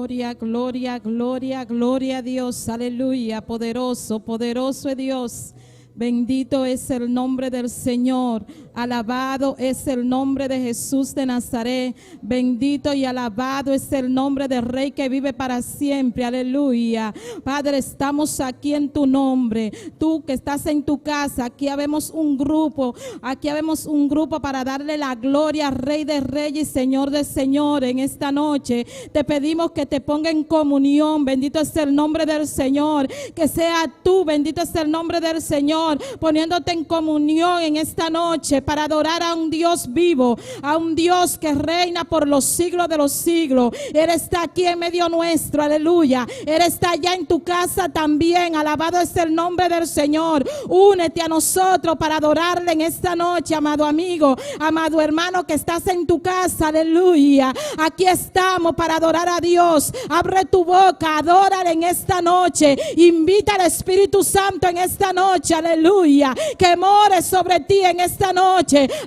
Gloria, gloria, gloria, gloria a Dios. Aleluya. Poderoso, poderoso es Dios. Bendito es el nombre del Señor. Alabado es el nombre de Jesús de Nazaret. Bendito y alabado es el nombre del Rey que vive para siempre. Aleluya. Padre, estamos aquí en tu nombre. Tú que estás en tu casa, aquí habemos un grupo. Aquí habemos un grupo para darle la gloria al Rey de Reyes y Señor de Señores. En esta noche te pedimos que te ponga en comunión. Bendito es el nombre del Señor. Que sea tú, bendito es el nombre del Señor, poniéndote en comunión en esta noche para adorar a un Dios vivo, a un Dios que reina por los siglos de los siglos. Él está aquí en medio nuestro, aleluya. Él está allá en tu casa también. Alabado es el nombre del Señor. Únete a nosotros para adorarle en esta noche, amado amigo, amado hermano que estás en tu casa, aleluya. Aquí estamos para adorar a Dios. Abre tu boca, adórale en esta noche. Invita al Espíritu Santo en esta noche, aleluya, que more sobre ti en esta noche.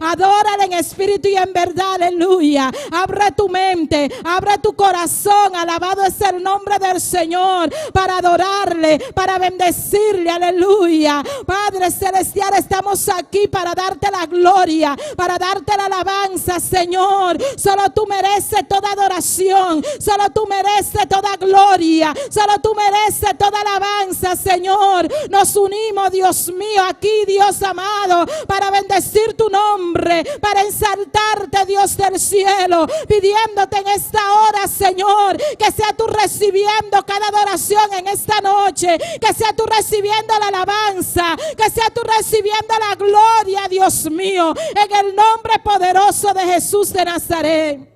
Adórale en espíritu y en verdad, aleluya. Abre tu mente, abre tu corazón. Alabado es el nombre del Señor, para adorarle, para bendecirle, aleluya. Padre celestial, estamos aquí para darte la gloria, para darte la alabanza, Señor. Solo tú mereces toda adoración, solo tú mereces toda gloria, solo tú mereces toda alabanza, Señor. Nos unimos, Dios mío, aquí, Dios amado, para bendecir tu nombre, para exaltarte, Dios del cielo, pidiéndote en esta hora, Señor, que sea tú recibiendo cada adoración en esta noche, que sea tú recibiendo la alabanza, que sea tú recibiendo la gloria, Dios mío, en el nombre poderoso de Jesús de Nazaret.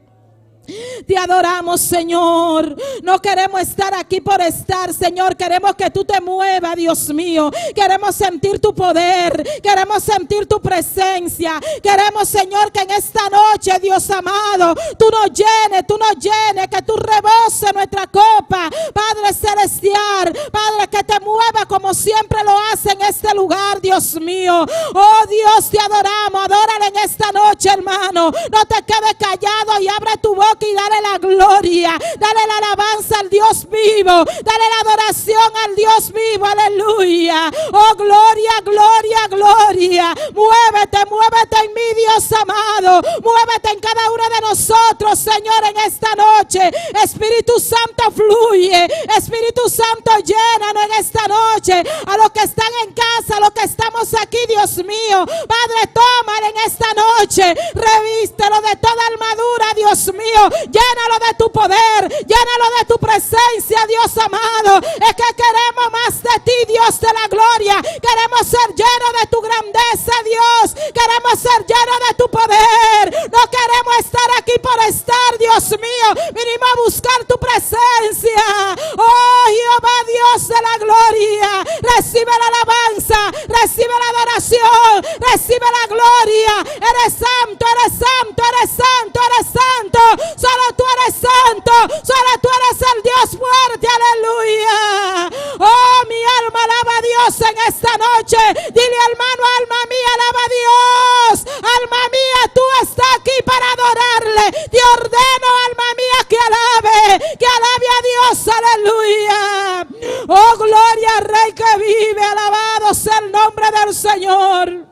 Te adoramos, Señor. No queremos estar aquí por estar, Señor. Queremos que tú te muevas, Dios mío. Queremos sentir tu poder. Queremos sentir tu presencia. Queremos, Señor, que en esta noche, Dios amado, tú nos llenes, que tú reboses nuestra copa, Padre celestial. Padre, que te mueva como siempre lo hace en este lugar, Dios mío. Oh Dios, te adoramos. Adórale en esta noche, hermano. No te quedes callado y abre tu boca y dale la gloria, dale la alabanza al Dios vivo, dale la adoración al Dios vivo, aleluya. Oh, gloria, gloria, gloria. Muévete, muévete en mí, Dios amado. Muévete en cada uno de nosotros, Señor, en esta noche. Espíritu Santo, fluye. Espíritu Santo, llénanos en esta noche. A los que están en casa, a los que estamos aquí, Dios mío, Padre, tómalo en esta noche. Revístelo de toda armadura, Dios mío. Llénalo de tu poder, llénalo de tu presencia, Dios amado. Es que queremos más de ti, Dios de la gloria. Queremos ser llenos de tu grandeza, Dios. Queremos ser llenos de tu poder. No queremos estar aquí por estar, Dios mío. Vinimos a buscar tu presencia. Oh, Jehová, Dios de la gloria. Recibe la alabanza, recibe la adoración, recibe la gloria. Eres santo, eres santo, eres santo, eres santo. Solo tú eres santo, solo tú eres el Dios fuerte, aleluya. Oh, mi alma alaba a Dios en esta noche. Dile, hermano, alma mía, alaba a Dios. Alma mía, tú estás aquí para adorarle. Te ordeno, alma mía, que alabe a Dios, aleluya. Oh, gloria al Rey que vive, alabado sea el nombre del Señor.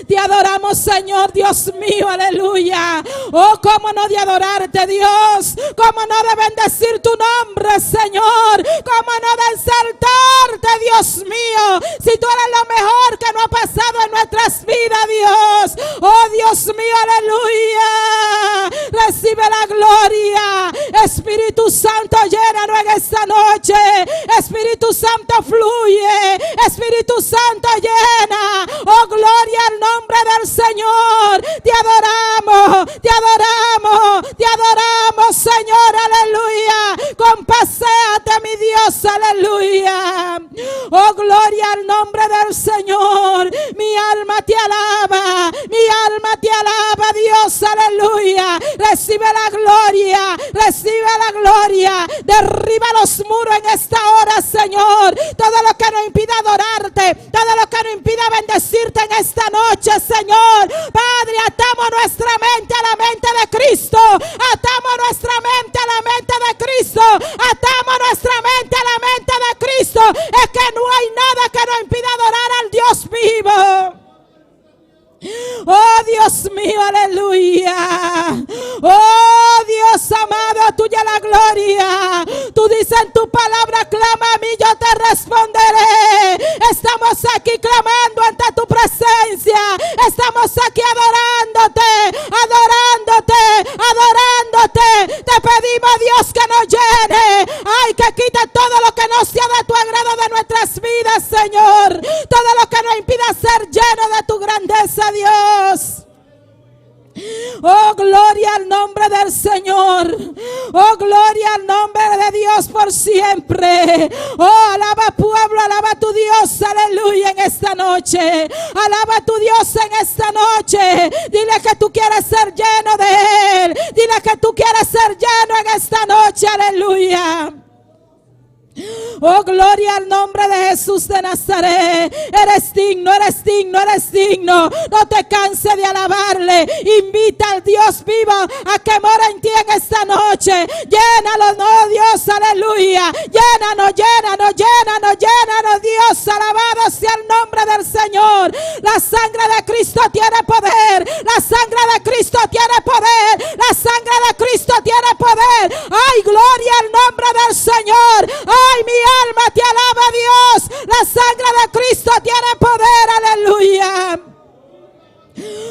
Te adoramos, Señor, Dios mío, aleluya. Oh, cómo no de adorarte, Dios. Cómo no de bendecir tu nombre, Señor. Cómo no de exaltarte, Dios mío. Si tú eres lo mejor que nos ha pasado en nuestras vidas, Dios. Oh, Dios mío, aleluya. Recibe la gloria. Espíritu Santo, llénanos en esta noche. Espíritu Santo, fluye. Espíritu Santo, llena. Oh, gloria al nombre del Señor. Te adoramos, te adoramos, te adoramos, Señor, aleluya. Compaséate, mi Dios, aleluya. Oh, gloria al nombre del Señor. Mi alma te alaba, mi alma te alaba, Dios, aleluya. Recibe la gloria, recibe la gloria. Derriba los muros en esta hora, Señor. Todo lo que nos impida adorarte, todo lo que nos impida bendecirte en esta noche, Señor. Padre, atamos nuestra mente a la mente de Cristo. Atamos nuestra mente a la mente de Cristo. gloria. Tú dices en tu palabra, clama a mí, yo te responderé. Estamos aquí clamando ante tu presencia. Estamos aquí adorándote, adorándote, adorándote. Te pedimos, Dios, que nos llene. Ay, que quite todo lo que no sea de tu agrado de nuestras vidas, Señor. Todo lo que nos impida ser lleno de tu grandeza, Dios. Oh, gloria al nombre del Señor. Oh, gloria al nombre de Dios por siempre. Oh, alaba pueblo, alaba a tu Dios, aleluya, en esta noche. Alaba a tu Dios en esta noche. Dile que tú quieres ser lleno de Él. Dile que tú quieres ser lleno en esta noche, aleluya. Oh, gloria al nombre de Jesús de Nazaret. Eres digno, eres digno, eres digno. No te canses de alabarle. Invita al Dios vivo a que mora en ti en esta noche. Llénalo, no, Dios, aleluya. Llénanos, llénanos, llénanos, llénanos, Dios. Alabado sea el nombre del Señor. La sangre de Cristo tiene poder. La sangre de Cristo tiene poder. La sangre de Cristo tiene poder. Ay, gloria al nombre del Señor. Ay, mi alma te alaba, Dios. La sangre de Cristo tiene poder, aleluya.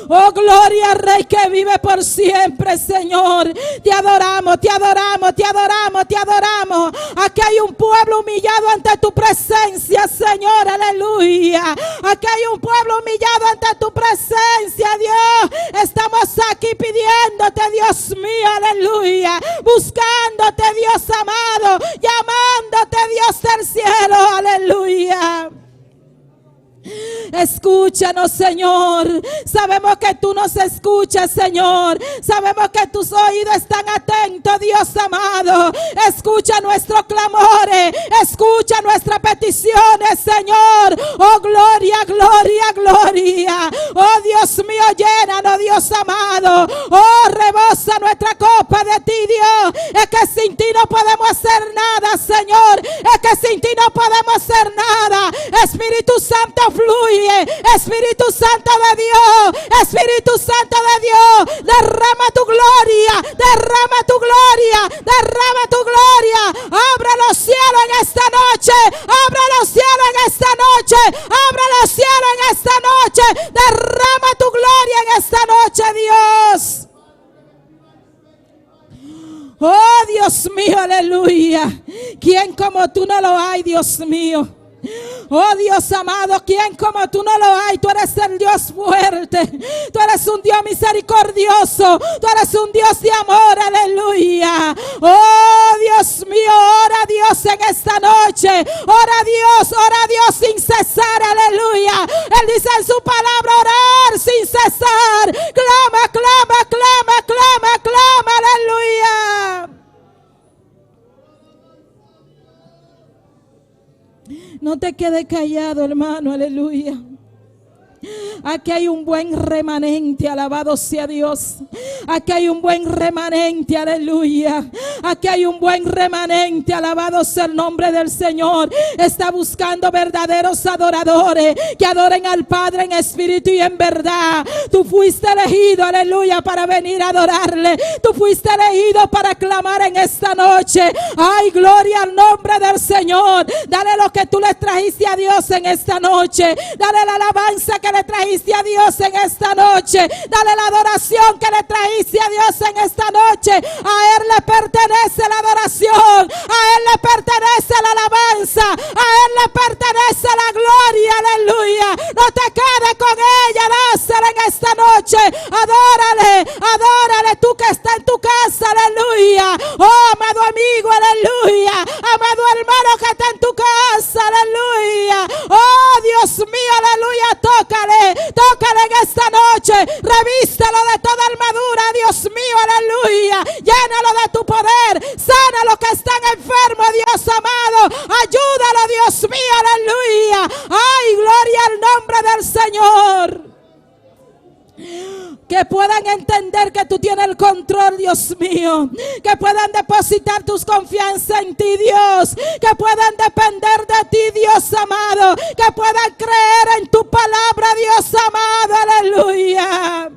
Oh, gloria al Rey que vive por siempre, Señor. Te adoramos, te adoramos, te adoramos, te adoramos. Aquí hay un pueblo humillado ante tu presencia, Señor, aleluya. Aquí hay un pueblo humillado ante tu presencia, Dios. Estamos aquí pidiéndote, Dios mío, aleluya. Buscándote, Dios amado. Llamándote, Dios del cielo, aleluya. Escúchanos, Señor. Sabemos que tú nos escuchas, Señor. Sabemos que tus oídos están atentos, Dios amado. Escucha nuestros clamores. Escucha nuestras peticiones, Señor. Oh, gloria, gloria, gloria. Oh, Dios mío, llénanos, Dios amado. Oh, rebosa nuestra copa de ti, Dios. Es que sin ti no podemos hacer nada, Señor. Es que sin ti no podemos hacer nada. Espíritu Santo, fluye, Espíritu Santo de Dios, Espíritu Santo de Dios, derrama tu gloria, derrama tu gloria, derrama tu gloria. Abre los cielos en esta noche, abre los cielos en esta noche, abre los cielos en esta noche, derrama tu gloria en esta noche, Dios. Oh, Dios mío, aleluya. ¿Quién como tú no lo hay, Dios mío? Oh, Dios amado, ¿quién como tú no lo hay? Tú eres el Dios fuerte. Tú eres un Dios misericordioso. Tú eres un Dios de amor, aleluya. Oh, Dios mío, ora a Dios en esta noche. Ora a Dios sin cesar, aleluya. Él dice en su palabra, orar sin cesar. Clama, clama, clama, clama, clama, aleluya. No te quedes callado, hermano, aleluya. Aquí hay un buen remanente, alabado sea Dios. Aquí hay un buen remanente, aleluya. Aquí hay un buen remanente, alabado sea el nombre del Señor. Está buscando verdaderos adoradores que adoren al Padre en espíritu y en verdad. Tú fuiste elegido, aleluya, para venir a adorarle. Tú fuiste elegido para clamar en esta noche. Ay, gloria al nombre del Señor. Dale lo que tú le trajiste a Dios en esta noche. Dale la alabanza que le trajiste a Dios en esta noche. Dale la adoración que le trajiste a Dios en esta noche. A Él le pertenece la adoración. A Él le pertenece la alabanza. A Él le pertenece la gloria. Aleluya. No te quedes con ella. Dásela en esta noche. Adórale. Adórale tú que estás en tu casa. Aleluya. Oh, amado amigo. Aleluya. Amado hermano que está en tu casa. Aleluya. Oh, Dios mío. Aleluya. Tócale. Tócale en esta noche. Revístelo de toda armadura, Dios mío, aleluya. Llénalo de tu poder. Sana a los que están enfermos, Dios amado. Ayúdalo, Dios mío, aleluya. Ay, gloria al nombre del Señor. Que puedan entender que tú tienes el control, Dios mío. Que puedan depositar tus confianzas en ti, Dios. Que puedan depender de ti, Dios amado. Que puedan creer en tu palabra, Dios amado, aleluya.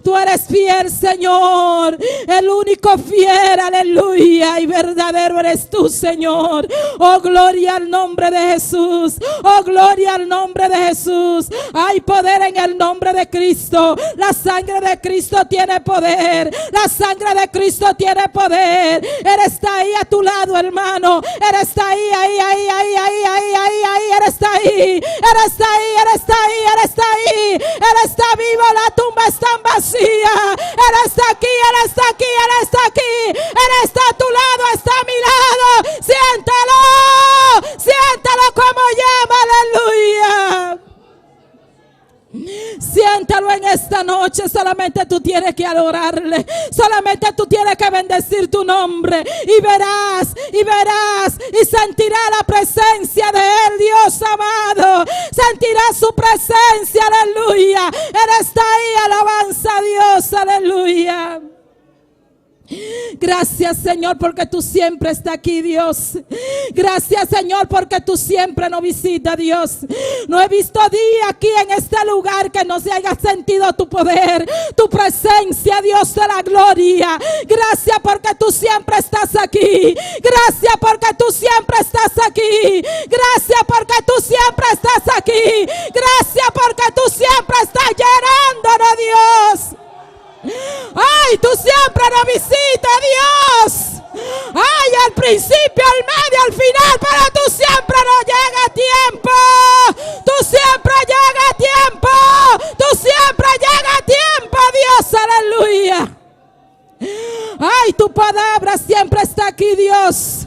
Tú eres fiel, Señor, el único fiel, aleluya, y verdadero eres tú, Señor. Oh, gloria al nombre de Jesús. Oh, gloria al nombre de Jesús. Hay poder en el nombre de Cristo. La sangre de Cristo tiene poder. La sangre de Cristo tiene poder. Él está ahí a tu lado, hermano. Él está ahí, Él está ahí. Él está ahí, Él está ahí, Él está ahí. Él está vivo, la tumba está vacía. Él está aquí, Él está aquí, Él está aquí. Él está a tu lado, está a mi lado. Siéntalo como llama, aleluya. Siéntalo en esta noche. Solamente tú tienes que adorarle. Solamente tú tienes que bendecir tu nombre. Y verás y sentirás la presencia de Él, Dios amado. Sentirás su presencia, aleluya. Él está ahí, alabanza a Dios, aleluya. Gracias, Señor, porque tú siempre estás aquí, Dios. Gracias, Señor, porque tú siempre nos visitas, Dios. No he visto día aquí en este lugar que no se haya sentido tu poder, tu presencia, Dios de la gloria. Gracias porque tú siempre estás aquí. Gracias porque tú siempre estás aquí. Gracias porque tú siempre estás aquí. Gracias porque tú siempre estás llenándonos, Dios. Ay, tú siempre nos visitas, Dios. Ay, al principio, al medio, al final, pero tú siempre nos llega a tiempo. Tú siempre llega a tiempo. Tú siempre llega a tiempo, Dios, aleluya. Ay, tu palabra siempre está aquí, Dios.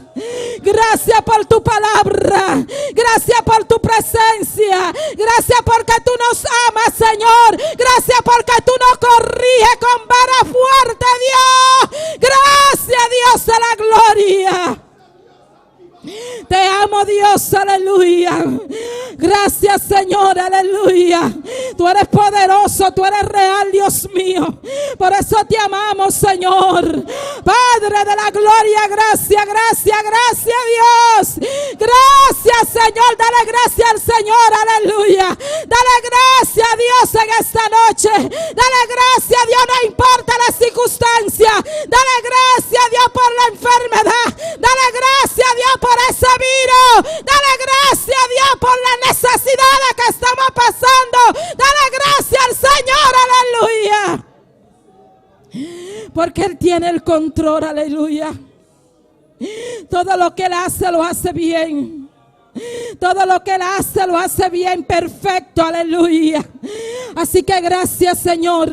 Gracias por tu palabra. Gracias por tu presencia. Gracias porque tú nos amas, Señor. Gracias porque tú nos corriges con vara fuerte, Dios. Gracias, Dios de la gloria. Te amo, Dios, aleluya. Gracias, Señor, aleluya. Tú eres poderoso, tú eres real, Dios mío. Por eso te amamos, Señor. Padre de la gloria, gracias, gracias, gracias, Dios. Gracias, Señor, dale gracias al Señor, aleluya. Dale gracias a Dios en esta noche. Dale gracias a Dios, no importa la circunstancia. Dale gracias a Dios por la enfermedad. Dale gracias a Dios por ese virus. Dale gracias a Dios por las necesidades que estamos pasando. Dale gracias al Señor, aleluya. Porque Él tiene el control, aleluya. Todo lo que Él hace, lo hace bien. Todo lo que Él hace, lo hace bien, perfecto, aleluya. Así que gracias, Señor.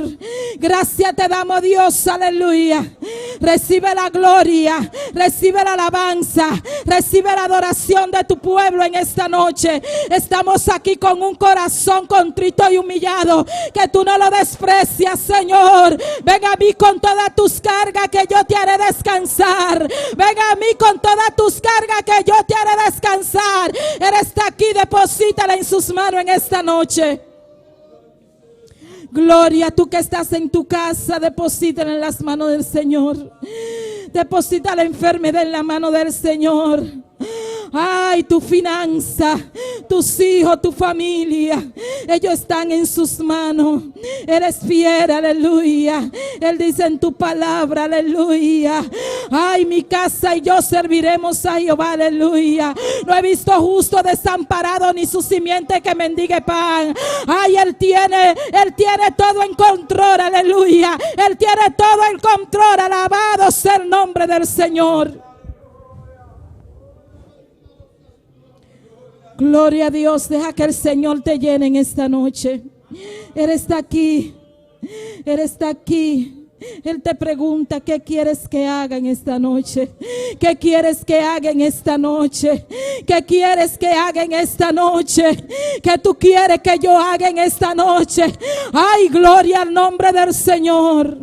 Gracias te damos, Dios, aleluya. Recibe la gloria, recibe la alabanza, recibe la adoración de tu pueblo en esta noche. Estamos aquí con un corazón contrito y humillado, que tú no lo desprecias, Señor. Ven a mí con todas tus cargas, que yo te haré descansar. Ven a mí con todas tus cargas, que yo te haré descansar. Él está aquí, deposítala en sus manos en esta noche. Gloria, tú que estás en tu casa, deposítala en las manos del Señor. Deposita la enfermedad en la mano del Señor. Ay, tu finanza, tus hijos, tu familia, ellos están en sus manos. Eres fiel, aleluya. Él dice en tu palabra, aleluya. Ay, mi casa y yo serviremos a Jehová, aleluya. No he visto justo desamparado, ni su simiente que mendigue pan. Ay, Él tiene todo en control, aleluya. Él tiene todo en control. Alabado sea el nombre del Señor. Gloria a Dios. Deja que el Señor te llene en esta noche. Él está aquí. Él está aquí. Él te pregunta: ¿qué quieres que haga en esta noche? ¿Qué quieres que haga en esta noche? ¿Qué quieres que haga en esta noche? ¿Qué tú quieres que yo haga en esta noche? Ay, gloria al nombre del Señor.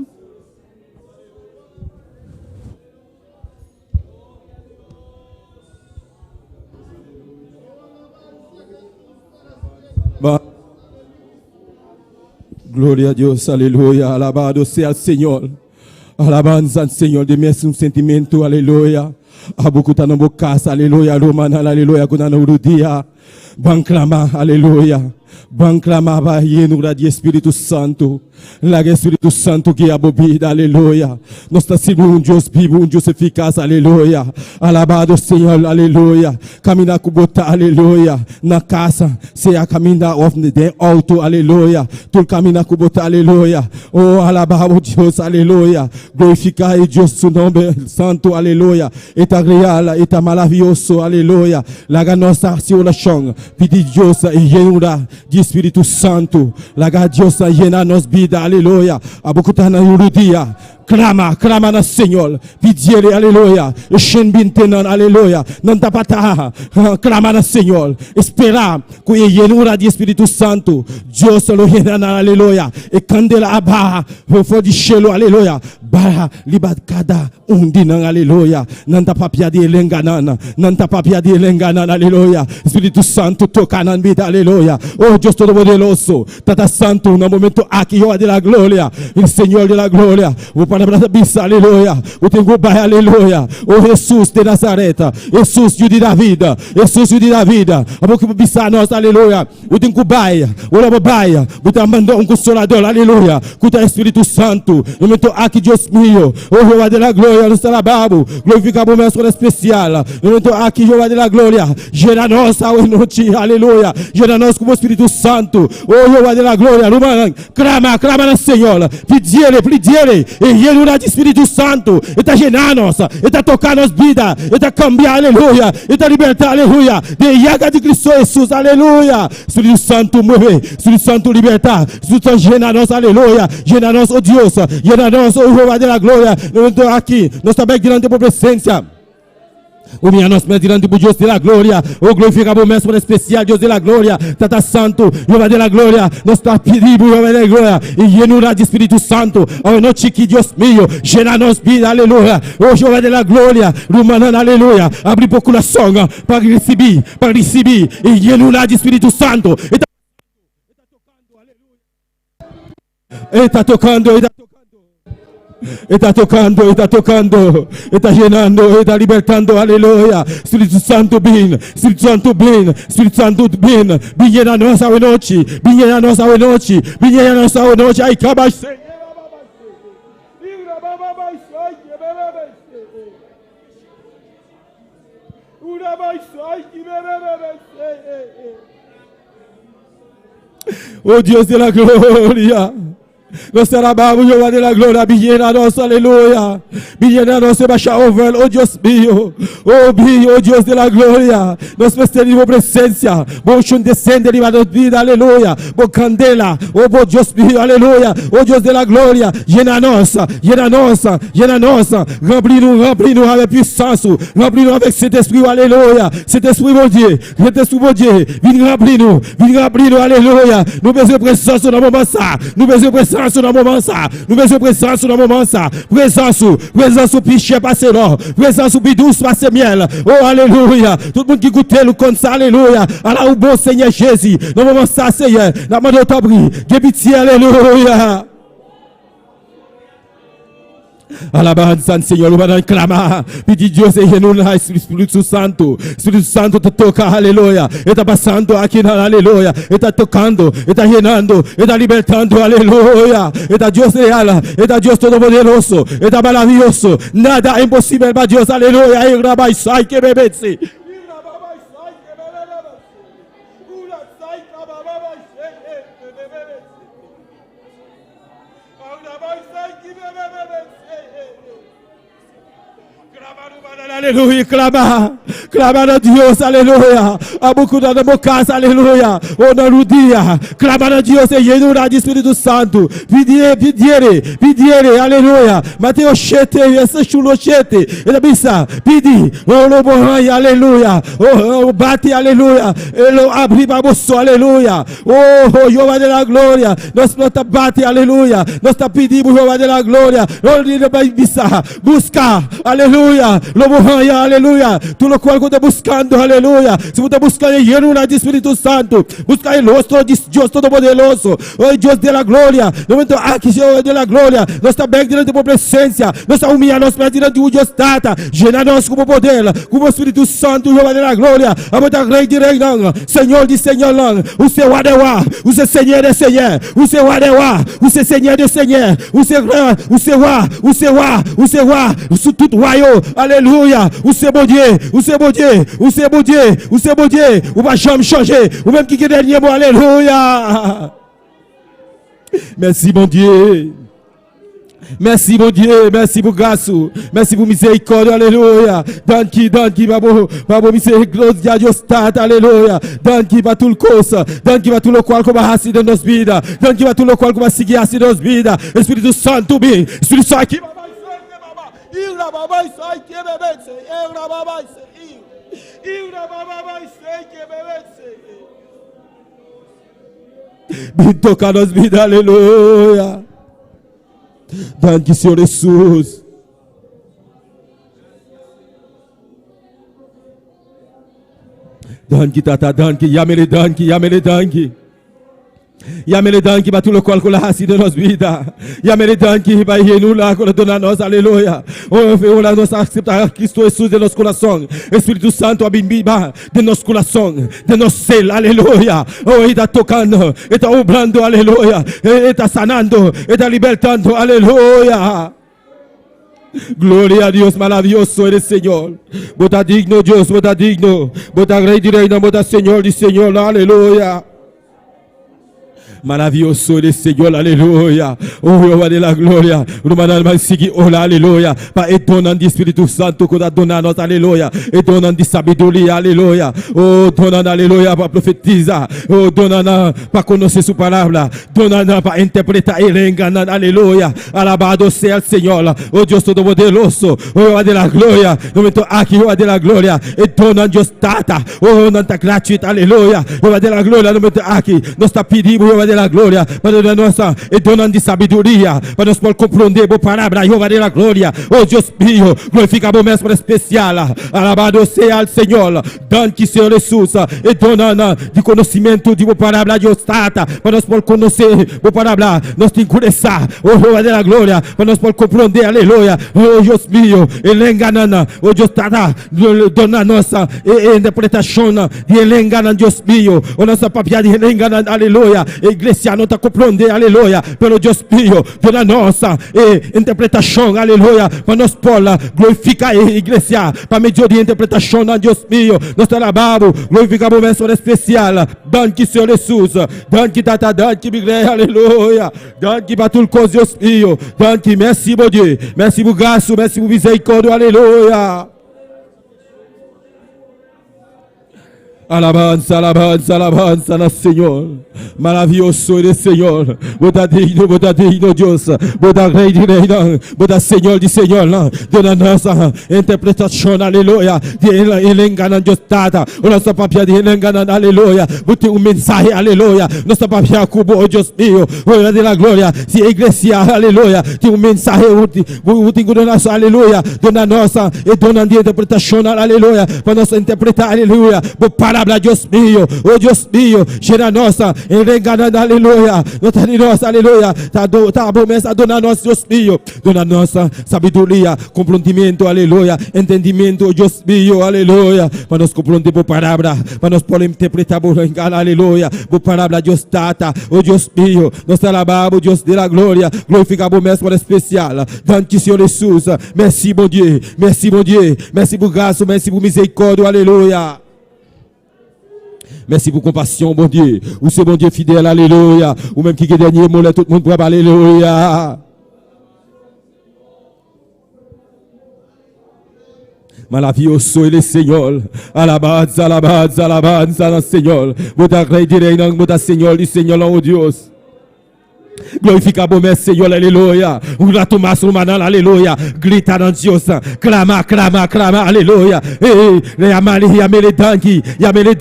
Gloria a Dios, aleluya. Alabado sea el Señor. Alabanza al Señor. Dime un sentimiento, aleluya. Abukuta no casa, aleluya. Romana, aleluya. Kuna no rudia. Banclama, aleluya. Ban clamava yenura de Espírito Santo. Laga Espírito Santo que abobida, aleluia. Nós estamos sendo um Deus vivo, um Deus eficaz, aleluia. Alabado Senhor, aleluia. Caminhar com bota, aleluia. Na casa, se a caminhar de alto, aleluia. Tu caminhar com bota, aleluia. Oh, alabado Deus, aleluia. Glorificar Deus, seu nome santo, aleluia. Eta real, eta maravilhoso, aleluia. Laga nossa oração, pedir Deus e yenura de Espírito Santo. Laga Deus e llenar nos vida, aleluia. Abukutana yurudia. Clama na Senhor. Pedir, aleluia. Shen bintenan, aleluia. Não tá pata. Clama na Senhor. Esperar que o yenura de Espírito Santo. Deus lo yenana, aleluia. E candela abarra. For de chelo, aleluia. Barra libat cada dinan, aleluia. Não tá papia de lenganana. Não tá papia de lenganana, aleluia. Espírito Santo toca na vida, aleluia. Oh Deus Todo-Poderoso. Tata Santo, no momento aqui, ó de la glória. O Senhor de la glória. Palavra bisa, aleluia. O teu pai, aleluia. O Jesus de Nazareta. Jesus, Jude da vida. Jesus, Jude da vida. A boca bisa nós, aleluia. O teu pai, o lobo pai. O teu mandou consolador, aleluia. O teu Espírito Santo. Eu me tô aqui, Deus meu. O Jeová de la glória, no salababo. Glorificado o meu escola especial. Eu me tô aqui, Jeová de la glória. Gera nós a noite, aleluia. Gera nós como Espírito Santo. O Jeová de la glória. Clama no Senhor. Pedir. E yenura de Espírito Santo. Está gerar nossa. Está tocar nos vidas. Está cambiar, aleluia. Está libertar, aleluia. De iaga de Cristo Jesus, aleluia. Espírito Santo move. Espírito Santo libertar. Espírito Santo gera nós, aleluia. Gera nós, oh Deus. Gera nós, oh Jeová de la glória. Nós estamos aqui. Nós estamos diante da presença. O minha nós diante do Deus de la glória. O glorificado o mestre especial Deus de la glória. Tata Santo, Jeová de la glória. Nós está pedindo Jeová de la glória. E yenura de Espírito Santo. A noite que Deus meu gera nos vida, aleluia. O Jeová de la glória. Rumanana, aleluia. Abre o coração para receber. E yenura de Espírito Santo. Está tocando. Está tocando, está llenando, está libertando, aleluia. Espírito Santo, vem, a nossa noite, a nossa noite, ai, acaba. Oh Deus de la glória. Nós alabamos Jeová de la glória, vigiar nós, aleluia. Vigiar nós, baixa over, oh Deus meu, oh Deus de la glória. Nós precisamos de presença, bom chão descende de nossa vida, aleluia. Bom candela, oh bom Deus meu, aleluia. Oh Deus de la glória, llena nossa. Remplis-nous avec puissance, remplis-nous avec cet esprit, alléluia. Cet esprit, mon Dieu, viens remplis-nous, alléluia. Nous besoin de présence dans le moment ça, nous besoin de présence dans le moment ça, présence piché passer l'or, présence bidouce passer miel, oh alléluia. Tout le monde qui goûte le comme ça, alléluia. Alors au bon Seigneur Jésus, dans le moment ça, Seigneur, la main de ta brie, pitié, alléluia. Alabanza, Senhor, o clama, pedir Deus e renúncia, Espírito Santo te toca, aleluia. Está passando aqui, aleluia. Está tocando, está renando, está libertando, aleluia. Está Deus real, está Deus todo-poderoso, está maravilhoso. Nada é impossível para Deus, aleluia. E grava e sai que bebê-se. Aleluia, clama a Deus, aleluia. A boca da boca, aleluia. O no dia, clama a Deus e llenura de Espírito Santo. Pedir, aleluia. Mateus 7, esse chulo 7. Ele pensa, pedi, o lobo aleluia. O bate, aleluia. Ele abre para você, aleluia. Oh, Jeová de la glória. Nós não bate, aleluia. Nós está pedindo Jeová de la glória. Ele vai buscar, aleluia. Lobo aleluya. Tú lo cual estás buscando, aleluya. Si tú estás buscando llenura de Espíritu Santo, busca el rostro de Dios Todopoderoso, oh Dios de la gloria. No momento aquí, Senhor de la gloria, nós estamos bem diante da tua presença, nós estamos humilhando nós diante de Deus Tata, llena-nos com o poder, com o Espírito Santo, Jeová de la glória, a botar rei de rei, Senhor de Senhor, o seu adeua, o seu Senhor de Senhor, o seu adeua, o seu Senhor de Senhor, o seu tudo raio, aleluia, o seu bom dia, o seu bom dia, o seu bom dia, o seu bom dia, o vai jamais changer, o mesmo que queríamos, aleluia. Merci, mon Dieu. Merci, mon Dieu. Merci pour grâce. Merci pour miséricorde. Alléluia. Danke, Babo, misericórdia, Deus Tata. Alléluia. Danke para tout le cause. Danke para tout le qual como assim de nos vida. Danke para tout le qual como seguir assim de nos vida. Espírito Santo, bem. Espírito Santo aqui. Vem tocar nas vidas, aleluia. Danke, Senhor Jesus. Danke, Tata, danke, Yamele, danke, Yamele, danke. Yamele, danke, para tudo o qual cola assim de nossa vida. Yamele, danke, para renula, cola dona nós, aleluia. Oh, la nossa aceitar Cristo Jesus de nosso coração. Espírito Santo, abimbiba de nosso coração, de nosso ser, aleluia. Oh, ele está tocando, ele está obrando, aleluia. Ele está sanando, ele está libertando, aleluia. Glória a Deus, maravilhoso eres Senhor. Bota digno, Deus, bota digno. Bota rei de reino, bota Senhor de Senhor, aleluia. Maravilhoso eres Senhor, aleluia. Oh, Jeová de la glória. Romanas vai seguir, olá, aleluia. Para e donando de Espírito Santo, que dá donando, aleluia. E donando de sabedoria, aleluia. Oh, donando, aleluia, para profetizar. Oh, donando para conhecer sua palavra. Donando para interpretar e enganar, aleluia. Alabado seja o Senhor. Oh, Deus Todo-Poderoso. Oh, Jeová de la glória. No momento aqui, Jeová de la glória. E donando Deus Tata. Oh, não está gratuito, aleluia. Jeová de la glória. No momento aqui, nós está pedindo, Jeová de la glória, para nós e donando de sabedoria, para nós poder compreender a palavra, Jeová de la glória. Oh Deus mío, glorificamos o mestre especial. Alabado seja o Senhor. Danke, Senhor Jesus, e donando de conhecimento de a palavra de Deus Tata, para nós poder conhecer a palavra, nós temos que conhecer, oh Jeová de la glória, para nós poder compreender, aleluia. Oh Deus mío, ele enganando, oh Deus Tata, dona nossa interpretação de ele enganando, Deus mío, o nossa papia de ele enganando, aleluia. Igreja não está compreendendo, aleluia, pelo Deus Pio, pela nossa interpretação, aleluia, para nós poder glorificar a igreja, para meio de interpretação, Deus Pio, nós alabamos, glorificamos o mestre especial. Danke, Senhor Jesus, danke, Tata, danke, igreja, aleluia, danke para tudo coisa, Deus Pio, danke, merci, meu Deus, merci por graça, merci por misericórdia, aleluia. Alabanza, alabanza, alabanza al Señor. Maravilloso eres Señor. Boda digno Dios. Boda rey de reino. Boda Señor de Señor. Dona nossa interpretação, aleluia. De ele engana Deus Tata. O nosso papel de ele engana, aleluia. Bote mensagem, aleluia. Nosso papel cubo, oh Deus mío. Glória de la glória. Se a igreja, aleluia. Tem mensagem, bote nossa, aleluia. Dona nossa e dona de interpretação, aleluia. Para nós interpretar, aleluia. Palavra, Deus mío, oh Deus mío, gera nossa, enganando, aleluia, nota de nossa, aleluia, tá bom, mas dona nossa, Deus mío, dona nossa sabedoria, compreendimento, aleluia, entendimento, Deus mío, aleluia, para nós compreender por palavra, para nós poder interpretar por engano, aleluia, por palavra, Deus Tata, oh Deus mío, nós alabamos, Deus de la glória, glorificamos o mestre especial, danke, Senhor Jesus, merci, mon Dieu, merci, mon Dieu, merci por graça, merci por misericórdia, aleluia. Merci pour compassion, bon Dieu. Ou c'est bon Dieu fidèle, alléluia. Ou même qui est dernier mot, là, tout le monde pourra parler, alléluia. Maravilhoso ele Senhor. Alabanza, alabanza, alabanza, Senhor. Boda rei de reino, boda Senhor e Senhor, oh Deus. Glorificamos o Senhor, aleluia. O rato maço manal, aleluia. Grita a Deus, clama, clama, clama, aleluia. Ei, yamele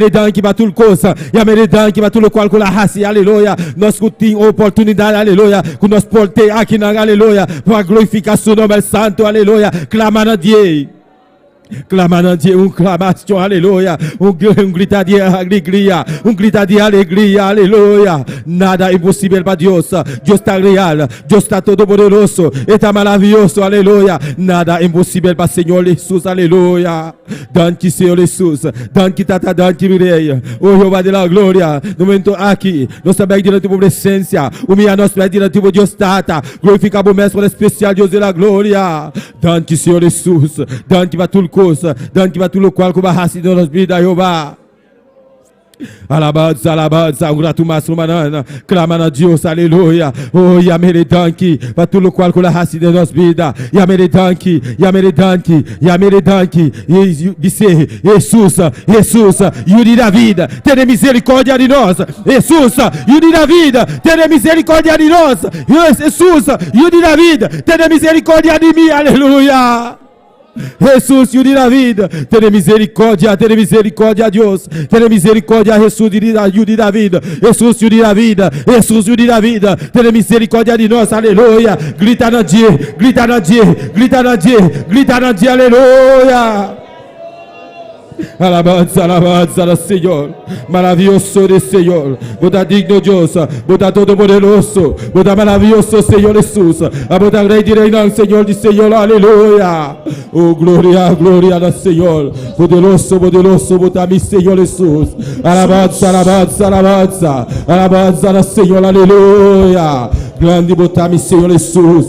danki, para tudo coisa, yamele danki, para tudo qual com a raça, aleluia. Nós temos oportunidade, aleluia, que nós podemos ter aqui na aleluia, para glorificar seu nome santo, aleluia. Clama a Deus. Clamando a Dieu, un clamation, alléluia. Un grita de alegría, un grita de alegría, aleluya. Nada imposible para Dios. Dios está real, Dios está todopoderoso, está maravilloso, aleluya. Nada imposible para Señor Jesús, aleluya. Danke, Senhor Jesus. Danke, Tata, danke, Mireia. Oh, Jeová de la glória. No momento aqui, nós também diante da tua presença. Humilhar nós pés diante do Deus, Tata. Glorificar o mestre especial, Deus de la glória. Danke, Senhor Jesus. Danke para tudo coisa. Danke para tudo qual que vai raça de nossas vidas, Jeová. Alabanza, alabanza, un grato máximo manana, clamando a Deus, aleluia. Oh, yamere danki, para tudo qual que a raça de nossas vidas. Yamere danki, yamere danki, yamere danki. E disse, Jesus, Jesus, Yuri da vida, tenha misericórdia de nós. Jesus, Yuri da vida, tenha misericórdia de nós. Jesus, Yuri da vida, tenha misericórdia de mim, aleluia. Jesus, Yuri da vida, tenha misericórdia, Deus, tenha misericórdia, Jesus, Yuri da vida, Jesus, Yuri da vida, Jesus, Yuri da vida, tenha misericórdia de nós, aleluia. Grita na dia, grita na dia, grita na dia, grita na dia, aleluia. Alabanza, alabanza al Señor, maravilloso el Señor, boda digno Dios, boda todopoderoso, boda maravilloso Señor Jesús, a boda rey de reinar, Señor de Señor, aleluya. Oh, gloria, gloria al Señor, poderoso, poderoso, boda mi Señor Jesús, alabanza, alabanza, alabanza, alabanza al Señor, aleluya. Grande boda mi Señor Jesús.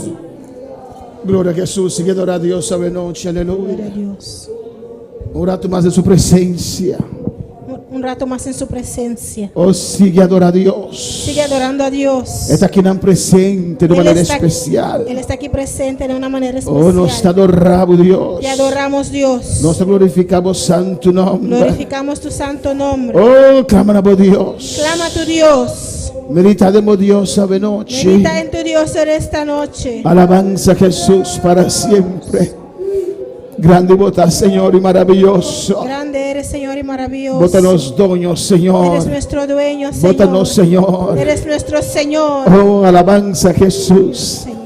Gloria a Jesús, sigue adorar a Dios esta noche, aleluya. Gloria a Dios. Un rato más de su presencia. Un rato más en su presencia. Oh, sigue adorar a Dios. Sigue adorando a Dios. Está aquí presente de Él manera está- especial. Él está aquí presente de una manera Oh, especial. nos adoramos Dios. Y adoramos Dios. Nos glorificamos santo nombre. Glorificamos tu santo nombre. Oh, clamamos Dios. Clama a tu Dios. Meditamos Dios esta noche. Medita en tu Dios en esta noche. Alabanza a Jesús para siempre. Grande bota, Señor, y maravilloso. Grande eres, Señor, y maravilloso. Bótanos doños, Señor. Eres nuestro dueño, Señor. Bótanos, Señor. Eres nuestro Señor. Oh, alabanza a Jesús. Señor.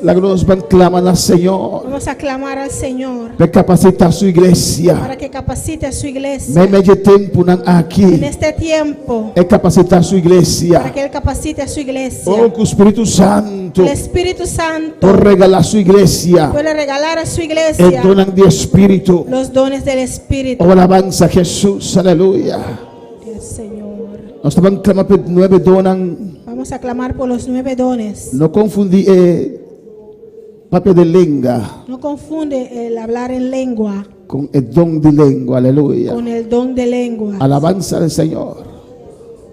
La nos van claman al Señor. Vamos a clamar al Señor Para capacitar su iglesia. para que capacite a su iglesia. Me medio tiempo aquí. En este tiempo, Es capacitar su para iglesia. que Él capacite a su iglesia. Oh, que el Espíritu Santo El Espíritu Santo por regalar su iglesia. puede regalar a su El iglesia donan de Espíritu. los dones del Espíritu. Oh, alabanza a Jesús. Aleluya. Gracias, Señor. Nos van clamar por 9 donan. Vamos a clamar por los 9 dones. No confundí papel de lengua No confunde el hablar en lengua con el don de lengua. Aleluya. con el don de lengua. Alabanza al Señor.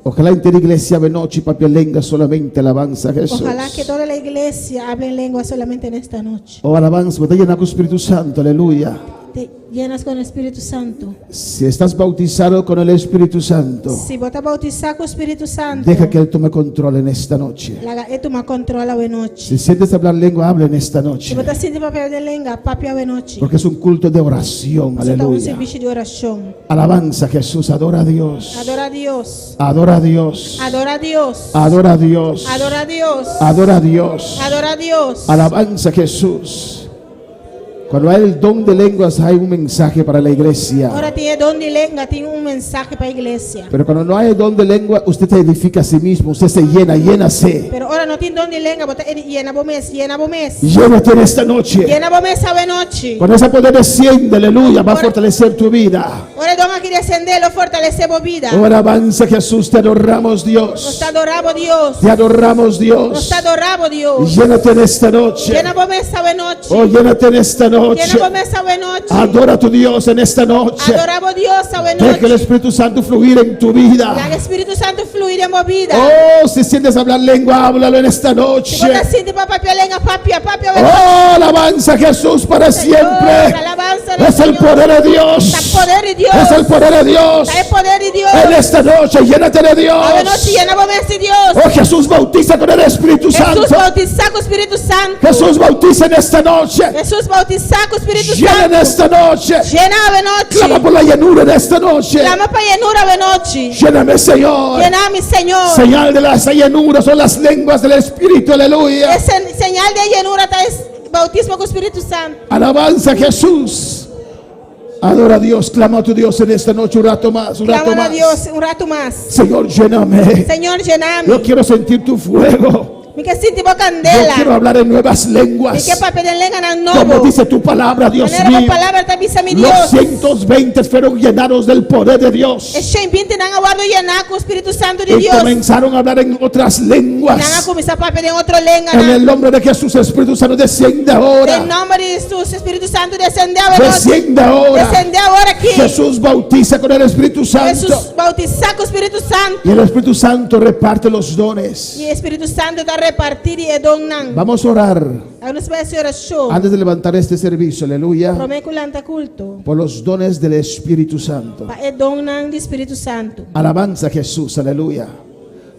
Ojalá en la iglesia de noche papel lengua solamente alabanza a Jesús. Ojalá que toda la iglesia hable en lengua solamente en esta noche. Oh, alabanza, te llena con el Espíritu Santo, aleluya. Te llenas con el Espíritu Santo. Si estás bautizado con el Espíritu Santo, Si vos te bautizas con el Espíritu Santo, deja que Él tome control en esta noche. Él toma control a noche. Si sientes hablar lengua, habla en esta Si noche. vos te sientes papel de lengua, papi a noche. Porque es un culto de oración, Eso está un aleluya. servicio de oración. Alabanza a Jesús, adora a Dios. Adora a Dios. Adora a Dios. Adora a Dios. Adora a Dios. Adora a Dios. Adora a Dios. Adora a Dios. Alabanza a Jesús. Cuando hay el don de lenguas hay un mensaje para la iglesia. Ahora tiene don de lengua, tiene un mensaje para la iglesia. Pero cuando no hay el don de lengua, usted se edifica a sí mismo. Usted se llena, llénase. Pero ahora no tiene don de lengua, vos te llena vos mes, llena vos mes. Llénate en esta noche. Llena vos mes a noche. Cuando ese poder desciende, aleluya, va a fortalecer tu vida. Ahora don aquí descender, lo fortalecemos vida. Oh, alabanza a Jesús, te adoramos Nos Dios. adoramos Dios. Te adoramos Nos Dios. adoramos Dios. Llénate en esta noche. Llena vos mes a noche. Oh, llénate en esta noche. Llena vos mes a noche. Adora a tu Dios en esta noche. Adoramos Dios a Deja el noche. Espíritu Santo fluir en tu vida. El Espíritu Santo fluir en mi vida. Oh, si sientes hablar lengua, háblalo en esta Si noche. vos te sientes papi a lengua, papi a noche. Oh, alabanza a Jesús para siempre. Alabanza al Es el Señor. poder de Dios. Está el poder de Dios. Es el poder de Dios. Está el poder de Dios. En esta noche, llénate de A Dios. noche llena vos mes de Dios. Oh, Jesús bautiza con el Espíritu Santo. Jesús bautiza con Espíritu Santo. Jesús bautiza en esta noche. Jesús bautiza con Espíritu Llena en Santo. esta noche. Llena a noche. Clama por la llenura de esta noche. Clama para llenura a noche. Lléname, Señor. Llena a mi Señor. Señal de la llenura son las lenguas del Espíritu. Aleluya. Es señal de llenura está es bautismo con Espíritu Santo. Alabanza a Jesús. Adora a Dios, clama a tu Dios en esta noche un rato más, un rato Clama a más. Dios un rato más. Señor, lléname. Señor, Yo llename. quiero sentir tu fuego. Mi que sinti mo Yo candela. quiero hablar en nuevas Mi lenguas. que papelenga ng Como novo. dice tu palabra, Dios Manera mo mío. palabra tabi sa mi Los Dios. 120 fueron llenados del poder de Dios. E siya impinti nang awado yan ako, Espiritu Santo de Y Dios. comenzaron a hablar en otras Nang lenguas. ako misa papel en otro lenga En na. el nombre de Jesús, Espíritu Santo, desciende En ahora. nombre de Jesús, Espíritu Santo, descende ahora. Desciende ahora. Descende ahora aquí. Jesús bautiza con el Espíritu Santo. Jesus bautiza con Espíritu Santo. Y el Espíritu Santo reparte los dones. Y Espíritu Santo está repartir y edong nang. Vamos a orar Ang nasbasa oración. antes de levantar este servicio, aleluya, Promekulanta culto. por los dones del Espíritu Santo. Pa edong nang di Espíritu Santo. Alabanza a Jesús, aleluya.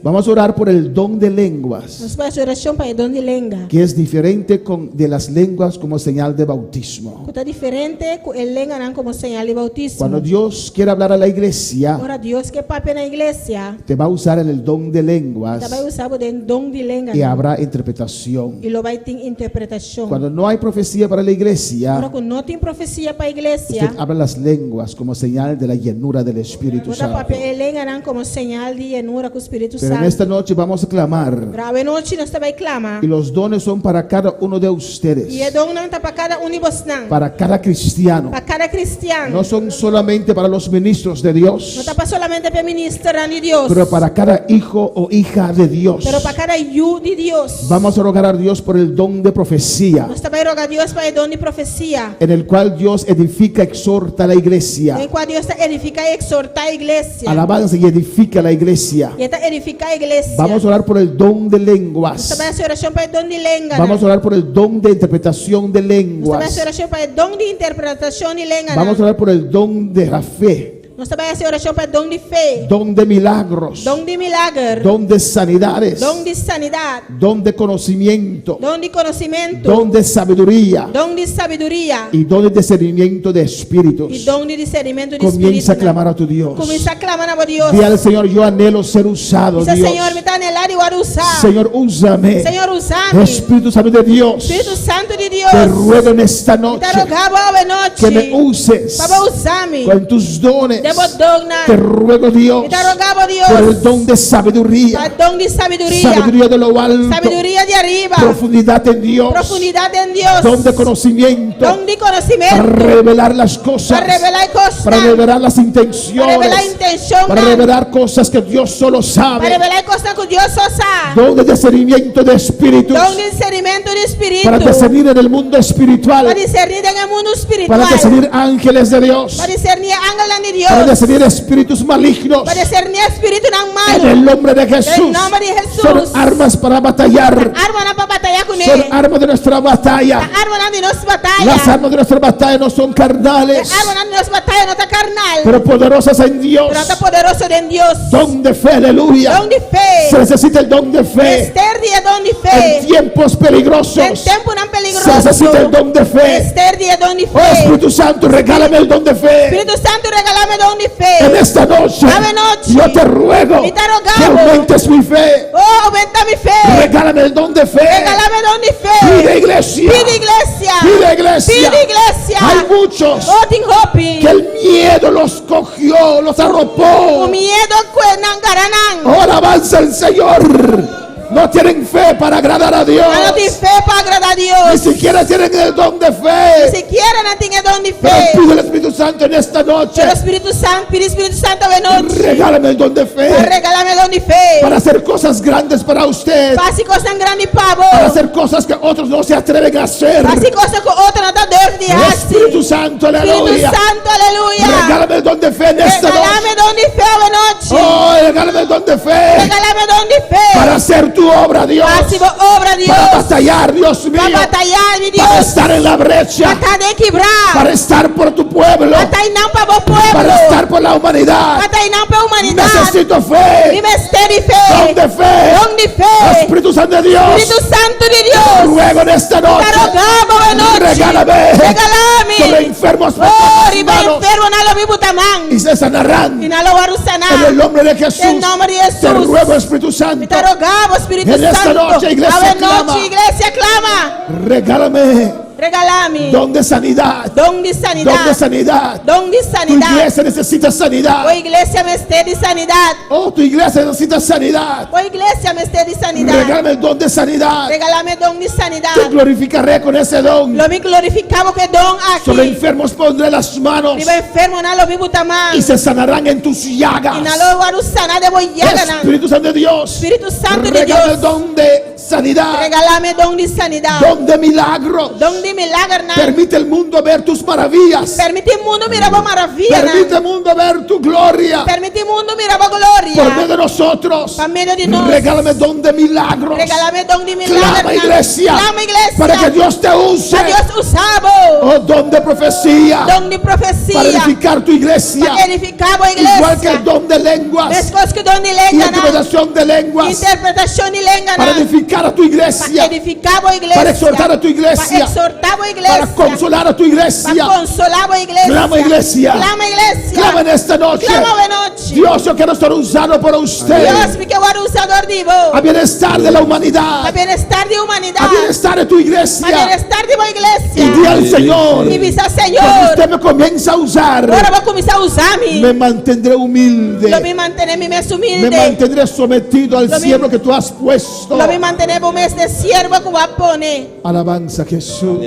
Vamos a orar por el don de lenguas, Nasbasa oración pa edong di lenga. que es diferente de las lenguas como señal de bautismo. Kuta diferente ku el lenga nang como señal de bautismo. Cuando Dios quiere hablar a la iglesia, Ora Dios que pape na iglesia. te va a usar en el don de lenguas Tabay usabo den dong di lenga. y na. habrá interpretación. Y lo va ting interpretación. Cuando no hay profecía para la Ora iglesia, kung no ting profecía pa iglesia. usted habla las lenguas como señal de la llenura del Espíritu Kuta Santo. pape el lenga nang como señal di llenura ku Espíritu Pero en Santo. esta noche vamos a clamar, Grabe noche nos tabay clama. y los dones son para cada uno de ustedes, Y edong nang tapakada unibos nang. para cada cristiano. Pa cada cristiano. No son solamente para los ministros de No Dios, tapa solamente para ministrar ni Dios. pero para cada hijo o hija de Dios. Pero para cada yu de Dios. Vamos a rogar a Dios por el don de profecía, Nos tapa roga a Dios para el don de profecía. en el cual Dios edifica, exhorta a la iglesia. En cual Dios te edifica y exhorta a iglesia. Alabanza y edifica a la iglesia. Y te edifica a iglesia. Vamos a orar por el don de Nos lenguas. tapa hacer oración para el don de lenga. Vamos a orar por el don de interpretación de Nos tapa lenguas. hacer oración para el don de interpretación de lenga. Vamos a orar por el don de la fe, Nos tapa hacer oración para el don de fe. don de milagros, Don de milagro. don de sanidades, Don de sanidad. don de conocimiento, Don de conocimiento. don de sabiduría Don de sabiduría. y don de discernimiento de Y espíritus. don de discernimiento de Comienza a espíritu. clamar a tu Dios. Comienza a clamar a Dios. Di al Señor, yo anhelo ser usado, Dice, Dios. Señor, me está anhelando y voy a usar. Señor, úsame. Señor, usame. Espíritu Santo de Dios, Espíritu Santo de Dios. te ruego en esta Te noche rogaba hoy que me noche. uses Baba, usame. con tus dones. Debo dogna. Te ruego, Dios, Te rogaba por el Dios. don de sabiduría, Para don de sabiduría. sabiduría de lo alto, Sabiduría de arriba. profundidad en Dios, Profundidad en Dios. don de conocimiento, Don de para conocimiento. revelar las cosas, Para revelar cosas. para revelar las Para intenciones, revelar intención. para revelar cosas que Dios solo Para sabe, revelar cosas que Dios sabe. don de discernimiento de espíritus, Don de discernimiento de espíritu. para discernir en el mundo espiritual, Para discernir en el mundo espiritual. para discernir ángeles de Dios, Para discernir ángeles de Dios. para discernir espíritus malignos. Para discernir espíritu ng En malo. el nombre de En Jesús, el nombre de Jesús. son armas para batallar, Arma na pabataya ko ni. son armas de nuestra batalla. Arma na dinos bataya. Las armas de nuestra batalla no son carnales, Arma na dinos bataya no ta carnal. pero poderosas en Dios. Pero ta poderoso din Dios. Don de fe, aleluya. Don de fe. Se necesita el don de fe Esther dia don de en fe. tiempos En peligrosos. tiempo ng Se peligroso. necesita el don de fe. Esther dia don de Oh fe. Espíritu Santo, regálame el don de fe. Espíritu Santo regálame don de En fe. esta noche Ave noche. yo te ruego Y te que rogamos. aumentes mi fe. Oh, aumenta mi fe. Regálame el don de fe. Regálame don de Pide fe. iglesia. Pide iglesia. Pide iglesia. Pide iglesia. Hay muchos Oh, ting hopi. que el miedo los cogió, los arropó. O miedo ko ng garanang. Oh, alabanza al Señor. No tienen fe para agradar a Dios. Ano ti fe para agradar a Ni Dios. siquiera tienen el don de Ni fe. siquiera natin ang don de Pero fe. pide al Espíritu Santo en esta noche. Pero Espíritu Santo, pide Espíritu Santo ven noche. Regálame el don de fe Regálame don de fe. para hacer cosas grandes para usted. Pasi cosas grandes pavo. Para hacer cosas que otros no se atreven a hacer. Pasi cosas que otro no te debe de hacer. Espíritu Santo, Espíritu aleluya. Santo, aleluya. Regálame el don de fe en esta noche. Regálame don de fe ven noche. Oh, regálame el don de fe Regálame don de fe. para hacer tu obra, Dios. Pasi mo obra Para Dios. batallar, Dios mío. Para batallar mi Para Dios. estar en la brecha. Para de quebrar. Para estar por tu pueblo. Patay ng pabo pueblo. Para estar por la humanidad. Patay ng pa humanidad. Necesito fe. Minister de Don fe. de fe. Don de fe. Espíritu Santo de Dios. Espíritu Santo de Dios. Ruego en esta Te noche. rogamos en noche. Regálame. Regálame. Sobre enfermos Oh, riba manos. enfermo na lo bibutamang. Y se sanarán. Inalawarusana. En el nombre de Jesús. En nombre de Jesús. Te ruego, Espíritu Santo. Te rogamos, Espíritu En esta Santo. noche, iglesia, Ave clama. noche, iglesia, clama. Regálame Regálame don de sanidad, don de don de sanidad. sanidad. Don de Tu sanidad. iglesia necesita sanidad. O iglesia me esté de sanidad. Oh, tu iglesia necesita sanidad. O iglesia me esté de sanidad. Regálame el don de sanidad. Regálame don de sanidad. Te glorificaré con ese don. Lo mi glorificamos que don Sobre aquí. enfermos pondré las manos Viva enfermo na lo vivo tamán. y se sanarán en tus llagas. Y na lo guaru sana de voy yagana. Espíritu Santo de Dios, Espíritu Santo de regálame el Dios. don de sanidad, Regálame don de sanidad. don de milagros. Don de milagro na. Permite el mundo ver tus maravillas. Permite el mundo mirar maravilla na. Permite el mundo ver tu gloria Permite el mundo mirar gloria. por medio de nosotros. Por medio de nosotros. Regálame don de milagros. Regálame don de milagro. Clama, iglesia, Clama, iglesia. para que Dios te use. Para Dios usamos. Oh, don de profecía, Don de profecía. para edificar tu iglesia. Para edificar a iglesia. Igual que el don de lenguas Después que don de y lengua na. interpretación de lenguas, Interpretación de lengua para na. edificar a tu Para iglesia, edificar a iglesia. para exhortar a tu iglesia, Para exhortar a iglesia. para consolar a tu Para iglesia. consolar a iglesia. Clama, iglesia. Clama, iglesia. Clama en esta noche. Clama de noche. Dios, yo quiero ser usado por usted. Dios, me quiero usador de A vos. bienestar de la A humanidad, bienestar de humanidad. a bienestar de tu A iglesia. bienestar de la Y iglesia. di al Señor, Y visa cuando Señor. usted me comienza a usar, Ahora voy a comenzar a usarme. me mantendré humilde. Lo me mantener mi mes Me humilde. mantendré sometido al Lo mi- siervo que tú has puesto. Lo me mantener un mes de siervo que voy a poner. Alabanza, Jesús.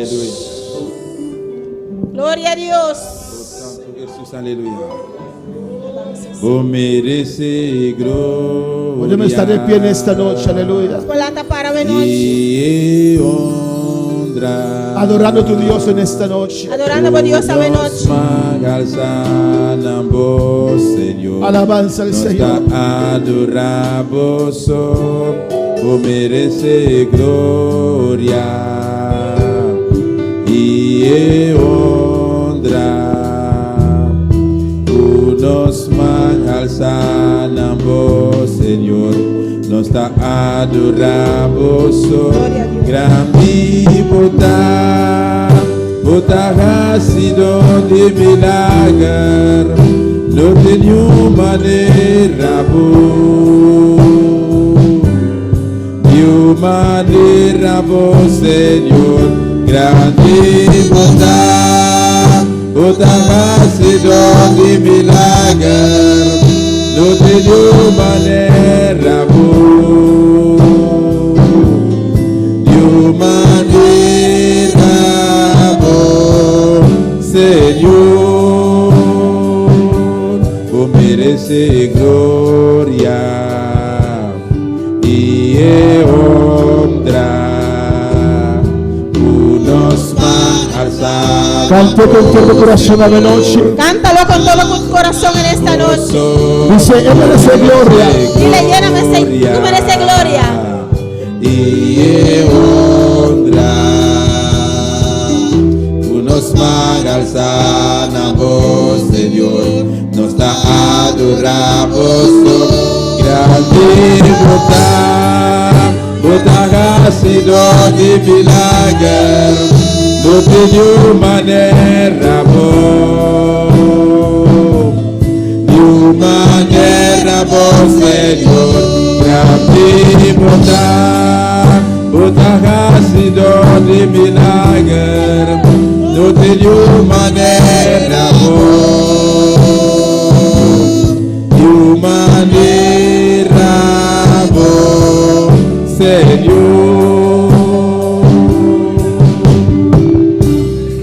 Gloria a Dios. Jesús, aleluya. Vos merece gloria. Podemos estar de pie en esta noche, aleluya. Volanta para de noche. Y honra. Adorando a tu Dios en esta noche. Adorando a Dios a de noche. Vos, Señor. Alabanza al Señor. Adoramos, vos merece gloria y honra. Nos alzamos, Señor, nos adoramos, grande botar ha sido de milagre, no tenho maneira de maneira Senhor, grande botar ha sido de milagre, no tenho maneira de maneira Senhor, vos merece glória e honra, unos alzados. Cante con todo corazón a la noche. Cántalo con todo tu corazón en esta noche. Dice, Él merece gloria. Dile, lléname, tú mereces gloria. Y honra, unos alzamos, Señor, nos da adoramos, grande botar ha sido de milagre, no tenho maneira de maneira Senhor, grande botar ha sido de milagre, no tenho maneira de maneira Senhor.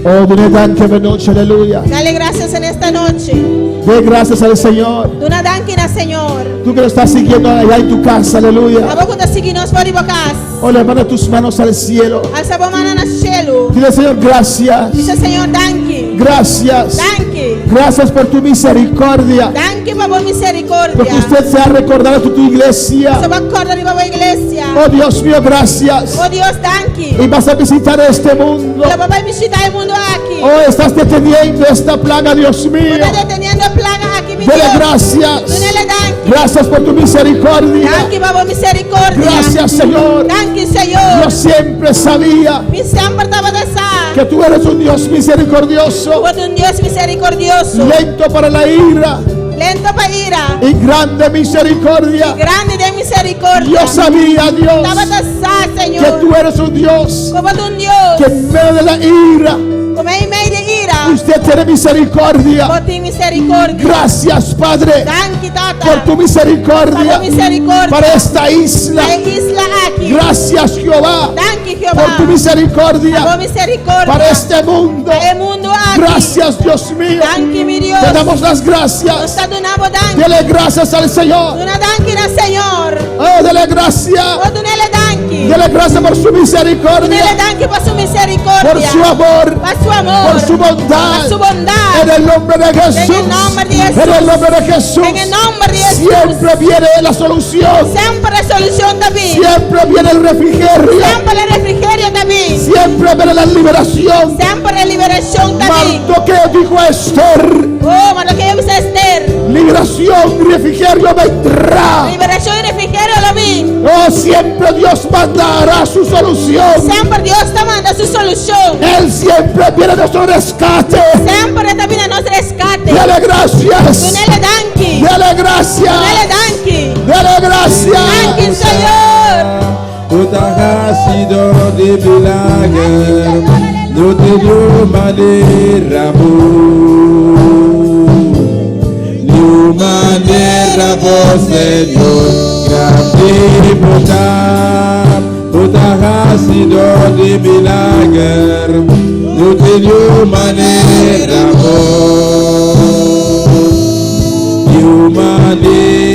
Oh, dile danke a la noche, aleluya. Dale gracias en esta noche. De gracias al Señor. Duna danquina, Señor. Tú que lo estás siguiendo allá en tu casa, aleluya. A vos que te seguimos por ibocas. Oh, levanta tus manos al cielo. Al sabor mana na cielo. Dile, Señor, gracias. Dice Señor, danke. Gracias. Danke. Gracias por tu misericordia. Danke por vos misericordia. Porque usted se ha recordado de tu iglesia. Se va a acordar de la iglesia. Oh, Dios mío, gracias. Oh Dios, danke. Y vas a visitar este mundo. La papá visita el mundo aquí. Oh, estás deteniendo esta plaga, Dios mío. Está deteniendo plagas aquí, mi Dele Dios. gracias. Dale danke. Gracias por tu misericordia. Danke por vos misericordia. Gracias, Señor. Danke, Yo Señor. siempre sabía Mi siempre estaba de esa. que tú eres un Dios misericordioso, Tú eres un Dios misericordioso. lento para la ira, lento para ira, y grande misericordia. grande de misericordia. Yo sabía, Dios, Estaba tasado, que Señor, tú eres un Dios como un Dios, que en medio de la ira, como en medio de ira, usted tiene misericordia. por tu misericordia. Gracias, Padre, Thank you, Tata, por tu misericordia por tu misericordia. para esta isla. La isla aquí. Gracias, Jehová, Thank you, por Jehová, tu misericordia por misericordia. para este mundo. El mundo aquí. Gracias, Dios mío. Thank you, mi Dios. Te damos las Nos gracias. está dando thank you. Dele gracias al Señor. Una thank you, Señor. Oh, dele gracias. O dunele thank you. Dele gracias por su Dunele misericordia, thank you por su por misericordia, su amor, por su amor, por su bondad. por su bondad. En el nombre de Jesús. En el nombre de Jesús. En el nombre de Jesús. En el nombre de Jesús. Siempre viene la solución. Siempre solución también. Siempre viene el refrigerio. Siempre el refrigerio también. Siempre viene la liberación. Siempre liberación también. Mardoqueo dijo a Esther: Oh, mano que yo hice Esther. liberación y refrigerio vendrá. Liberación y refrigerio lo vi. Oh, siempre Dios mandará su solución. Siempre Dios te manda su solución. Él siempre viene a nuestro rescate. Siempre también a nuestro rescate. Dele gracias. Dunele danki. Dele gracias. Dunele danki. Dele gracias. Danki, Señor. Utahasido de Bilager, no te dio manera New manera por Señor, grande bondad. Utahasido de Bilager, no te dio manera New manera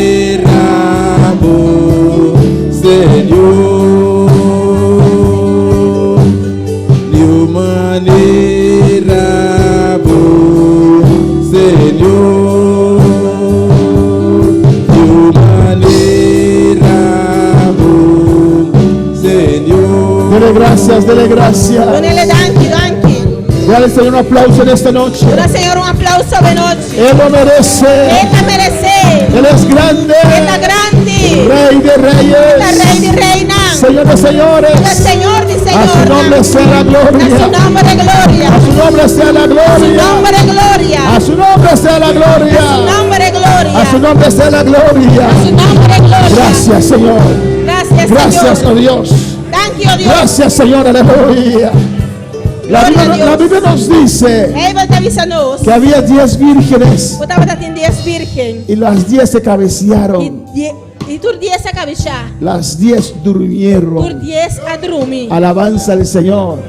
Señor. Dele gracias, dele gracias. Dunele danki, danki. Dale al Señor un aplauso en esta noche. Una Señor un aplauso de noche. Él lo merece. Él la merece. Él es grande. Él la grande. Rey de La reyes. rey de reina. Señor de señores. El Señor de A su nombre señor. sea la A su gloria. nombre de gloria. A su nombre sea la A su gloria. nombre de gloria. A su nombre sea la A su gloria. nombre de gloria. A su nombre sea la gloria. A su nombre de gloria. Gracias, Señor. Gracias, Gracias, Señor. oh Dios. Thank you, Dios. Gracias, Señor. Aleluya. La Gloria a Biblia, Dios. la Biblia nos dice Eva te avísanos. que había 10 vírgenes Botava da tem 10 virgen. y las 10 se cabecearon. E tur 10 a cabechar. Las 10 Tur durmieron. 10 a dormir. Alabanza al Señor.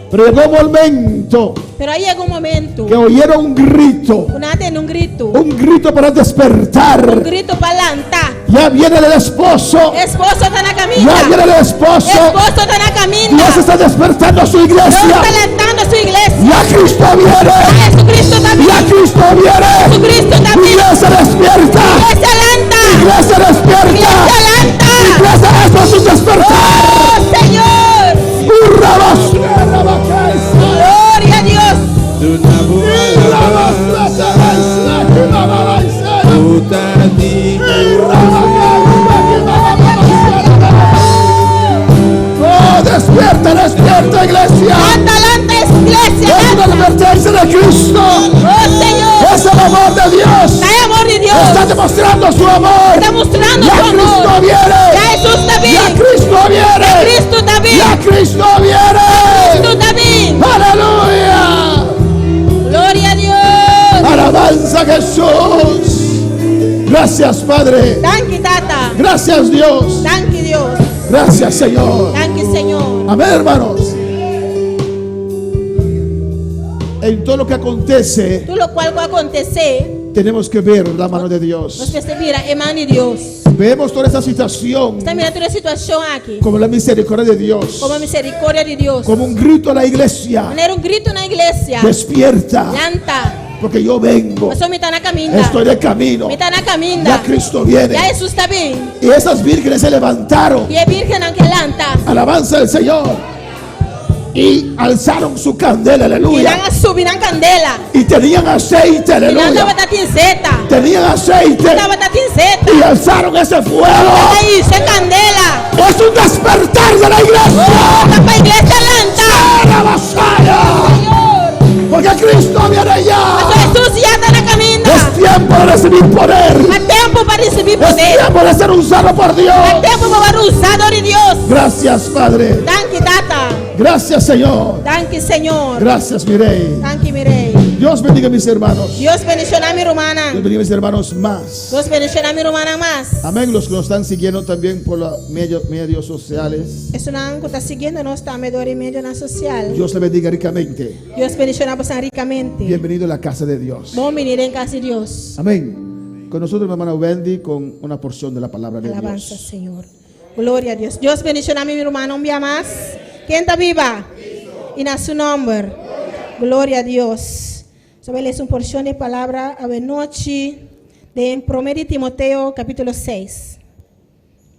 Pero llegó un momento Pero aí chega um momento. que oyeron un grito. Una tem um grito. Un grito para despertar. Um grito para lantar. Ya viene el esposo. Esposo está na Ya caminha. viene el esposo. Esposo está na caminha. Dios está despertando a su Deus iglesia. está levantando a sua igreja. Ya Cristo viene. Jesucristo está Ya vindo. Cristo viene. Jesucristo está vindo. Iglesia despierta. Igreja lenta. Iglesia despierta. Igreja lenta. Iglesia, eso es un despertar. Oh, Senhor. Glória a Dios. Oh, despierta, despierta, iglesia. Levanta, levanta, igreja. Es una Levanta. advertencia de Cristo. Oh, Senhor. Es el amor de Dios. É amor de Deus. Está demostrando su amor. Está mostrando Ya su Cristo amor. viene. Ya Jesús está Ya vindo. Cristo viene. Cristo está vindo. Ya Cristo viene. Cristo está vindo. Aleluya. Glória a Deus. Alabanza a Jesús. Gracias, Padre. Thank you, Tata. Gracias, Dios. Thank you, Deus. Gracias, Señor. Thank you, Senhor. Amén, hermanos. En todo lo que acontece, Tudo o qual vai acontecer, tenemos que ver la mano de nós Dios. percebemos a mão de Deus. Vemos toda esta situación Está mirando toda a situação aqui. como la misericordia de Dios, Como a misericórdia de Deus. como un grito a la iglesia. Era um grito na igreja. Despierta, Lanta. porque yo vengo. Nós somos na caminha. Estoy de camino. Me está na caminha. Ya Cristo viene. Já Jesus está vindo. Y esas vírgenes se levantaron. E a virgem que lanta. Alabanza al Señor. Y alzaron su candela, E aleluya. van a subir na candela. Y tenían aceite, E não aleluya. estava da tinseta. Tenían aceite Estava da tinseta. y alzaron ese fuego. Aí, isso é candela. Es un despertar de la iglesia. Volta para a igreja lanta. ¡Para batalla! Senhor. Porque Cristo viene ya. Mas Jesus já está na caminha. Es tiempo de recibir recibir poder. Há tempo para receber Es poder. tiempo de ser usado por Dios. Há tempo para ser usado de Deus. Gracias, Padre. Danke, Tata. Gracias, Señor. Danke, Senhor. Gracias, mi Rey. Danke, meu rei. Dios bendiga a mis hermanos. Deus bendiga a minha irmã. Dios bendiga a mis hermanos más. Deus bendiga a minha irmã mais. Amén. Los que nos están siguiendo también por los medios sociales. Isso não está seguindo nós também do meio na social. Dios le bendiga ricamente. Deus bendiga a você ricamente. Bienvenido a la casa de Dios. Bom venir em casa de Deus. Amén. Con nosotros, mi hermana Wendy, con una porción de la palabra de Alabanza, Dios. Senhor. Glória a Deus. Deus bendiga a minha irmã um dia mais. Quem está viva? E na seu nome. Glória a Deus. Sobre ler uma porção de palavra a noite de 1 Timoteo capítulo 6.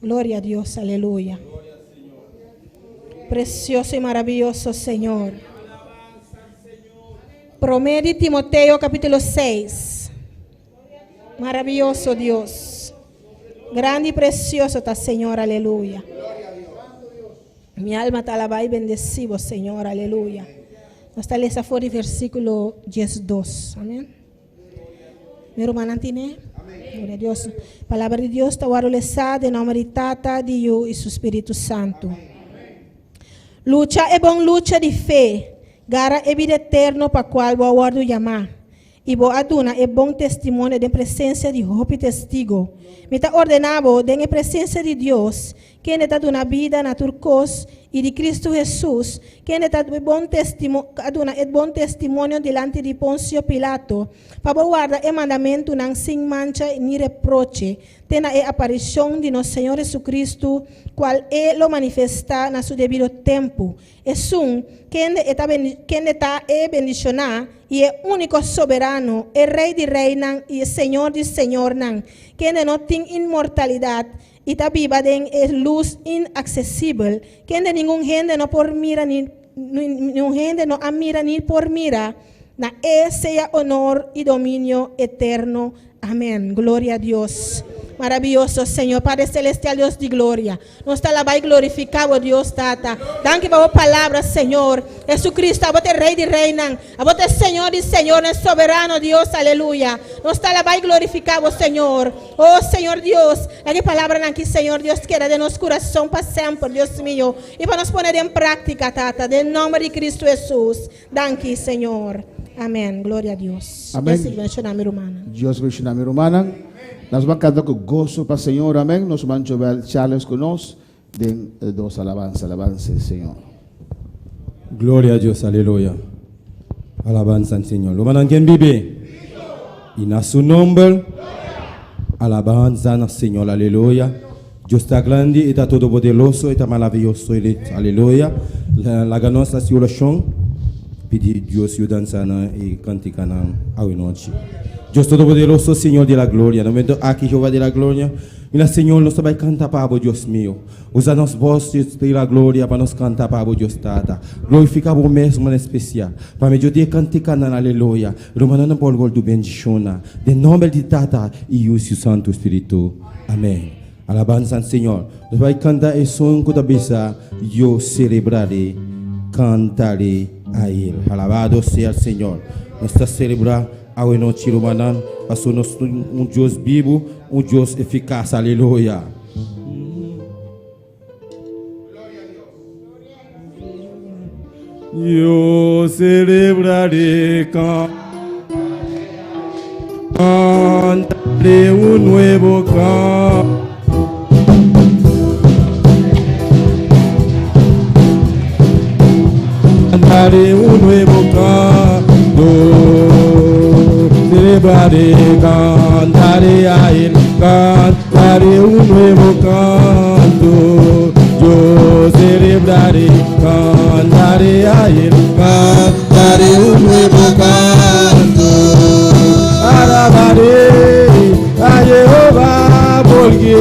Glória a Deus. Aleluia. Precioso e maravilhoso Senhor. 1 Timoteo capítulo 6. Maravilhoso Deus. Grande e precioso está Senhor, aleluia. Minha alma te alaba e bendecido, Senhor, aleluia. Nós está lendo fora o versículo 12. Amém. Meu irmão, Antine. Glória a Deus. Palavra de Deus está guardada em nome de Tata, de Yu e do Espírito Santo. Lucha é bom lucha de fé. Gara é vida eterna para qual vou aguardo chamar. E vou aduna é bom testemunho de presença de hope testigo. Me está ordenado de presença de Deus, que está dando vida na turcos e de Cristo Jesus, que está bom testemunho delante de Poncio Pilato, para guardar o mandamento não sem mancha nem reproche, tendo a aparição de nosso Senhor Jesucristo, qual Ele lo manifesta na seu devido tempo. É quem está bendicionar e é único soberano, é Rei de Reina e é Senhor de Senhor, que não tem imortalidade e está viva em luz inacessível, que nenhum gente não por mira nenhum gente não a mira nem por mira, na seja honor e domínio eterno. Amém. Glória a Deus. Maravilhoso Senhor, Padre Celestial, Deus de glória. Nós está lá e glorificado, Deus Tata. Danke para a palavra, Senhor. Jesucristo, a você Rei de Reina, a você Senhor e Senhor, é soberano, Deus, aleluia. Nós está lá e glorificado, Senhor. Oh, Senhor Deus, a palavra aqui, Senhor, Deus, queira de nosso coração para sempre, Deus meu. E para nos pôr em prática, Tata, em nome de Cristo Jesus. Danke, Senhor. Amém. Glória a Deus. Amém. Deus bendiga a minha irmã. Dios bendiga a mi hermana. Nós vamos cantar com gozo para o Senhor, amém. Nós vamos jogar Charles conosco de dos alabanzas, Senhor. Gloria a Dios, aleluya. Alabanza al Señor. ¿Lo mandan quien vive? Y en su nombre, alabanza al Señor, aleluya. Dios está grande y está todopoderoso y está maravilloso, aleluya. La ganancia de la oración, pide Dios y danzana y canticana a una noche. Dios todopoderoso, Señor de la gloria. No momento aquí, Jehová de la gloria. Mira, Señor, nos vai cantar para vos, Dios mío. Usa nos vozes de la gloria para nos cantar para vos, Dios Tata. Glorifica vos mesmo en especial. Para me yo te canticar, aleluya. Romanana por gol do bendiciona. De nome de Tata e o Santo Espírito. Amém. Alabanza al Señor. Nos vai cantar el son que tabisa. Yo celebraré, cantaré a Él. Alabado sea el Señor. Nos está celebrando. A noite romana, passou um Deus vivo, um Deus eficaz, aleluia. Eu celebraré, cantaré novo canto. Cantaré novo canto. Celebraré, cantaré a Él, cantaré nuevo canto. Yo celebraré, cantaré a Él, cantaré nuevo canto. Alabaré a Jehová porque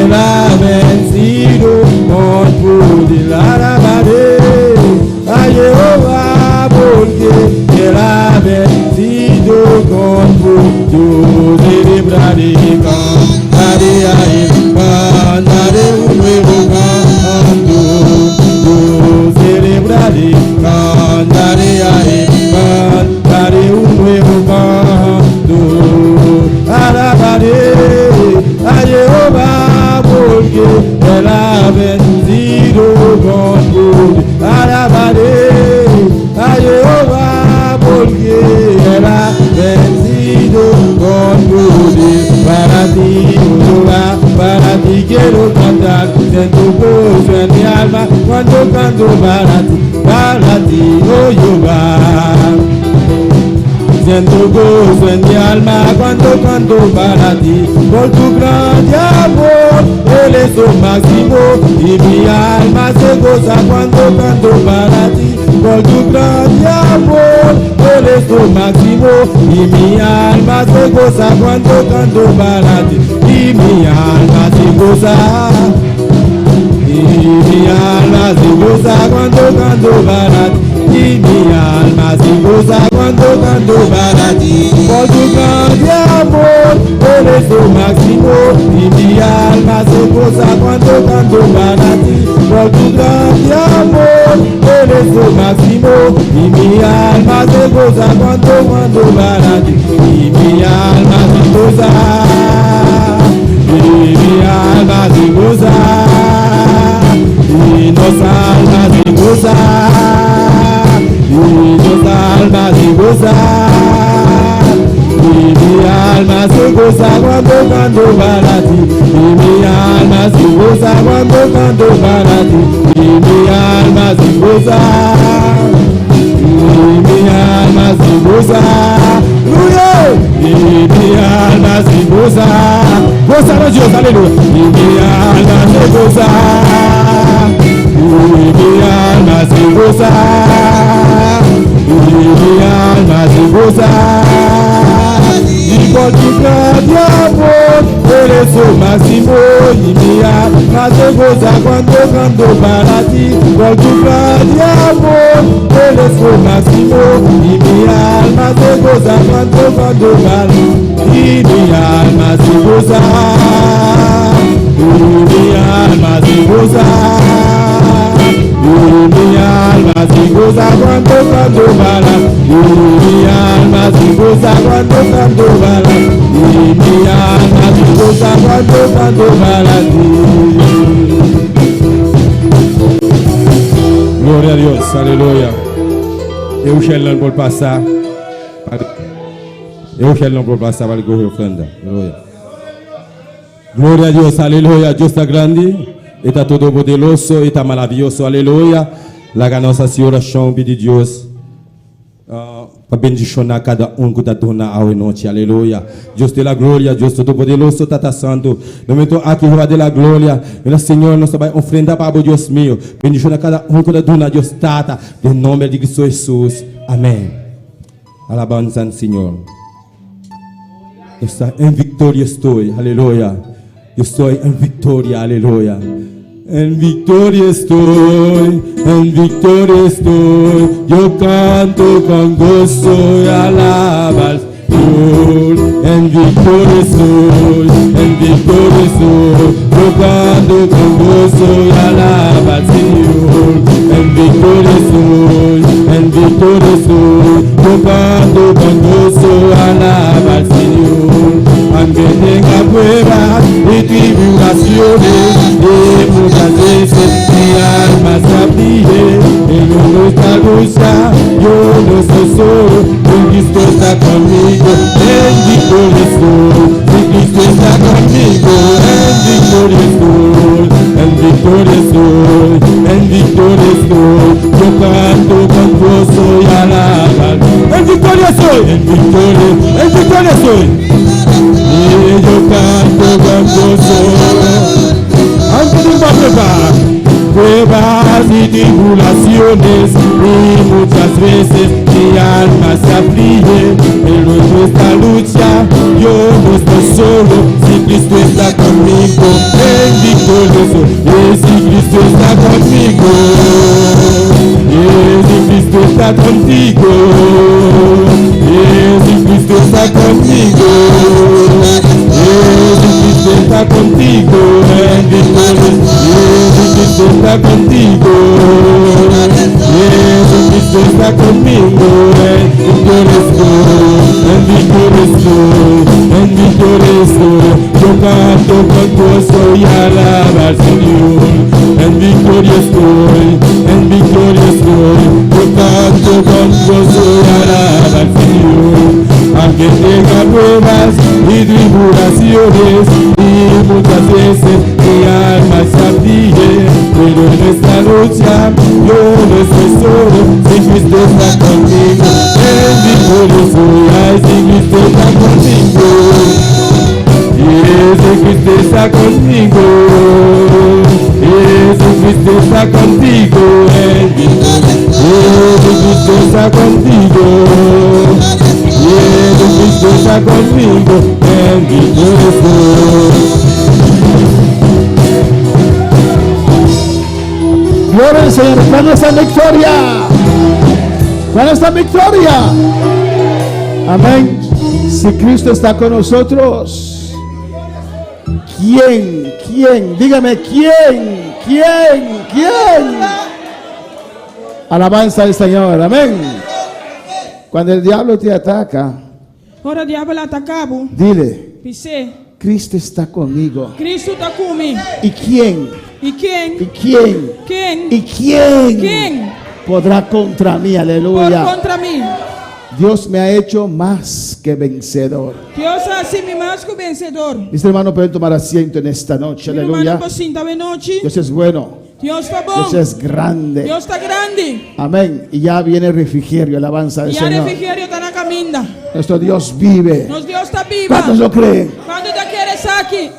Él ha vencido con poder. Alabaré a Jehová porque Él ha vencido con yo celebraré, cantaré a Él, cantaré un nuevo canto. Yo celebraré, cantaré a Él, cantaré un nuevo canto. ti, oh Jehová, para ti quiero cantar. Siento gozo en mi alma cuando canto para ti, oh Jehová. Siento gozo en mi alma cuando canto para ti, por tu grande amor, Él es lo máximo, y mi alma se goza cuando canto para ti, por tu grande amor, Él es lo máximo, y mi alma se goza cuando canto para ti, y mi alma se goza. Y mi alma se goza cuando canto para ti, y mi alma se goza cuando canto para ti, por tu grande amor, eres lo máximo, y mi alma se goza cuando canto para ti, por tu grande amor, eres lo máximo, y mi alma se goza cuando para ti, y mi alma se goza, y mi alma se goza. Y nos almas de goza, y nos almas de goza, y mi alma se goza cuando canto para ti, y mi alma se goza cuando canto para ti, y mi alma se goza, y mi alma se goza, y mi alma se goza, goza Dios, aleluya, y mi alma se goza. Y mi alma se goza, y mi alma se goza, y por tu grande amor, eres lo máximo, y mi alma se goza cuando canto para ti, por tu grande amor, eres lo máximo, y mi alma se goza cuando canto para ti, y mi alma se goza, y mi alma se goza. Y mi alma se goza cuando canto para, y mi alma se goza cuando canto para, y mi alma se goza cuando canto para ti. Gloria a Dios, aleluya. Euchel por pasar. Euchel por pasar para coger ofrenda. Gloria a Dios, aleluya. Dios está grande. Está todo poderoso, está maravilloso, aleluia. La nossa Senhora chão de Deus para bendicionar cada que está dando a noite, aleluia. Deus te la glória, Deus todo poderoso, está santo. No momento aqui vai de la glória, o Senhor nos vai ofrendar para o Deus meu. Bendicionar cada que está dando a Deus tata, em nome de Cristo Jesus, amém. Alabanza ao Senhor. Está em vitória estou, aleluia. Eu estou em vitória, aleluia. En victoria estoy, yo canto con gozo y alaba al Señor. En victoria estoy, yo canto con gozo y alaba al Señor. En victoria estoy, yo canto con gozo y alaba al Señor. Aunque tenga pruebas y tribulaciones, y muchas veces mi alma se aflige, en nuestra lucha yo no estoy solo, Cristo está conmigo, en victoria estoy, si Cristo está conmigo, en victoria estoy, yo canto con gozo y alabar, en victoria soy, y yo canto con gozo, aunque no va a probar pruebas y tribulaciones, y muchas veces mi alma se aflige, pero en nuestra lucha yo no estoy solo, si Cristo está conmigo, en victoria soy, y si Cristo está conmigo, y si Cristo está contigo, y si Cristo está conmigo, Cristo está contigo, en victoria, Cristo está contigo, Cristo está conmigo, en victoria estoy, yo canto con gozo y alaba al Señor, en victoria estoy, yo canto con gozo y alaba al Señor, aunque tenga pruebas y tribulaciones, y muchas veces mi alma se aflige, pero en esta lucha yo no estoy solo, si Cristo está conmigo, bendito yo soy, ay, si Cristo está conmigo, Jesucristo está conmigo, Jesucristo está contigo, Jesucristo está contigo, Jesucristo está conmigo, bendito soy. Gloria al Señor. ¿Cuándo está en victoria? ¿Cuándo está en victoria? Amén. Si Cristo está con nosotros, ¿quién? Dígame, ¿quién? Alabanza al Señor. Amén. Cuando el diablo te ataca, Ora diavolo atacavo, dile, pise, Cristo está conmigo. Cristo está conmigo. ¿Y quién? ¿Y quién? ¿Y quién? ¿Quién? ¿Y quién? ¿Quién? Podrá contra mí? Por Aleluya. contra mí. Dios me ha hecho más que vencedor. Dios hace mi más que vencedor. Mis hermanos pueden tomar asiento en esta noche. Mi Aleluya. hermano Pocinta Benochi. Dios es bueno. Dios está Dios bom. es grande. Dios está grande. Amén. Y ya viene el refrigerio, alabanza del Y a Señor. refrigerio está en la caminda. Nuestro Dios vive. Nos Dios está viva. ¿Cuántos lo creen? Cuando te quieres aquí.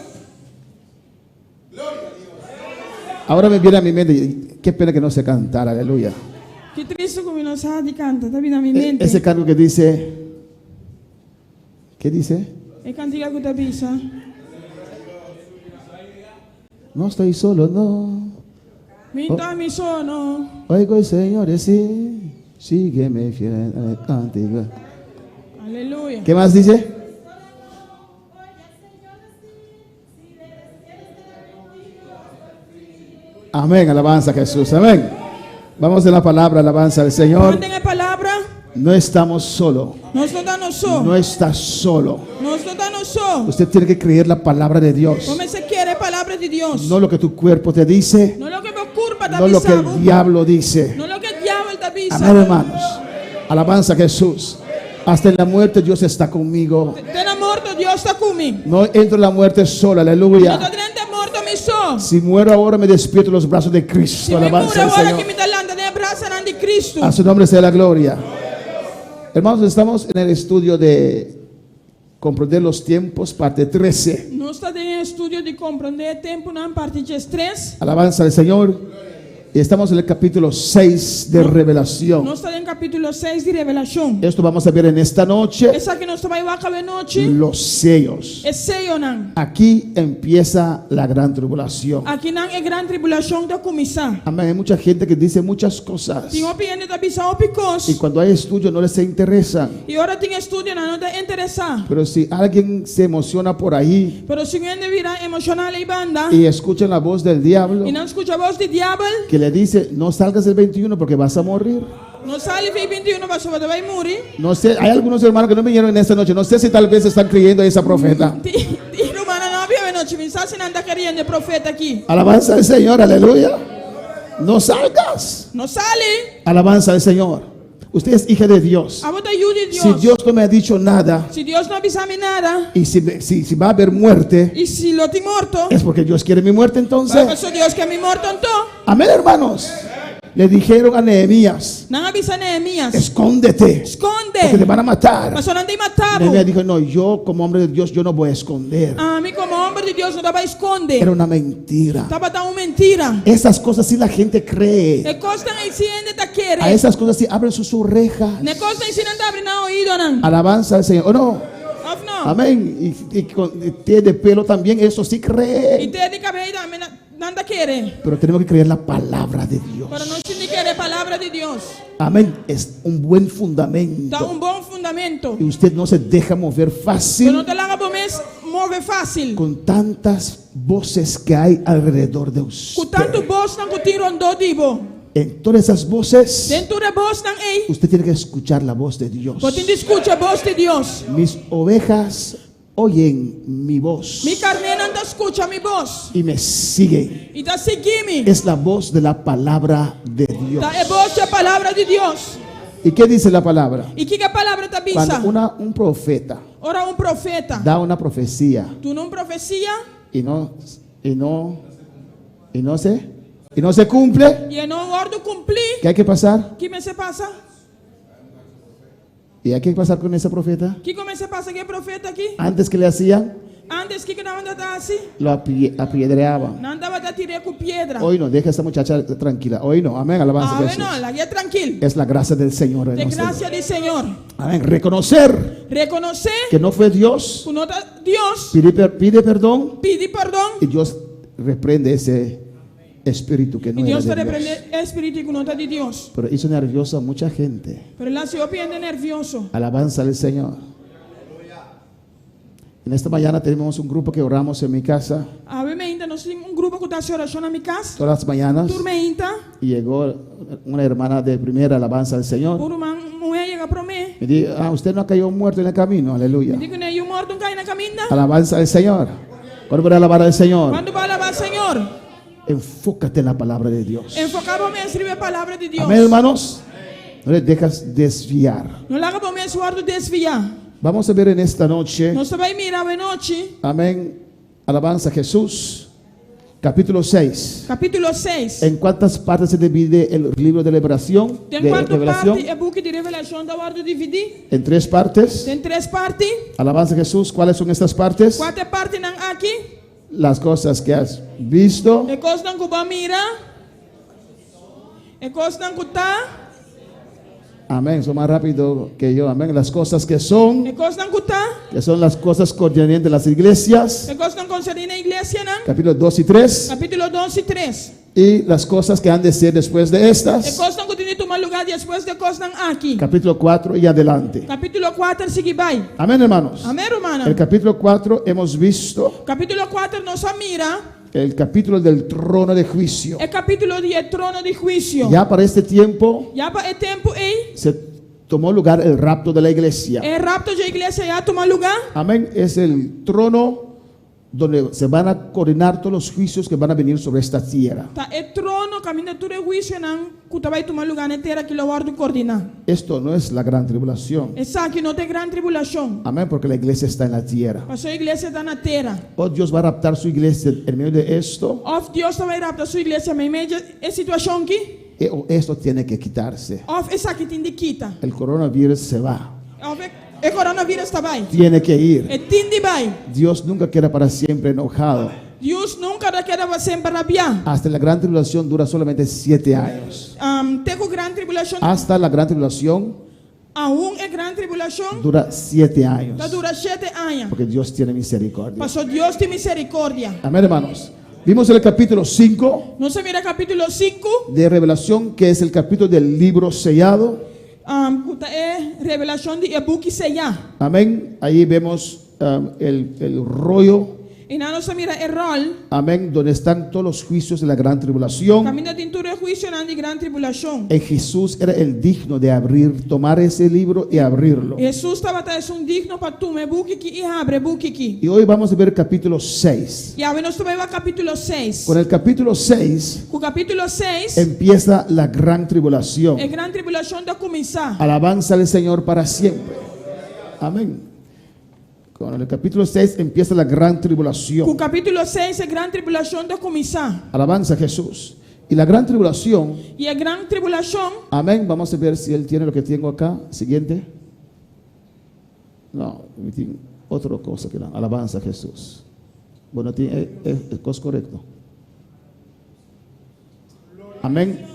Ahora me viene a mi mente, qué pena que no sé cantar, aleluya. Qué triste como no sabe de canta. Está viendo a mi mente. Ese canto que dice, ¿qué dice? Es cantiga que te avisa. No estoy solo, no. Minta mi sono. Oigo el Señor decir, sígueme fiel contigo. Aleluya. ¿Qué más dice? Amén, alabanza a Jesús, amén. Vamos a la palabra, alabanza al Señor. Manden la palabra. No estamos solos. Nos no danos so. No estás solo. Nos no danos so. Usted tiene que creer la palabra de Dios. Como se quiere palabra de Dios. No lo que tu cuerpo te dice, No lo que me ocurra te no lo que avisamos. el diablo dice. No lo que el diablo te avisa. Amén, hermanos. Alabanza a Jesús. Hasta en la muerte Dios está conmigo. Ten muerto, Dios está conmigo. No entro en la muerte sola, No aleluya. te trente muerto mi so. Si muero ahora me despierto en los brazos de Si Cristo. me muero Alabanza al ahora Señor. que me talanta de abrazo de Cristo. A su nombre sea la gloria. Hermanos, estamos en el estudio de comprender los tiempos, parte 13. No está en el estudio de comprender tiempo en parte 3. Alabanza al Señor. Y estamos en el capítulo 6 de Revelación. No está en capítulo 6 de Revelación. Esto vamos a ver en esta noche. Esa que nos va a acabar noche. Los sellos. Es sello nan. Aquí empieza la gran tribulación. Aquí nan es gran tribulación de comenzar. Amén. Hay mucha gente que dice muchas cosas. Tengo opinión de avisar picos. Y cuando hay estudio no les interesan. Y ahora tengo estudio no te interesa. Pero si alguien se emociona por ahí Pero si viene vida emocional y banda. y escuchan la voz del diablo Y no escucha voz de diablo. que le dice no salgas el 21 porque vas a morir. No sale el 21 vas a morir. No sé, hay algunos hermanos que no vinieron en esta noche. No sé si tal vez están creyendo a esa profeta. Romana no había noche. Me está haciendo queriendo el profeta aquí. Alabanza al Señor, aleluya. No salgas. No sale. Alabanza al Señor. Usted es hija de Dios. A vos te ayude Dios. Si Dios no me ha dicho nada Si Dios no avisa nada. y si va a haber muerte, Y si lo te muerto. es porque Dios quiere mi muerte entonces. Para que Dios que me muerto en todo. Amén, hermanos. Le dijeron a Nehemías, No avisa Nehemías. escóndete, porque te Esconde. van a matar. Mas no te matamos. Nehemías dijo, no, yo como hombre de Dios, yo no voy a esconder. A mí como hombre de Dios no te va a esconder. Era una mentira. Estaba tan mentira. Esas cosas sí la gente cree. Le costa enciende te A quiere. esas cosas sí abren sus orejas. Le costa enciende te abre na oído nan. Alabanza al Señor. ¿O no? Of no. Amén. Y con tie de pelo también, eso sí Y cree. te de cabello nada quiere. Pero tenemos que creer la palabra de Dios. Pero no se quiere palabra de Dios. Amén. Es un buen Da un fundamento. buen fundamento. Y usted no se deja mover Pero no fácil te la haga por mes mueve fácil. con tantas voces que hay alrededor de Con tanto usted. voz nan tiro ando dibo. En todas esas voces, Dentro de voz nan ei. usted tiene que escuchar la voz de Dios. Porque te escucha voz de Dios. Mis ovejas oyen mi voz Mi carne no te escucha mi voz. y me siguen. Y te sigue. Es la voz de la palabra de Dios. Da es voz de palabra de Dios. ¿Y qué dice la palabra? ¿Y qué palabra te avisa? Cuando un profeta Ora un profeta. da una profecía Tu non profecía y no se cumple, y no guardo cumplir. ¿qué hay que pasar? ¿Qué me se pasa? ¿Y hay que pasar con ese profeta? ¿Qué come se pasa? ¿Qué profeta aquí? Antes que le hacían, Antes que no andaba así, lo apedreaban. no andaba a tirar con piedra. Hoy no, deja a esa muchacha tranquila. Hoy no, amén, alabanza a Ahora Jesús. no, la guía tranquilo. Es la gracia del Señor en De nosotros. gracia del Señor. Amén. Reconocer Reconocer que no fue Dios, que no está Dios, pide perdón pide perdón. y Dios reprende ese espíritu que no Y era Dios te de Dios. reprende el espíritu que no está de Dios. Pero hizo nervioso a mucha gente. Pero la ciudad pierde nervioso. Alabanza al Señor. En esta mañana tenemos un grupo que oramos en mi casa A ver, me inta, no sé, un grupo que está oración en mi casa. todas las mañanas. Tú me inta, Y llegó una hermana de primera alabanza al Señor. por una mujer llega para mí. Me dijo, usted no ha caído muerto en el camino, aleluya. Digo, no hay un muerto que hay en la camina. Alabanza al Señor. ¿Cuándo voy a alabar al Señor? ¿Cuándo va a alabar al Señor? Enfócate en la palabra de Dios. Enfocado me escribe palabra de Dios. Amén, hermanos. No le dejas desviar. No la haga para mí su guardo desviar. Vamos a ver en esta noche, No se va a mirar de noche. amén, alabanza a Jesús, capítulo 6. Capítulo 6. ¿En cuántas partes se divide el libro de liberación? Tem De quatro revelación? partes, é book de revelação da guardo dividir. En 3 partes. Tem 3 partes. Alabanza a Jesús. ¿Cuáles son estas partes? 4 partes não aqui. Las cosas que has visto, É coisa não que mira. É coisa não que tá. amén, son más rápido que yo, amén, las cosas que son las cosas concernientes de las iglesias, É coisa não concerne na igreja, não. capítulo 2 y 3, Capítulo 2 e 3. y las cosas que han de ser después de É estas, coisa não que tem que tomar lugar depois de coisa não aqui. capítulo 4 y adelante. Capítulo 4 sigue vai. Amén, hermanos. Amém, hermano. El capítulo 4 hemos visto Capítulo 4 nos mira. el capítulo del trono de juicio. É capítulo de trono de juicio. Ya para este tiempo Já para o tempo aí. se tomó lugar el rapto de la iglesia. É rapto de igreja já toma lugar. Amén. Es el trono donde se van a coordinar todos los juicios que van a venir sobre esta tierra. Tá, é trono, caminho de juízo não, que vai tomar lugar na terra que lo guardo coordenar. Esto no es la gran tribulación. Essa aqui não tem grande tribulação. Amén, porque la iglesia está en la tierra. A sua igreja está na terra. Oh, Dios va a raptar su iglesia en medio de esto. Of Deus vai raptar sua igreja em meio de situação aqui. Esto tiene que quitarse. Of essa aqui tem de quita. El coronavirus se va. Of é coronavírus está vai. Tiene que ir. É tem de vai. Dios nunca queda para siempre enojado. Deus nunca queda sempre rabiar. Hasta la gran tribulación dura solamente 7 años. Tem grande tribulação. Hasta la gran tribulación Aún é grande tribulação. dura 7 años. Tá dura 7 anos. Porque Dios tiene misericordia. Passou Deus tem misericórdia. Amén, hermanos. Vimos el capítulo 5 Não se mira capítulo 5. de Revelación, que es el capítulo del libro sellado. É revelação de e-book sellar. Amén. Ahí vemos el rollo. E não se mira o rol. Amén. Donde están todos los juicios de la gran tribulación. Caminho de tintura juízo não de grande tribulação. Jesús era el digno de tomar ese libro y abrirlo. Jesus estava um digno para tu me book aqui e abre book aqui. Y hoy vamos a ver el capítulo 6. E agora nós vamos capítulo 6. Con el capítulo 6 O capítulo 6 empieza la gran tribulación. é grande tribulação da começar. Alabanza al Señor para siempre. Amén. Con el capítulo 6 empieza la gran O tribulación. capítulo 6 é grande tribulação da começar. Alabanza a Jesús. Y la gran tribulación, E a grande tribulação, amén. Vamos a ver si él tiene lo que tengo acá. Siguiente. No, tiene otra cosa que la alabanza a Jesús. Bueno, es correcto. Amén.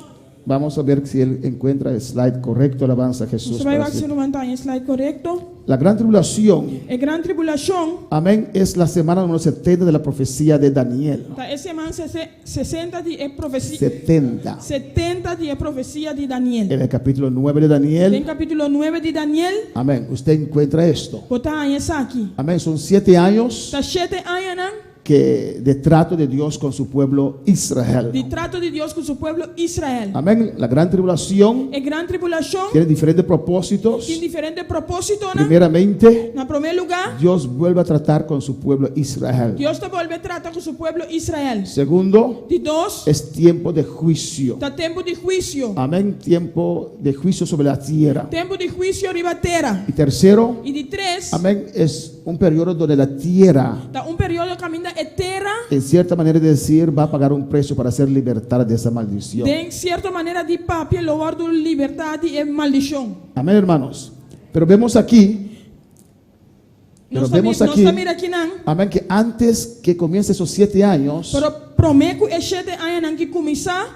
Vamos a ver si él encuentra el slide correcto. Alabanza a Jesús. você vai para ver se siempre. não está em slide correto. La gran tribulación, É grande tribulação. amén, es la semana número 70 de la profecía de Daniel. Tá, essa semana 60 de profecia. 70. 70 de profecia de Daniel. En el capítulo 9 de Tem Daniel, capítulo 9 de Daniel. amén, usted encuentra esto. Botar essa aqui. Amén, son 7 años Tá 7 anos, não? de trato de Dios con su pueblo Israel. de trato de Dios con su pueblo Israel. Amén. La gran tribulación En gran tribulación tiene diferentes propósitos. tiene diferentes propósitos, ¿no? Primeramente, En primer lugar, Dios vuelve a tratar con su pueblo Israel. Dios te vuelve a tratar con su pueblo Israel. Segundo, De dos, es tiempo de juicio. está tiempo de juicio. Amén. Tiempo de juicio sobre la tierra. Tiempo de juicio ribatera. Y tercero, Y de tres, amén, es un periodo donde la tierra, está un periodo camina eterna. en cierta manera de decir, va a pagar un precio para ser libertada de esa maldición. De en cierta manera de papel lo guardo libertad y maldición. Amén, hermanos. Pero vemos aquí, No está mira aquí, nan. amén, que antes que comience esos 7 años, Pero prometo que 7 años que comienza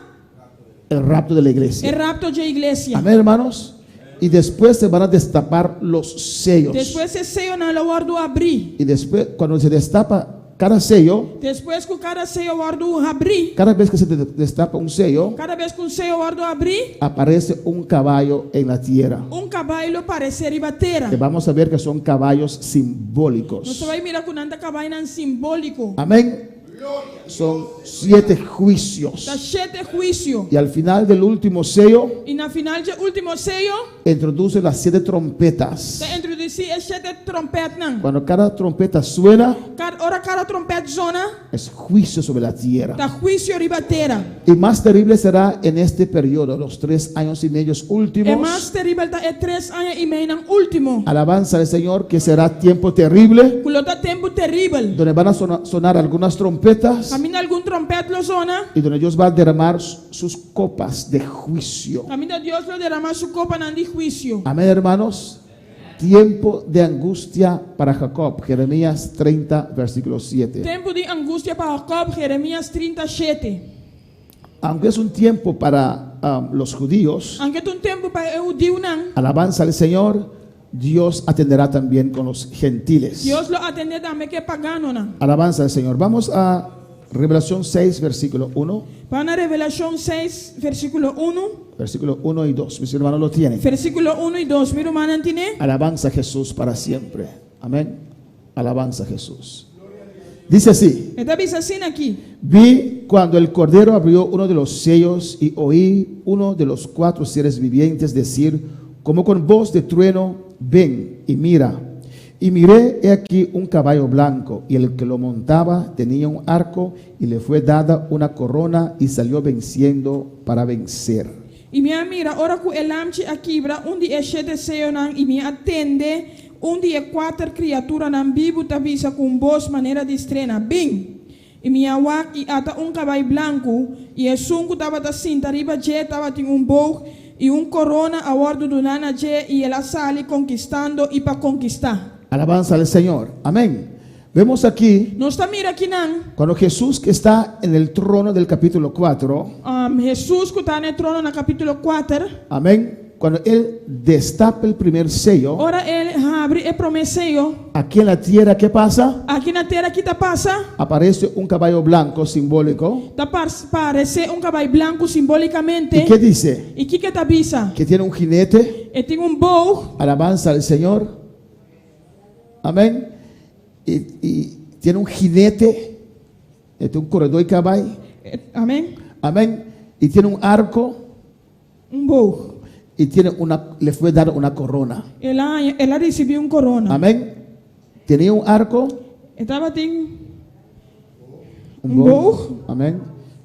el rapto de la el iglesia. rapto de iglesia. Amén, hermanos. Y después se van a destapar los sellos. Después ese sello no lo guardo abrir. Y después, cuando se destapa cada sello, Después que cada sello guardo abrir. cada vez que se destapa un sello, Cada vez que un sello guardo abrir, aparece un caballo en la tierra. un caballo parece ribatera. Que vamos a ver que son caballos simbólicos. No se va a mirar con anda caballo simbólico. Amén. Son 7 juicios. Está 7 juicio. Y al final del último sello, Y al final del último sello, introduce las 7 trompetas. te introducí el 7 trompet nan. Cuando cada trompeta suena, Cada trompet zona, es juicio sobre la tierra. está juicio ribatera. Y más terrible será en este periodo, los 3 años y medio Es últimos. más terrible está 3 años y medio en último. Alabanza al Señor, que será tiempo terrible, Culota tiempo terrible. donde van a sonar algunas trompetas Camina algún trompet lo zona. y donde Dios va a derramar sus copas de juicio. Camina Dios lo derrama su copa en el juicio. Amén, hermanos. Tiempo de angustia para Jacob. Jeremías 30, versículo 7. Tiempo de angustia para Jacob, Jeremías 37. Aunque es un tiempo para los judíos, Aunque es un tiempo para el judío, alabanza al Señor, Dios atenderá también con los gentiles. Dios lo atiende también que pagano. Alabanza al Señor. Vamos a Revelación 6, versículo 1. Para Revelación 6, versículo 1. Versículo 1 y 2. Mis hermanos lo tienen. Versículo 1 y 2. Mi hermana tiene. Alabanza a Jesús para siempre. Amén. Alabanza a Jesús. Dice así: Esta dice así aquí. vi cuando el Cordero abrió uno de los sellos y oí uno de los 4 seres vivientes decir, como con voz de trueno, ven y mira. Y miré, he aquí un caballo blanco, y el que lo montaba tenía un arco, y le fue dada una corona, y salió venciendo para vencer. Y mira, ora ku elamchi akibra, un día 7 seyonan, y me atende, un día 4 criaturas nan vivo tabisa con voz manera de estrena, bing. Y mi awak y ata un caballo blanco, y el sunku taba da cinta, arriba je taba tin un bog, y un corona a bordo de una je, y el sale conquistando y para conquistar. Alabanza al Señor. Amén. Vemos aquí, No está mira aquí nan, cuando Jesús, que está en el trono del capítulo 4, Jesús que está en el trono en el capítulo 4, amén, cuando Él destapa el primer sello, ora él abre el promeseo, aquí en la tierra, ¿qué pasa? aquí en la tierra aquí te pasa, Aparece un caballo blanco simbólico. parece un caballo blanco simbólicamente. ¿Y qué dice? ¿Y qué te avisa? Que tiene un jinete. Tiene un bow, Alabanza al Señor. Amén. Y tiene un jinete. Tiene un corredor y caballo. amén, Amén. Y tiene un arco. un bow. Y le fue dada una corona. Él recibió un corona. Amén. Tenía un arco. Estaba tin Un un bow. bow. Amén.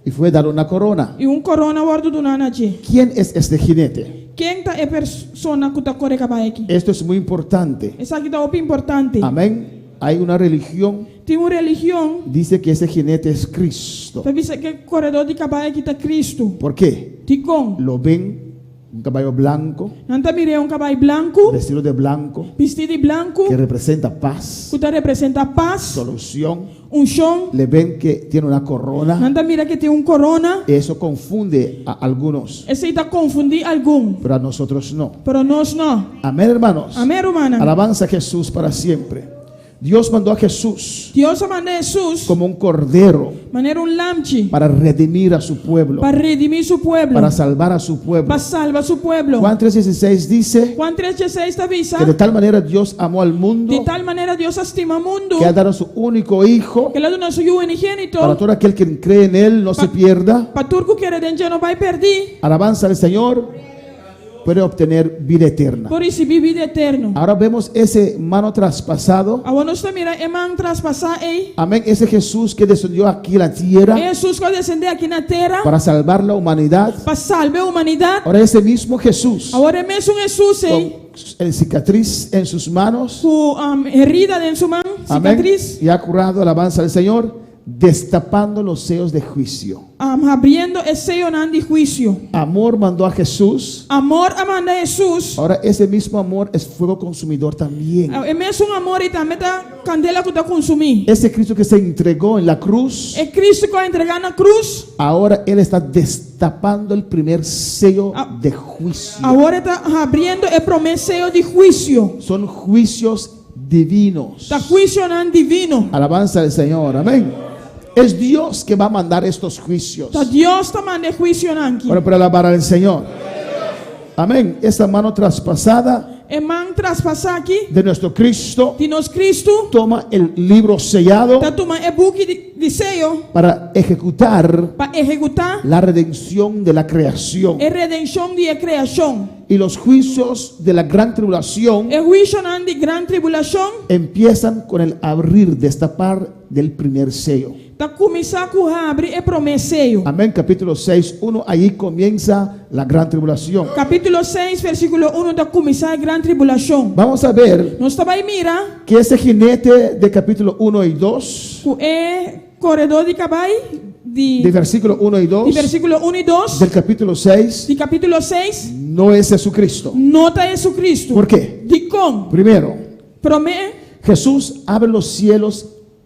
Y fue dada una corona. y un corona guardo de una nache. ¿Quién es este jinete? ¿Quién está es persona que está corre caballo aquí? Esto es muy importante. Esa aquí está muy importante. Amén. Hay una religión, Tiene una religión, dice que ese jinete es Cristo. te dice que el corredor de caballo aquí está Cristo. ¿Por qué? Ticón. Lo ven, un caballo blanco, Nanta mire un caballo blanco, vestido de blanco, vestido de blanco, que representa paz, que representa paz, solución. unción. Le ven que tiene una corona. Nanta mira que tiene un corona. Eso confunde a algunos, Ese está confundir algún, pero a nosotros no. pero nos no. Amén, hermanos. Amén, hermana. Alabanza a Jesús para siempre. Dios mandó a Jesús Deus mandou Jesus como un cordero maneira lamchi para redimir a su pueblo, para redimir su pueblo, para salvar a su pueblo. para salvar su pueblo. Juan 3:16 dice Juan 3:16 avisa que de tal manera Dios amó al mundo de tal maneira Deus estima o mundo que ha dado a su único hijo que ele deu nosso unigênito para todo aquel que cree en él no se pierda. para turco que era dentro não vai perder, Alabanza al Señor, puede obtener vida eterna. por isso vive vida eterno. Ahora vemos ese mano traspasado. Agora nós estamos mirando eman traspassar aí. Amén. Ese Jesús que descendió aquí a la tierra Jesus que descendeu aqui na terra para salvar la humanidad. para salvar a humanidade. Ahora ese mismo Jesús Agora é mesmo Jesus aí con el cicatriz en sus manos. com herida em sua mão, Amén. cicatriz, Y ha curado, alabanza al Señor, destapando los sellos de juicio. abrindo esse sello de juízo. Amor mandó a Jesús. Amor amanda Jesus. Ahora ese mismo amor es fuego consumidor también. É mesmo amor e também tá candela que tá consumir. Ese Cristo que se entregó en la cruz, É Cristo que vai entregar na cruz. ahora Él está destapando el primer sello de juicio. Agora está abrindo o primeiro sello de juízo. Son juicios divinos. Está juízo divino. Alabanza al Señor, amén. Es Dios que va a mandar estos juicios. Tá Deus tá mandando juízo aqui. Ahora para alabar al Señor. Amén. Esta mano traspasada E man traspassar aqui de nuestro Cristo de nós Cristo. toma el libro sellado Tá tomando o book de sello para ejecutar para executar la redención de la creación. a redenção de criação. Y los juicios de la gran tribulación O juízo de grande tribulação empiezan con el abrir, destapar del primer sello. tá começar a abrir o primeiro sello. Amén. Capítulo 6:1. Allí comienza la gran tribulación. Capítulo 6, versículo 1 da começar a grande tribulação. Vamos a ver Nós também mira que ese jinete de capítulo 1 y 2, o corredor de cavalo de de versículo 1 y 2, versículo 1 e 2 del capítulo 6, de capítulo 6 no es Jesucristo. nota Jesus Cristo. ¿Por qué? De como Primero, promete Jesús abre los cielos,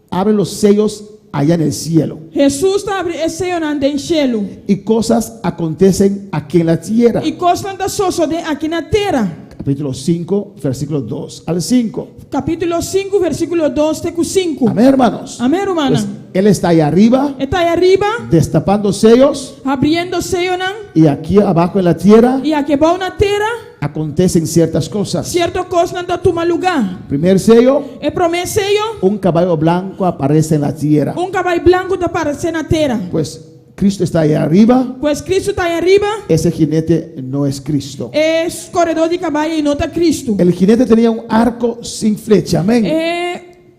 abre los sellos allá en el cielo. Jesus está abrindo esse sello no cielo Y cosas acontecen aquí en la tierra. e costa da suceder aqui na terra. Capítulo 5, versículos 2 al 5. Capítulo 5, versículo 2 até 5. Amén, hermanos. Amém, hermana. Pues, Él está ahí arriba, Está aí arriba, destapando sellos, abrindo sello y aquí abajo en la tierra e aqui bom na terra, acontecen ciertas cosas. certo coisa não toma lugar. Primer sello, O primeiro sello, un caballo blanco aparece en la tierra. cavalo branco está aparecendo na terra. Pues Cristo está ahí arriba, Pois Cristo está aí arriba, ese jinete no es Cristo. é corredor de cavalo e não está Cristo. El jinete tenía un arco sin flecha, amén.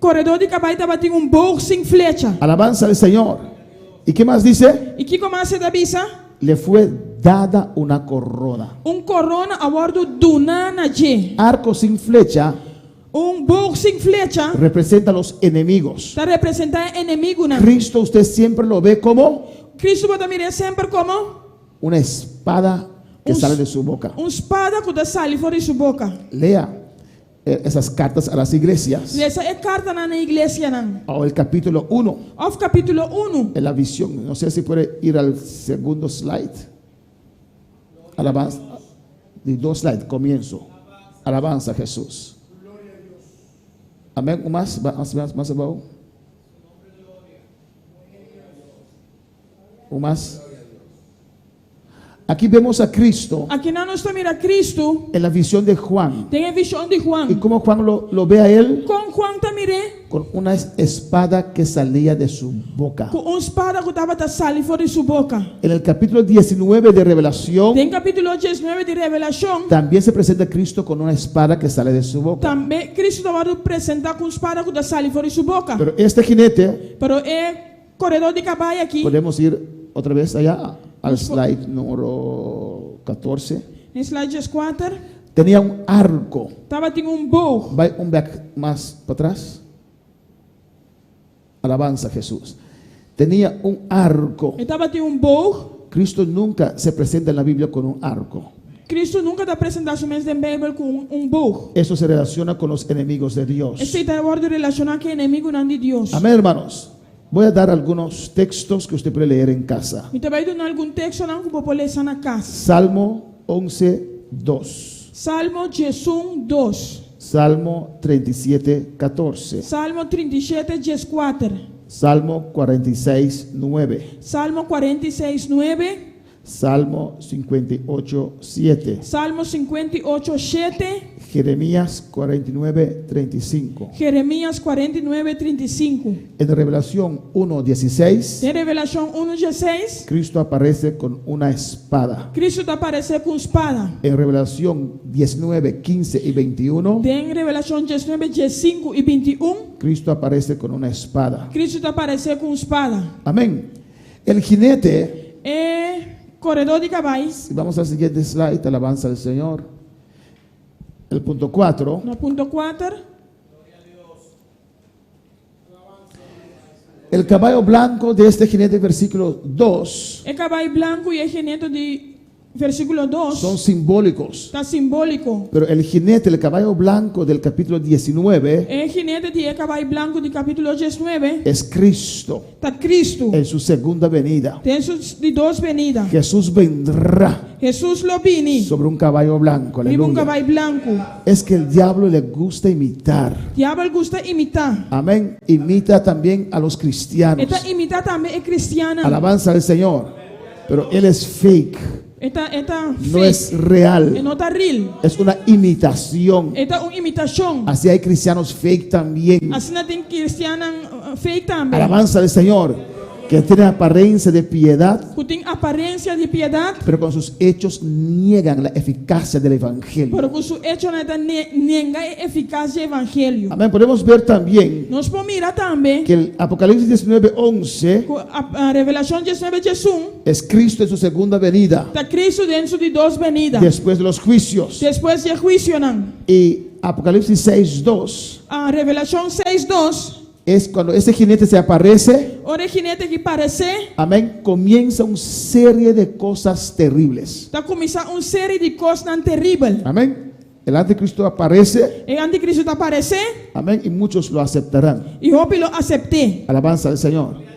Corredor de cavalo estava tendo bow sem flecha. Alabanza al Señor. ¿Y qué más dice? E que começa a avisa? Le fue dada una corona. Corona a bordo do nanaje. Arco sin flecha Bow sem flecha representa a los enemigos. está representando inimigo. Cristo usted siempre lo ve como Cristo pode mirar sempre como una espada que sale de su boca. espada que está saindo fora de sua boca. Lea esas cartas a las iglesias. Essa é carta na igreja. O el capítulo 1, Of capítulo 1. en la visión. No sé si puede ir al segundo slide. Alabanza. De 2 slides, comienzo. Alabanza a Jesús. Amén. Más abajo. Más. Aquí vemos a Cristo Aqui nós estamos mirando Cristo. en la visión de Juan. Tem a visão de Y Juan. como Juan lo ve a él Com Juan está mirando con una espada que salía de su boca. com espada que estava saindo fora de sua boca. En el capítulo 19 de Revelación Tem capítulo 19 de Revelação. también se presenta a Cristo con una espada que sale de su boca. Também Cristo estava apresentar com espada que está saindo fora de sua boca. Pero este jinete, Pero corredor de cavalo aqui. podemos ir otra vez allá al slide número 14. Em slide 4. Tenía un arco. Estava tendo bow. Va un back más para atrás. Alabanza a Jesús. Tenía un arco. Estava tendo bow. Cristo nunca se presenta en la Biblia con un arco. Cristo nunca está apresentando somente na Bíblia com bow. Eso se relaciona con los enemigos de Dios. Esse está relacionado com o inimigo de Deus. Amén, hermanos. Voy a dar algunos textos que usted puede leer en casa. E também dando algum texto não que vou ler na casa. Salmo 11:2. Salmo 11, 2. Salmo 37, 14. Salmo 37, 4. Salmo 46, 9. Salmo 46, 9. Salmo 58, 7. Salmo 58, 7. Jeremías 49, 35. Jeremías 49, 35. En Revelación 1, 16, De Revelação 1:16, Cristo aparece con una espada. Cristo está aparecendo com espada. En Revelación 19, 15 y 21, Em Revelação 19, 5 e 21, Cristo aparece con una espada. Cristo está aparecendo com espada. Amén. El jinete, Corredor de caballos. y vamos al siguiente slide, alabanza al Señor. El punto 4, No ponto 4. el caballo blanco de este jinete, versículo 2, É caballo branco e é jinete de versículo 2. son simbólicos. Está simbólico. Pero el jinete, el caballo blanco del capítulo 19, É jinete de caballo branco de capítulo 19. es Cristo Está Cristo. en su segunda venida. Tem sus de duas venidas. Jesús vendrá Jesus lo vini. sobre un caballo blanco. Vive um Aleluya. caballo branco. Es que el diablo le gusta imitar. Diabo gusta imitar. Amén. Imita también a los cristianos. Esta imitar também é cristiana. Alabanza al Señor. Pero él es fake. Esta No es real. não está real. Es una imitación. Esta uma imitação. Así hay cristianos fake también. Assim tem cristiana fake também. Alabanza al Señor. Que tienen apariencia de piedad, Que tem aparência de piedade, pero con sus hechos niegan la eficacia del evangelio. pero com seu hecho não nega a eficácia do evangelho. Amén. Podemos ver también Nós podemos mirar também que el Apocalipsis 19:11 a Revelação 19, 1. es Cristo en su segunda venida, Está Cristo dentro de duas venidas. después de los juicios. Depois de juízo, não. Y Apocalipsis 6:2 A Revelação 6, 2. es cuando ese jinete se aparece. O jinete que parece Amén. Comienza una serie de cosas terribles. está começando uma série de coisas terríveis. Amén. El anticristo aparece. E anticristo está aparecendo Amén. Y muchos lo aceptarán. e eu lo aceitei. Alabanza al Señor.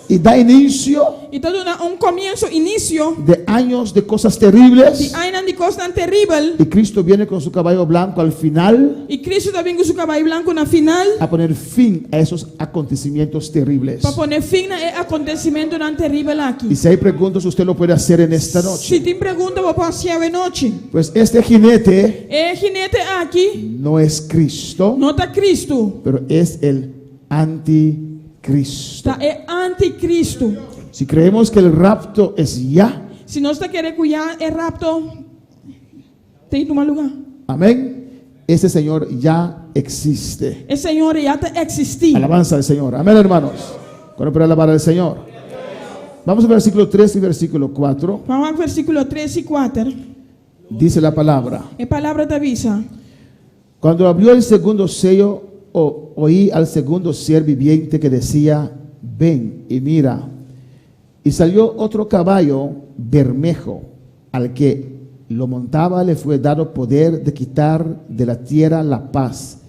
Y da inicio Então, começo, início de años de cosas de terribles. anos de coisas terríveis. Y Cristo viene con su caballo blanco al final E Cristo está vindo com seu cavalo branco na final a poner fin a esos acontecimientos terribles. para poner fim a acontecimento não terrível aqui. Y si hay preguntas, usted lo puede hacer en esta Se noche. tem pergunta, vou passar a noite. Pues este jinete E jinete aqui no es Cristo, não está Cristo, pero es el anticristo. está é anticristo. Si creemos que el rapto es ya, Se nós está querendo cuidar é rapto, tem que tomar lugar. amén, ese Señor ya existe. O Senhor já está existindo. Alabanza al Señor. Amén, hermanos. ¿Cuándo para alabar al Señor? Vamos al versículo 3 y versículo 4. Vamos ao versículo 3 e 4. Dice la palabra. A palavra te avisa. Cuando abrió el segundo sello, oí al segundo ser viviente que decía, ven y mira. Y salió otro caballo bermejo, al que lo montaba le fue dado poder de quitar de la tierra la paz,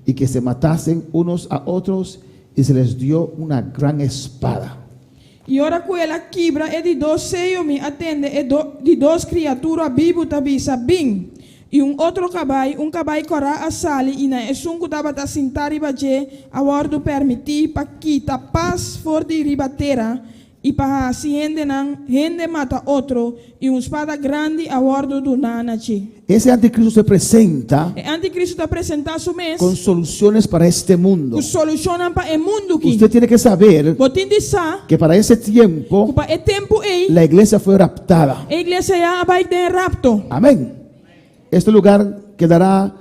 y que se matasen unos a otros, y se les dio una gran espada. E ora com ela quebra é de dois seios me atende é de duas criaturas a Bíblia te avisa bem. E outro caballo corá a sali e na esunco dava a sentar e bater a ordem permitir para quitar paz for de ribatera e para assim rende mata outro e espada grande a ordem do nanachi. Ese anticristo se presenta E anticristo está apresentando su mês con soluciones para este mundo. que solucionam para o mundo aqui. Usted tiene que saber Botin de sa que para ese tiempo para o tempo aí la iglesia fue raptada. a igreja já vai ter rapto. Amén. Este lugar quedará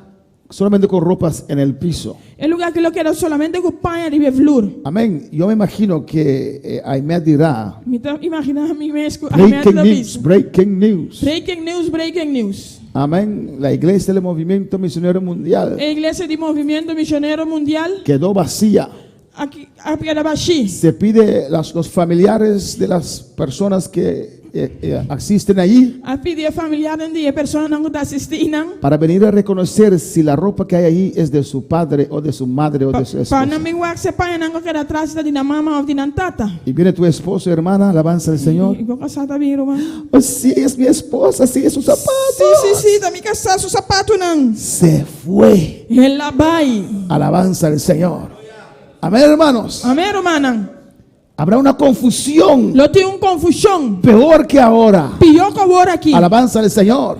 solamente con ropas en el piso. El lugar que lo queda solamente con paña de flor. Amén. Yo me imagino que Aymed dirá, Imagina a mí mesmo. breaking news. Breaking news. Amén. La iglesia del movimiento misionero mundial A igreja de movimento missionário mundial quedó vacía. aqui era baixi. Se pide los familiares de las personas que asisten allí A pedir familiares de personas não está assistindo. para venir a reconocer si la ropa que hay allí es de su padre o de su madre o de su Para esposa. não me wax se pai não quer atrás da dina mama ou dina tata. Y viene tu esposo, hermana, alabanza al Señor. E vou casar também, irmã. Oh, sí, es mi esposa, sí, es su zapato. Sim, tá me casar seu sapato não. Se fue. Ela vai. Alabanza al Señor. Amén, hermanos. Amém, irmã. Habrá una confusión Lo tem confusão. peor que ahora. Pior que agora aqui. Alabanza al Señor.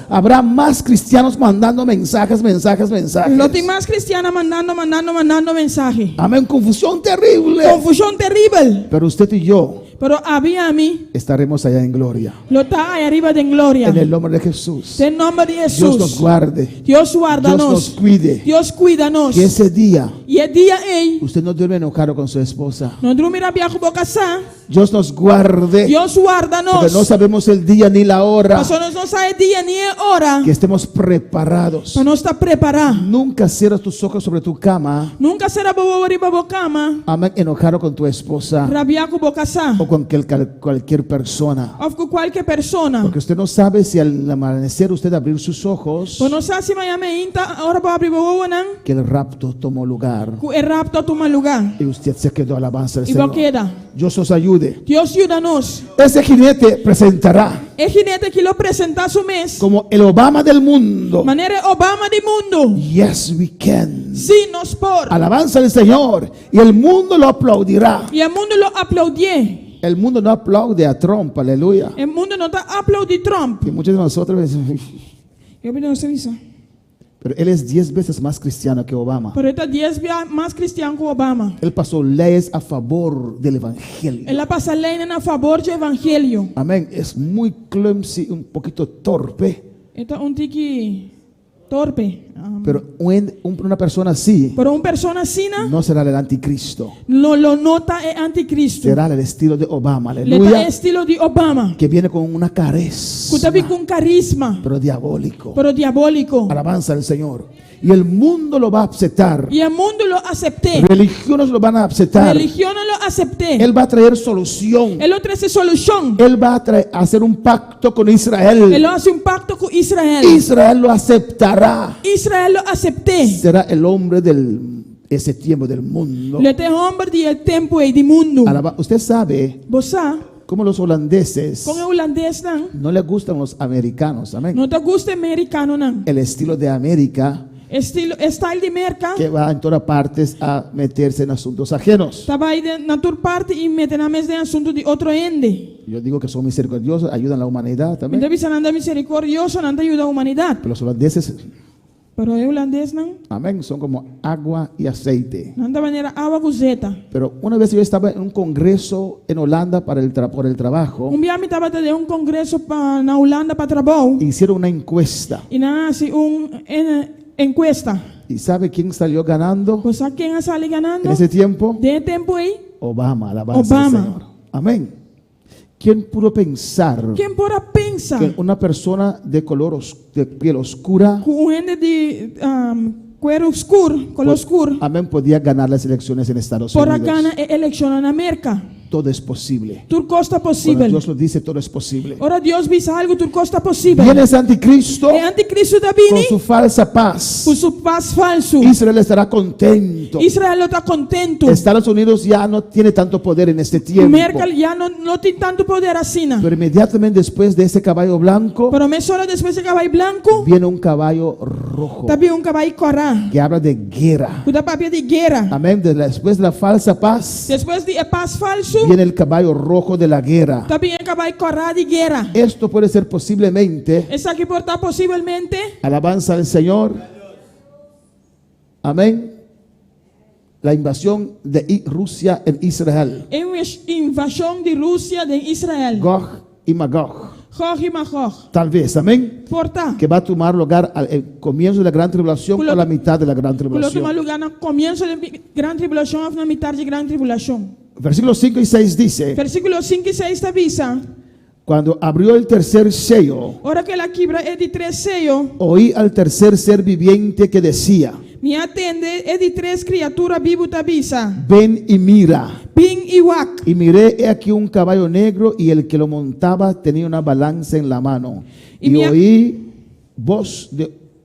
Habrá más cristianos mandando mensajes. Lo tem mais cristiana mandando mensagem. Amén, confusión terrible. Confusão terrível. Pero usted y yo Pero havia a mim. estaremos allá en gloria. Lo está aí arriba de glória. En el nombre de Jesús. Em nome de Dios nos Jesus. guarde. Deus Dios nos guarda-nos. cuide. Deus cuida-nos. Que ese día E é dia ei. usted no duerme enojado con su esposa. Não dormirá bem com boca sã. Dios nos guarde. Deus Porque guarda-nos. no sabemos el día ni la hora. Mas nós não sabe dia nem hora. Que estemos preparados. Para nós estar preparados. Nunca cierres tus ojos sobre tu cama. Nunca será bobo arriba da cama. Amén, enojado con tu esposa Rabiar com boca sã. o con cualquier persona. Ou com qualquer pessoa. Porque usted no sabe si al amanecer usted abrir sus ojos, Mas não sabe se amanhã ainda hora para abrir bobo não. que el rapto tomó lugar Que é rapto toma lugar. y usted se quedó. Alabanza al E vou Señor. queda. Dios os ayude. Deus ajuda-nos. Ese jinete presentará É jinete que lo apresenta su mês. como el Obama del mundo. Maneira Obama do mundo. Yes, we can. Sim, nos por. Alabanza al Señor. Y el mundo lo aplaudirá. E o mundo lo aplaudir. El mundo no aplaude a Trump, aleluya. O mundo não está aplaudir Trump. Y muchos de nosotros decimos, "Uy". Eu pedi um serviço. Pero él es 10 veces más cristiano que Obama. Pero está 10 vezes mais cristiano que Obama. Él pasó leyes a favor del evangelio. Ela passa lei a favor do evangelho. Amén. Es muy clumsy, un poquito torpe. Então tique torpe. Pero una persona así Pero persona assim no será el anticristo. lo nota é anticristo. Será el estilo de Obama, Ele aleluya. é estilo de Obama. Que viene con una Que carisma, está com carisma, pero diabólico. pero diabólico. Alabanza al Señor. Y el mundo lo va a aceptar. E o mundo lo aceptei. Religiones lo van a aceptar. Religião não lo aceptei. Él va a traer solución. Ele trouxe solução. Él va a hacer un pacto con Israel. Ele faz pacto com Israel. Israel lo aceptará. Israel lo aceptei. Será el hombre ese tiempo del mundo. Ele tem homem de tempo e de mundo. Usted sabe Você, cómo los holandeses com o holandês não, no les gustan los americanos. Amén. não te gusta americano não. El estilo de América Style de merca. que va en todas partes a meterse en asuntos ajenos. Estava aí na tua parte e mete na mesa de assunto de outro ende. Yo digo que son misericordiosos, ayudan a la humanidad Me también. deve ser anda misericordioso, não ajuda a humanidade. Pero los holandeses, Pero o holandês não, amén, son como agua y aceite. não da maneira água guzeta. Pero una vez yo estaba en un congreso en Holanda por el trabajo. Dia me estava de congresso na Holanda para trabalho Hicieron una encuesta. e nasce encuesta. ¿Y sabe quién salió ganando Você sabe quem sale ganhando? en ese tiempo? De tempo aí, Obama, alabanza al Obama. Señor. Amén. ¿Quién pudo pensar quem pora pensa que una persona de de piel oscura, com ende de cuero escuro, color escuro, amén, podía ganar las elecciones en Estados por Unidos? gana eleição na América? Todo es posible. Tudo costa Cuando possível. Dios lo dice, todo es posible. Ora Deus visa algo, tudo costa possível. Viene ese anticristo É anticristo da con Bini, su falsa paz. por su paz falso. Israel estará contento. Israel está contento. Estados Unidos ya no tiene tanto poder en este tiempo. América já não tem tanto poder assim. Pero inmediatamente después de ese caballo blanco, Pero meia hora depois de caballo branco, viene un caballo rojo também caballo corá. que habla de guerra. Cuida papel de guerra. Amén. Después de la falsa paz, Depois de paz falso, viene el caballo rojo de la guerra. também caballo corá de guerra. Esto puede ser posiblemente, Essa aqui portar possivelmente alabanza al Señor. Amén. La invasión de Rusia en Israel. é uma invasão de Rússia de Israel. Gog y Magog. Gog e Magog. Tal vez, amén. Porta. Que va a tomar lugar al comienzo de la gran tribulación o a la mitad de la gran Coloca uma tribulación. lugar no começo da grande tribulação ou na metade da grande tribulação. Versículos 5 y 6 dice: Versículos 5 e 6 avisa. Cuando abrió el tercer sello, Ora que ela quebra é de 3 sellos. oí al tercer ser viviente que decía: Me atende é de 3 criaturas vivas avisa. ven y mira. Bing iwak. Y miré, he aquí un caballo negro, y el que lo montaba tenía una balanza en la mano. Y Y mira- oí voz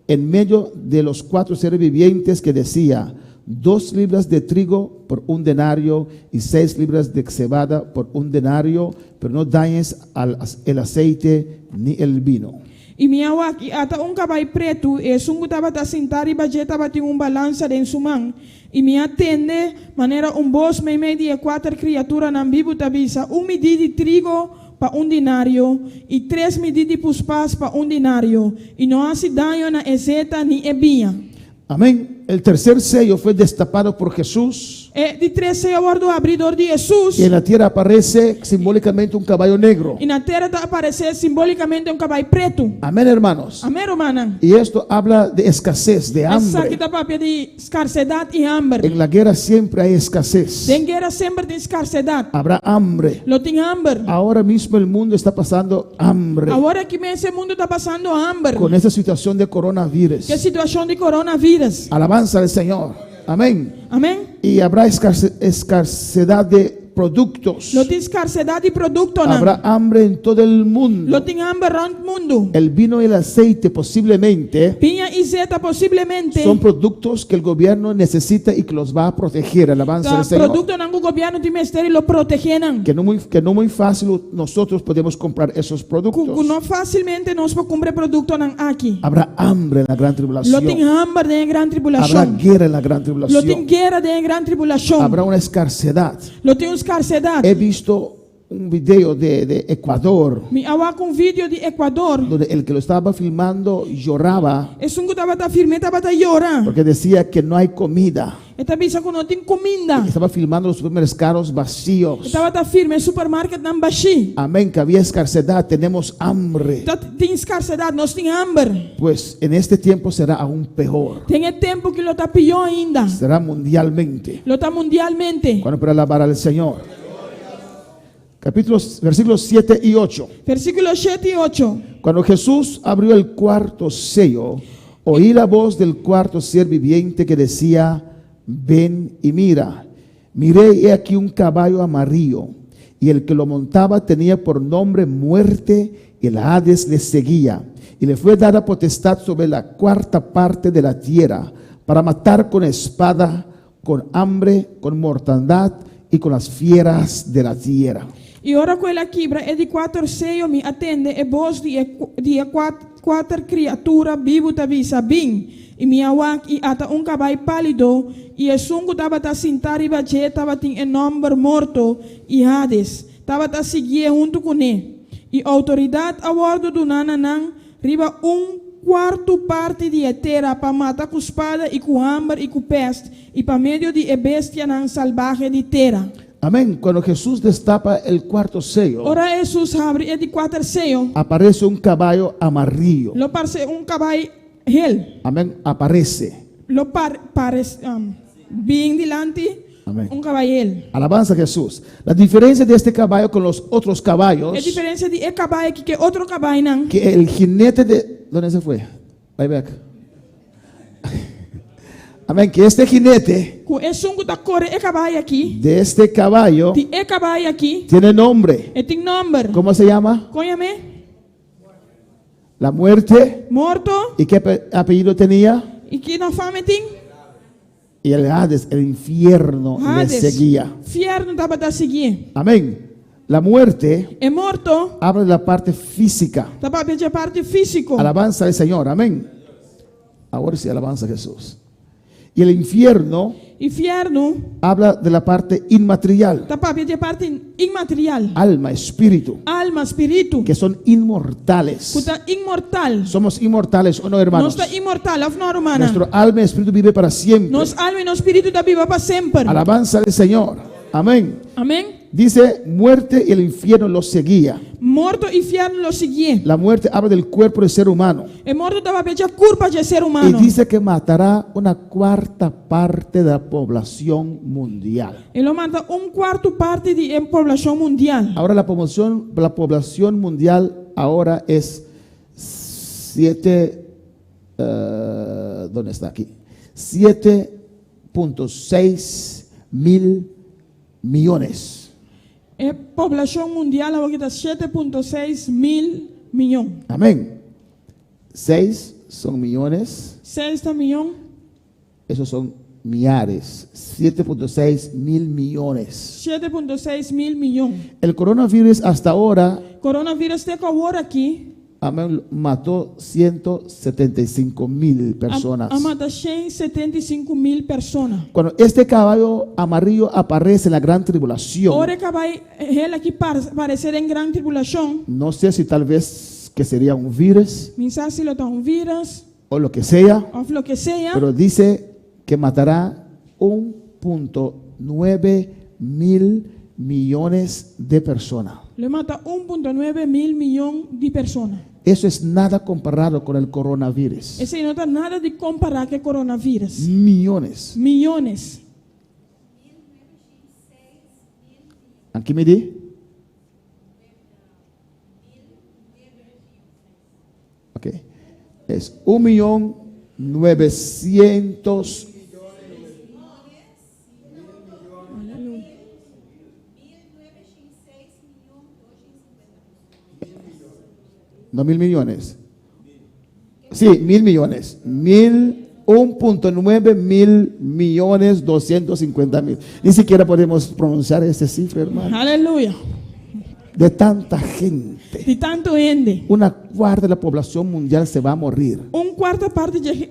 en medio de los 4 seres vivientes que decía: 2 libras de trigo por 1 denario y 6 libras de cebada por 1 denario, pero no dañes el aceite ni el vino. E minha waki ata kabay preto e sungu tava ta sintari bajeta bati balança den sumang. E minha tende maneira bos meio de 4 criaturas na bibu tabisa, medida de trigo para 1 denario e 3 medidas de puspas para 1 denario. E não há daño na ezeta ni ebinha. Amén. El tercer sello fue destapado por Jesús, E de 3 se abordo abridor de Jesus. y en la tierra aparece simbólicamente un caballo negro. E na terra tá aparecer simbolicamente kabay preto. Amén, hermanos. Amém, romana? Y esto habla de escasez, de Essa hambre. aqui tá papel de escarcedade e hambre. En la guerra siempre hay escasez. Den guerra sempre tem escarcedade. Habrá hambre. Lo tem hambre. Ahora mismo el mundo está pasando hambre Agora que esse mundo está passando hambre. con esta situación de coronavirus. Que situação de coronavírus. Alabanza al Señor. Amén. Amém? Y habrá escasedad de productos. Lo tem escarcedade de produto, não? Habrá hambre en todo el mundo. Lo tem hambre around mundo. El vino y el aceite posiblemente Pinha e zeta possivelmente. son productos que el gobierno necesita y que los va a proteger. Alabanza al Señor. Produto não o governo de ministério lo protegeram. Que no muy fácil nosotros podemos comprar esos productos. Não facilmente nós podemos comprar produto não aqui. Habrá hambre en la gran Lo tribulación. tem hambre de grande Habrá tribulação. guerra en la gran Lo tem tribulación. guerra de grande tribulação. Habrá una escasedad. Lo tem escarcedade. He visto un video de Ecuador Me awa com vídeo de Equador. donde el que lo estaba filmando lloraba É sungo tava tá firme, tava tá llorando. porque decía que no hay comida. Eta bisa que não tem comida. Estaba filmando los supermercados vacíos. Estava tá firme, supermarket não baixi. Amén, que había escasedad, tenemos hambre. Tem escarcedade, nós tem hambre. Pues en este tiempo será aún peor. Tem tempo que lo tá pior ainda. Será mundialmente. Lo tá mundialmente. Cuando para alabar al Señor. Versículos 7 y 8. Versículo 7 y 8. Cuando Jesús abrió el 4º sello, oí la voz del 4º ser viviente que decía: ven y mira. Miré, y he aquí un caballo amarillo, y el que lo montaba tenía por nombre Muerte, y el Hades le seguía. Y le fue dada potestad sobre la 4ª parte de la tierra, para matar con espada, con hambre, con mortandad y con las fieras de la tierra. E ora quella quibra é de 4 seio me atende e voz de 4 criatura vivo tavisa bim. E minha wak e ata cabai pálido e o sungo tava ta sintari baje tava tem nombre morto e Hades tava ta seguir junto com ele. E autoridade a bordo do nananang riba 1/4 parte de terra para matar com espada e com hambre e com peste e para meio de bestia nan salvaje de terra. Amén. Cuando Jesús destapa el 4º sello, Ora Jesus abre é de 4 seio. aparece un caballo amarillo. Lo parece cabai hel. Amén. Aparece. Lo parece bien delante Amén. cabai hel. Alabanza a Jesús. La diferencia de este caballo con los otros caballos, É diferença de cabai aqui que outro cabai não. que el jinete de... ¿Dónde se fue? Right back. Amén. Que este jinete Com esse sungo da cor cabai aqui. de este caballo De cabai aqui. tiene nombre. E tem nome. ¿Cómo se llama? Conhece? La muerte. Morto. ¿Y qué apellido tenía? E que na fama tem Y el Hades, el infierno, le Hades. seguía. Fierno tava a seguir. Amén. La muerte É morto. habla de la parte física. Tava a ver a parte físico. Alabanza al Señor. Amén. Ahora sí, alabanza a Jesús. Y el infierno Inferno habla de la parte inmaterial. tava a ver a parte imaterial. Alma, espíritu, Alma, espírito. que son inmortales. Kuta imortal. Somos inmortales, ¿o no, hermanos? Nós está imortal, of não, romana. Nuestro alma y espíritu vive para siempre. Nos alma e nosso espírito está viva para sempre. Alabanza al Señor. Amén. Amém? Dice, muerte y el infierno los seguía. Morto e inferno lo seguia. La muerte habla del cuerpo del ser humano. E morto estava a ver a culpa de ser Y humano. dice que matará una 4ª parte de la población mundial. Ele mata 1/4 parte da população mundial. Ahora la población mundial ahora es 7, ¿dónde está aquí? 7.6 mil millones. Población mundial ahorita 7.6 mil millón. Amén. 6 son millones, 6 millón, esos son millares. 7.6 mil millones. 7.6 mil millón. El coronavirus hasta ahora, Coronavirus te agora aqui. amén, mató 175,000 personas. A mata 175.000 personas. Cuando este caballo amarillo aparece en la gran tribulación, Ora que vai ele aqui aparecer em grande tribulação. no sé si tal vez que sería un virus Mensagem se lo tá um vírus, o lo que sea, ou lo que seja. pero dice que matará 1.9 mil millones de personas. Le mata 1.9 mil millón de pessoas. Eso es nada comparado con el coronavirus. Esse não tá nada de comparar com o coronavírus. Millones. Milhões. Aquí me di. Ok. Es 1.900.000. No 1.000 millones. Sí, 1.000 millones. 1.9 mil millones 250,000. Ni siquiera podemos pronunciar esa cifra, hermano. Aleluia. De tanta gente. De tanto gente. Una cuarta de la población mundial se va a morir. Quarta parte de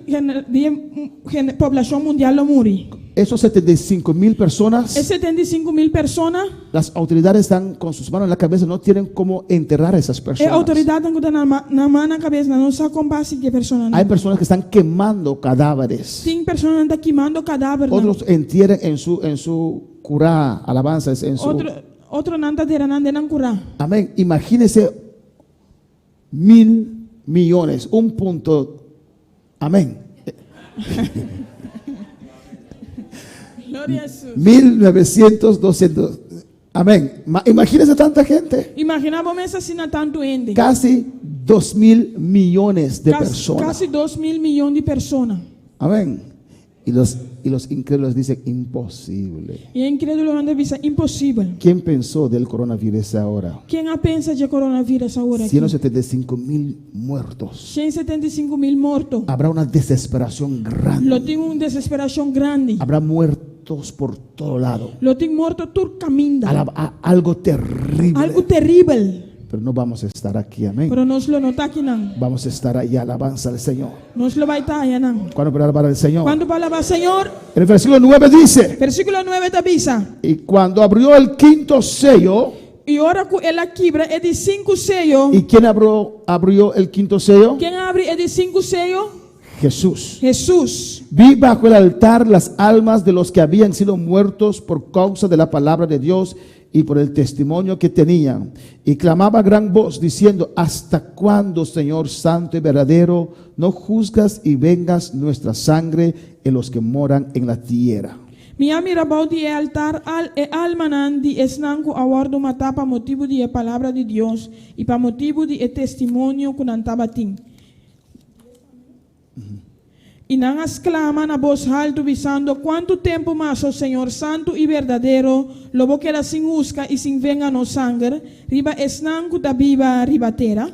população mundial lo muri. Esos 75,000 personas, É 75.000 pessoas. las autoridades están con sus manos en la cabeza, no tienen cómo enterrar a esas É personas. autoridade que está na mão na cabeça, não sabe como base que pessoa. Hay personas que están quemando cadáveres. Tem pessoas que estão queimando cadáveres. Otros entierran en su curá, alabanzas, en su... Outro não está derramando não curar. Amén. Imagínese 1.000 millones, un punto. Amén. Glória a Jesus. 1.900, 200. Amén. Imagínese tanta gente. Imaginava mesmo assim tanto gente. Casi 2.000 millones de personas. Casi 2.000 milhões de pessoas. Amén. Y los incrédulos dicen imposible. E incrédulo anda dizer impossível. ¿Quién pensó del coronavirus ahora? Quem a pensa de coronavírus agora? 175,000 muertos. 175.000 mortos. Habrá una desesperación grande. Lo tem desesperação grande. Habrá muertos por todo lado. Lo tem morto todo caminho. Algo terrible. Algo terrível. Pero no vamos a estar aquí, amén. Pero nós lo não tá aqui não. Vamos a estar ahí, alabanza al Señor. Nós lo vai estar aí não. ¿Cuándo para alabar al Señor? Quando palavra Senhor, En el versículo 9 dice, versículo 9 te avisa. y cuando abrió el quinto sello, E ora que ela quebra é de 5 sellos. ¿y quién abrió el quinto sello? Quem abre é de 5 sellos? Jesús. Jesus. Vi bajo el altar las almas de los que habían sido muertos por causa de la palabra de Dios y por el testimonio que tenían. Y clamaba a gran voz diciendo, ¿hasta cuándo, Señor santo y verdadero, no juzgas y vengas nuestra sangre en los que moran en la tierra? Minha mira baudi é altar almanan de esnanco awardo matar para motivo de a palavra de Deus e para motivo de testemunho que não tabatim. E não exclama na voz alta visando quanto tempo mais o Senhor santo e verdadeiro lobo que era sem busca e sem venga no sangue riba esnanco da viva ribatera.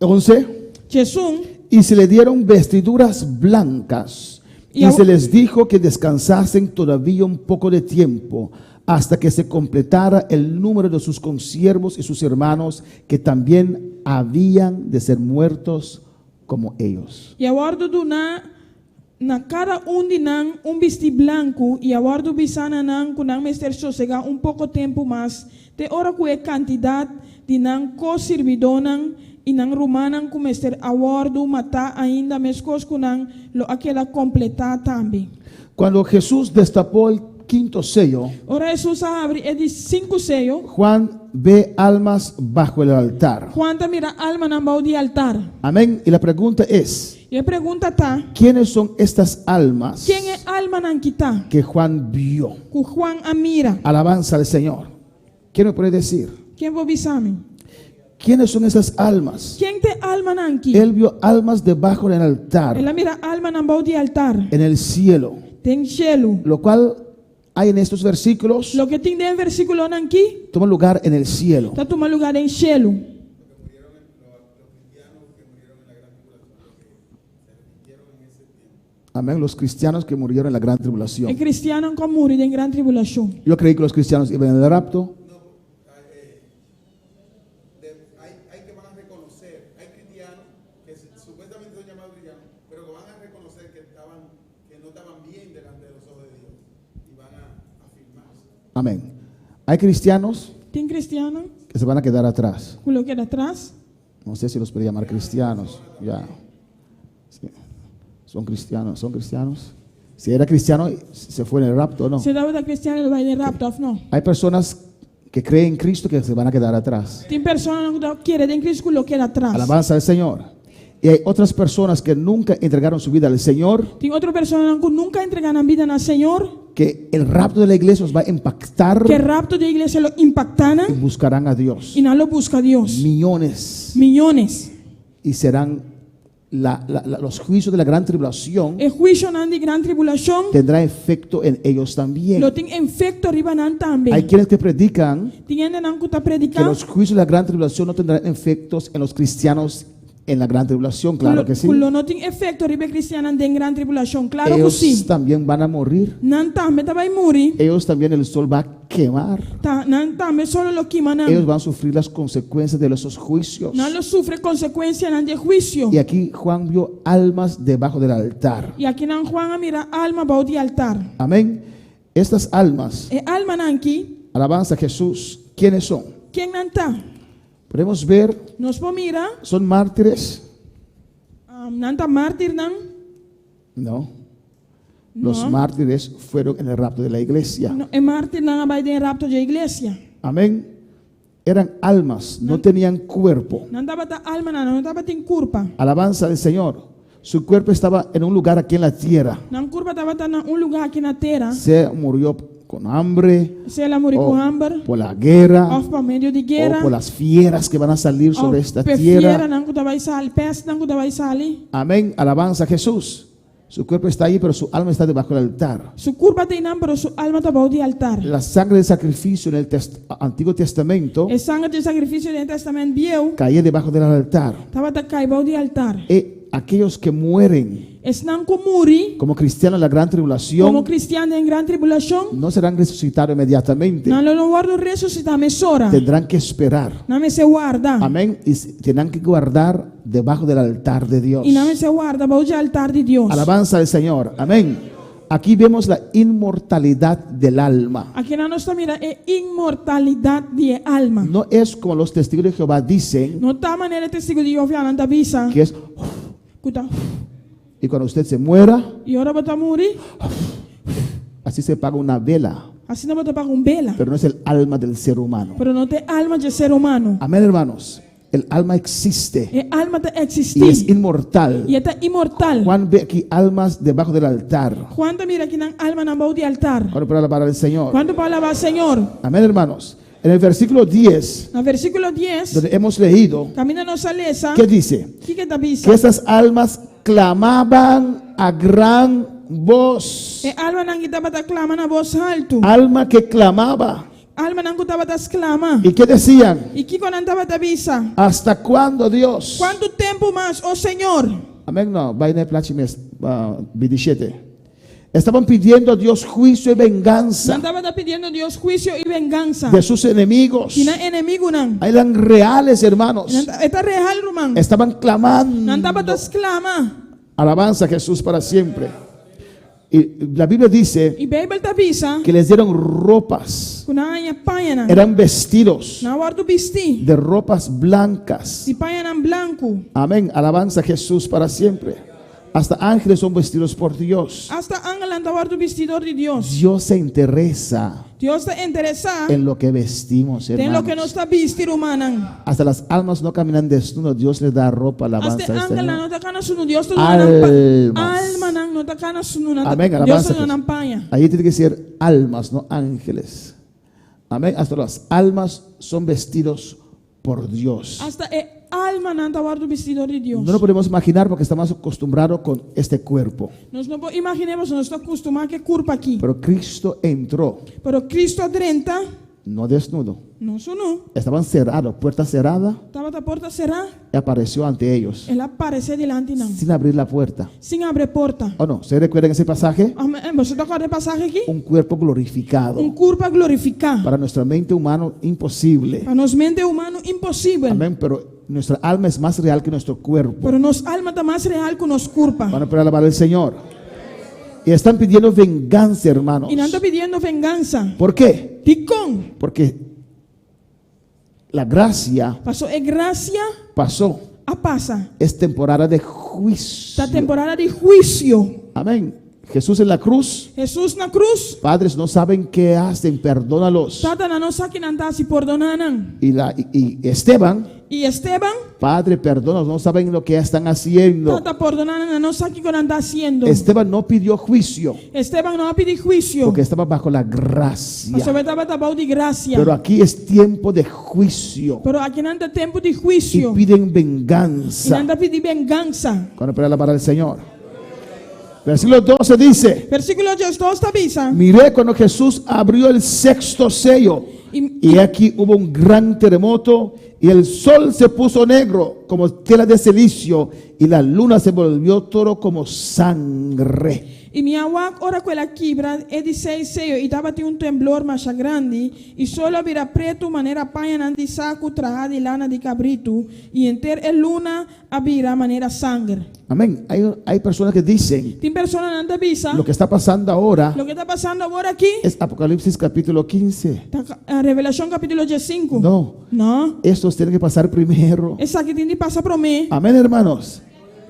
11. Jesus. Y se le dieron vestiduras blancas y se les dijo que descansasen todavía un poco de tiempo hasta que se completara el número de sus consiervos y sus hermanos que también habían de ser muertos como ellos. E aguardo do na cada de nan vestido branco e aguardo bisana nan com nan mester sossegar pouco tempo mais te ora com a quantidade de nan co-servidonan e nan romanan com mester aguardo matar ainda mescos com nan lo aquela completar também. Cuando Jesús destapó el quinto sello, Ora Jesus abre é de 5 sellos. Juan ve almas bajo el altar. Quanta mira alma nan bau de altar. Amén. Y la pregunta es, E a pergunta tá, ¿quiénes son estas almas quem é alma nan kita? que Juan vio? Que Juan amira. Alabanza al Señor. ¿Quién me puede decir? Quem vou bisame? ¿Quiénes son esas almas? Quem te alma nan ki? Él vio almas debajo del altar, Ela mira alma nan bau de altar. en el cielo, Tem gelo. lo cual hay en estos versículos Lo que tem em versículo aqui, toma lugar en el cielo. está tomando lugar em cielo. Amén. Los cristianos que murieron en la gran É tribulación. cristiano que morre em grande tribulação. Yo creí que los cristianos iban en el rapto. Hay que van a reconocer, hay cristianos que supuestamente son llamados cristianos, pero que van a reconocer que no estaban bien delante de los ojos de Dios y van a afirmarse. Amén. Hay cristianos Tem cristiano que se van a quedar atrás. que lo queda atrás. No sé si los puede llamar cristianos. Ya. Sí. Son cristianos, son cristianos. Si era cristiano, se fue en el rapto, ¿no? Se dá da cristiano, ele vai de rapto ou não? Hay personas que creen en Cristo que se van a quedar atrás. Tem pessoas que querem em Cristo que lo queda atrás. Alabanza al Señor. Y hay otras personas que nunca entregaron su vida al Señor, Tem outra pessoa que nunca entregaram a vida ao Senhor, que el rapto de la iglesia os va a impactar que rapto da igreja lo impactana y buscarán a Dios. e não lo busca Deus. Millones. Millones. Y serán los juicios de la gran tribulación, E juízo não de grande tribulação, tendrá efecto en ellos también. lo tem efeito arriba não também. Hay quienes que predican Tem ainda não que está que predicando, los juicios de la gran tribulación no tendrán efectos en los cristianos en la gran tribulación. Claro que sí. que não tem efeito arriba cristiana de grande tribulação. Claro que Ellos sim. también van a morir. Não também vai morrer. Ellos también el sol va a quemar. Não também só lo que Ellos não. van a sufrir las consecuencias de esos juicios. Não lo sofre consequência não de juízo. Y aquí Juan vio almas debajo del altar. E aqui não Juan a mira alma bao de altar. Amén. Estas almas, E alma não aqui, alabanza a Jesús, ¿quiénes son? quem não está? Podemos ver, Nós vamos mirar, son mártires. não está mártir não? No. Los No. mártires fueron en el rapto de la iglesia. Não, é mártir não vai de rapto de igreja. Amén. Eran almas, no tenían cuerpo. Não estava ta alma não estava tem curpa. Alabanza del Señor. Su cuerpo estava en un lugar aquí en la tierra. Não curpa estava ta lugar aqui na terra. Se murió con hambre, Se ela morreu o com hambre, por la guerra, ou por meio de o guerra, por las fieras que van a salir sobre esta fiera tierra. não que vai sair, peste não que vai sair. Amén. Alabanza a Jesús. Su cuerpo está ahí, pero su alma está debajo del altar. Su curva tem não, pero su alma está bao de altar. La sangre de sacrificio en el Antiguo Testamento E sangue de sacrifício do Testamento viu, caía debajo del altar. estava ta cai bao de altar. Aquellos que mueren Es não que morre como cristianos en la gran como tribulación cristiano em grande tribulação, no serán resucitados inmediatamente. não lo guardo ressuscitar mesora. Tendrán que esperar. Não me se guarda. Amén. Y tendrán que guardar debajo del altar de Dios. E não me se guarda bao de altar de Deus. Alabanza al Señor. Amén. Aquí vemos la inmortalidad del alma. Aqui na nossa mira é imortalidade de alma. No es como los testigos de Jehová dicen, Não tá maneira testigo de Jeová não tá visa. que es, Escuta. y cuando usted se muera, E ora bota morrer, así se paga una vela, assim não bota para um bela. pero no es el alma del ser humano. Pero não tem alma de ser humano. Amén, hermanos. El alma existe É alma de y es existir. inmortal. E é imortal. Juan ve aquí almas debajo del altar. Juan te mira que não alma não bao de altar. Ahora para alabar al Señor. Quando para alabar Senhor, Amén, hermanos. En el versículo 10, no versículo 10, donde hemos leído, camina nossa lesa. ¿qué dice? Que tá visa? Que esas almas clamaban a gran voz. É alma não que estava clama na voz alto. Alma que clamaba. Alma não que estava clama. ¿Y qué decían? E que quando estava visa? ¿Hasta cuándo, Dios? Quanto tempo mais, oh Senhor? Amén, no. Vaina plachimes, 27. Estaban pidiendo a Dios juicio y Não venganza estava pedindo a Deus juízo e vengança. de sus enemigos. E não inimigo não. Eran reales, hermanos. Está real, irmão. Estaban Não clamando. estava clama. Alabanza a Jesús para siempre. Y la Biblia dice E Bíblia tá visa. que les dieron ropas. Kuna anya paia Eran vestidos na warto bisti. de ropas blancas. Si paia nan blanco. Amén. Alabanza a Jesús para siempre. Hasta ángeles son vestidos por Dios. Hasta angelan ta warto vestidor de Dios. Dios se interesa Dios está interesado en lo que vestimos, en lo que hermanos. nos está vestir humanan. Hasta las almas no caminan desnudas. Dios les da ropa. Hasta Alabanza al angelan Señor. no ta kana sunu Dios to Almas. alma nan no ta kana sunu na Amén. Dios Alabanza. to nan paia. Ahí tiene que ser almas, no ángeles. Amén. Hasta las almas son vestidos por Dios. Hasta alma nanta guarda vestido de Dios. No lo podemos imaginar porque estamos acostumbrados con este cuerpo. Nós não imaginemos, nós estamos acostumados que curva aqui. Pero Cristo entró, Pero Cristo adrenta, no desnudo. não não. Estaban cerrados, puerta cerrada, Estava a porta cerrada, y apareció ante ellos, ela apareceu delante não. sin abrir la puerta. Sem abrir porta. ¿O no? ¿Se recuerdan ese pasaje? Amém. Você está com a passagem aqui? Un cuerpo glorificado. Curva glorificada. Para nuestra mente humana, imposible. Para nós mente humano impossível. Amén, pero nuestra alma es más real que nuestro cuerpo. Pero nos alma está mais real que nos curva. Van a poder alabar al Señor. Y están pidiendo venganza, hermanos. E não está pedindo vingança. ¿Por qué? Ticom. Porque la gracia Passou é graça pasó. a passa. Es temporada de juicio. Da temporada de juízo. Amén. Jesús en la cruz. Jesus na cruz. Padres no saben qué hacen, perdónalos. Tata na nossa que não está se perdonaram. Y Esteban, E Esteban, Padre, perdónalos, no saben lo que están haciendo. tata perdonaram na nossa que não está haciendo. Esteban no pidió juicio Esteban não pediu juízo. porque estaba bajo la gracia. Mas estava tabau de graça. Pero aquí es tiempo de juicio Pero aqui não tem tempo de y juízo. piden E venganza. não está pedindo vingança. Cuando para alabar al Señor. Versículo 12 dice: Versículo 12 avisa. miré cuando Jesús abrió el sexto sello, y aquí hubo un gran terremoto, y el sol se puso negro como tela de silicio, y la luna se volvió todo como sangre. E minha wak ora quella quibra e di sei seio e tava ti un temblor masha grande e solo vira preto maneira panha nanti saco traha di lana di cabrito e enter e luna abira maneira sangue. Amén. Hay personas que dicen Tin persona nanta bisa lo que está pasando ahora lo que está pasando ahora aquí es Apocalipsis capítulo 15. Revelación capítulo 5. No, estos tienen que pasar primero. Essa que tiene pasa pro me. Amén, hermanos.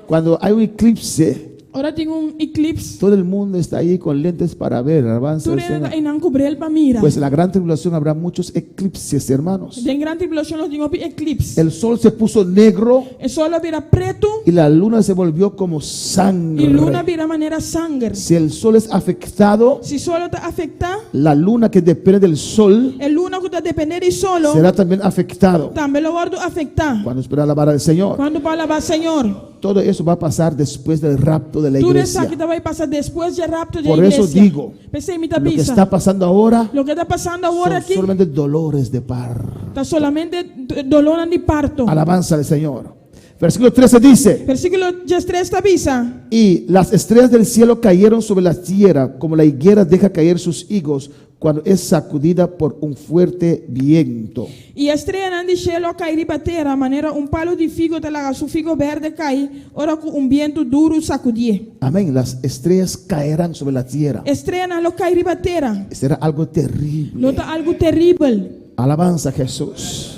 Cuando hay un eclipse, Ora tengo un eclipse. todo el mundo está ahí con lentes para ver. Alabanza Tu al Señor. e nan cubrel pa mira. Pues en la gran tribulación habrá muchos eclipses, hermanos. Den gran tribulación los tengo eclipse. El sol se puso negro E solo vira preto y la luna se volvió como e luna sangre. vira maneira sangue. Si el sol es afectado, Si solo te afecta, la luna que depende del sol el luna que te depende de solo, será también afectado. también lo guardo afecta. Cuando espera alabar al Señor, Cuando para va Señor, todo eso va a pasar después del rapto de la tú eres que iglesia. te va a pasar después del rapto de Por la eso iglesia. digo, Pensé en mi Lo que tapiza. está pasando ahora Lo que está pasando ahora son aquí solamente dolores de parto. está solamente dolor de parto. Alabanza al Señor. Versículo 13 dice: Versículo 3 te avisa. y las estrellas del cielo cayeron sobre la tierra, como la higuera deja caer sus higos cuando es sacudida por un fuerte viento. E a estrela de cielo cair para terra, maneira palo de figo te laga su figo verde cai, ora com viento duro sacudir. Amén. Las estrellas caerán sobre la tierra. Estrela lo cair para terra. Será algo terrible. Nota algo terrível. Alabanza a Jesús.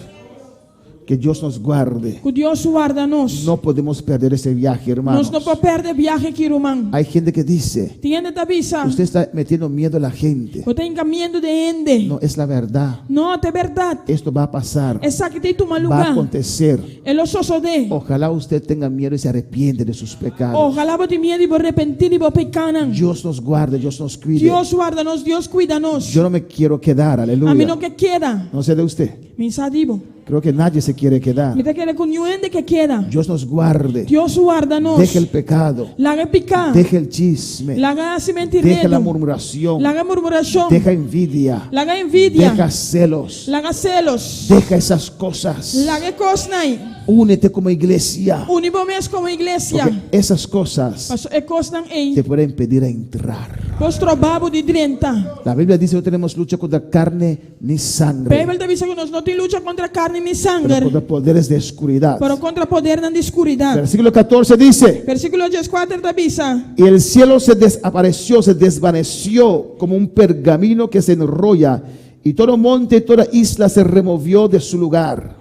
Que Dios nos guarde. Que Deus guarda-nos. No podemos perder ese viaje, Nós hermanos. não podemos perder viagem aqui, irmão. Hay gente que dice: Tiene te avisa. usted está metiendo miedo a la gente. Você encaminhando de ende. No, es la verdad. Não, é verdade. Esto va a pasar. Essa que tem tu Va a lugar. acontecer. É o sosode. Ojalá usted tenga miedo y se arrepiente de sus pecados. Ojalá você tenha de arrepentir e pecanan. Dios nos guarde, Dios nos cuide. Deus guarda-nos, Deus cuida-nos. Yo no me quiero quedar, A mim aleluya. não que queda. No sé de usted. Me sadivo. Creo que nadie se quiere quedar. Me te queda com ende que queda. Dios nos guarde. Deus guarda-nos. Deje el pecado. Laga picar. Deje el chisme. Laga Deje la cimentiredo. murmuración. Laga murmuração. Deja envidia. Laga envidia. Deja celos. Laga celos. Deja esas cosas. Laga cosnai. Únete como iglesia. Unibomés como igreja. Porque esas cosas Mas é costan ei. te pueden impedir a entrar. Postro babo de drenta. La Biblia dice que no tenemos lucha contra carne ni sangre, Bíblia te dice que nós não tem luta contra carne nem pero sangue, contra poderes de oscuridad. pero contra poder na escuridão. Versículo 14 dice: Versículo 14 te avisa. y el cielo se desapareció, se desvaneció como un pergamino que se enrolla, y todo monte y toda isla se removió de su lugar.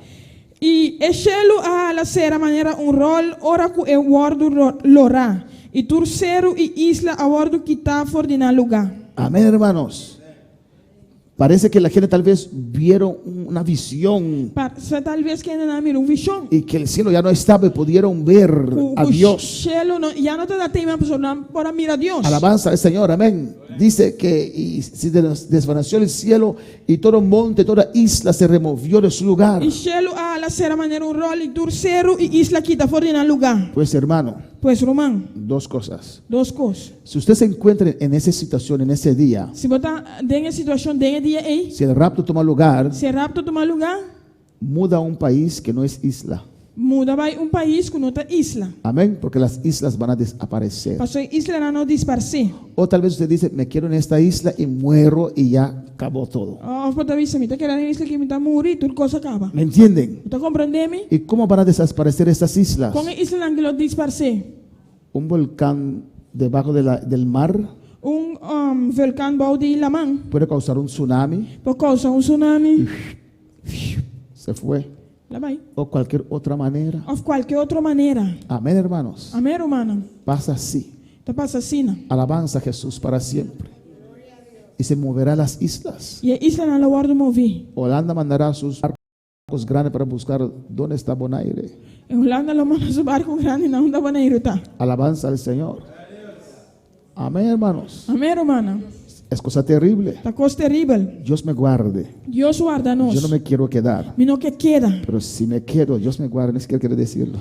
E o cielo a la sera maneira rol, ora que eu guardo lorá. E terceiro e isla a guardo que está fora de lugar. Amén, hermanos. Parece que la gente tal vez vieron una visión Para talvez que ainda não mira visão. y que el cielo ya no estaba y pudieron ver a O Dios. cielo já não te dá tempo para mirar Deus. Alabanza al Señor, amén. Dice que y se desvaneció el cielo y todo monte, toda isla se removió de su lugar. E cielo ala será maneira rol e terceiro e isla que está fora no lugar. Pues hermano, Pois Romão, dos cosas. duas coisas. Si usted se encuentra en esa situación, en ese día, Se botar dentro da situação dentro dia aí, si el rapto toma lugar, se rapto tomar lugar, muda a un país que no es isla. muda vai país com outra isla. Amén, porque las islas van a desaparecer. Passou isla não dispersar. O tal vez usted dice, me quiero en esta isla y muero y ya acabó todo. Of pode avisar me tá querendo isla que me tá morrer, tudo coisa acaba. ¿Me entienden? Tá compreendendo? ¿Y cómo van a desaparecer estas islas? Com a isla não que lo dispersar. Un volcán debajo del mar Vulcão bau de Lamang, puede causar un tsunami, por causa tsunami, se fue, lá vai. o cualquier otra manera. Of qualquer outra maneira. Amén, hermanos. Amém, romana. Pasa así. Tá passa assim. Alabanza a Jesús para siempre. Y se moverá las islas. E a isla não guarda mover. Holanda mandará sus barcos grandes para buscar dónde está Bonaire. Em Holanda lo manda su barco grande não dá banheiro tá. Alabanza al Señor. Amén, hermanos. Amém, romana. Es cosa terrible. Tá coisa terrível. Dios me guarde. Deus guarda nós. Yo no me quiero quedar. Me não que queda. Pero si me quedo, Dios me guarde. No es que quiere decirlo.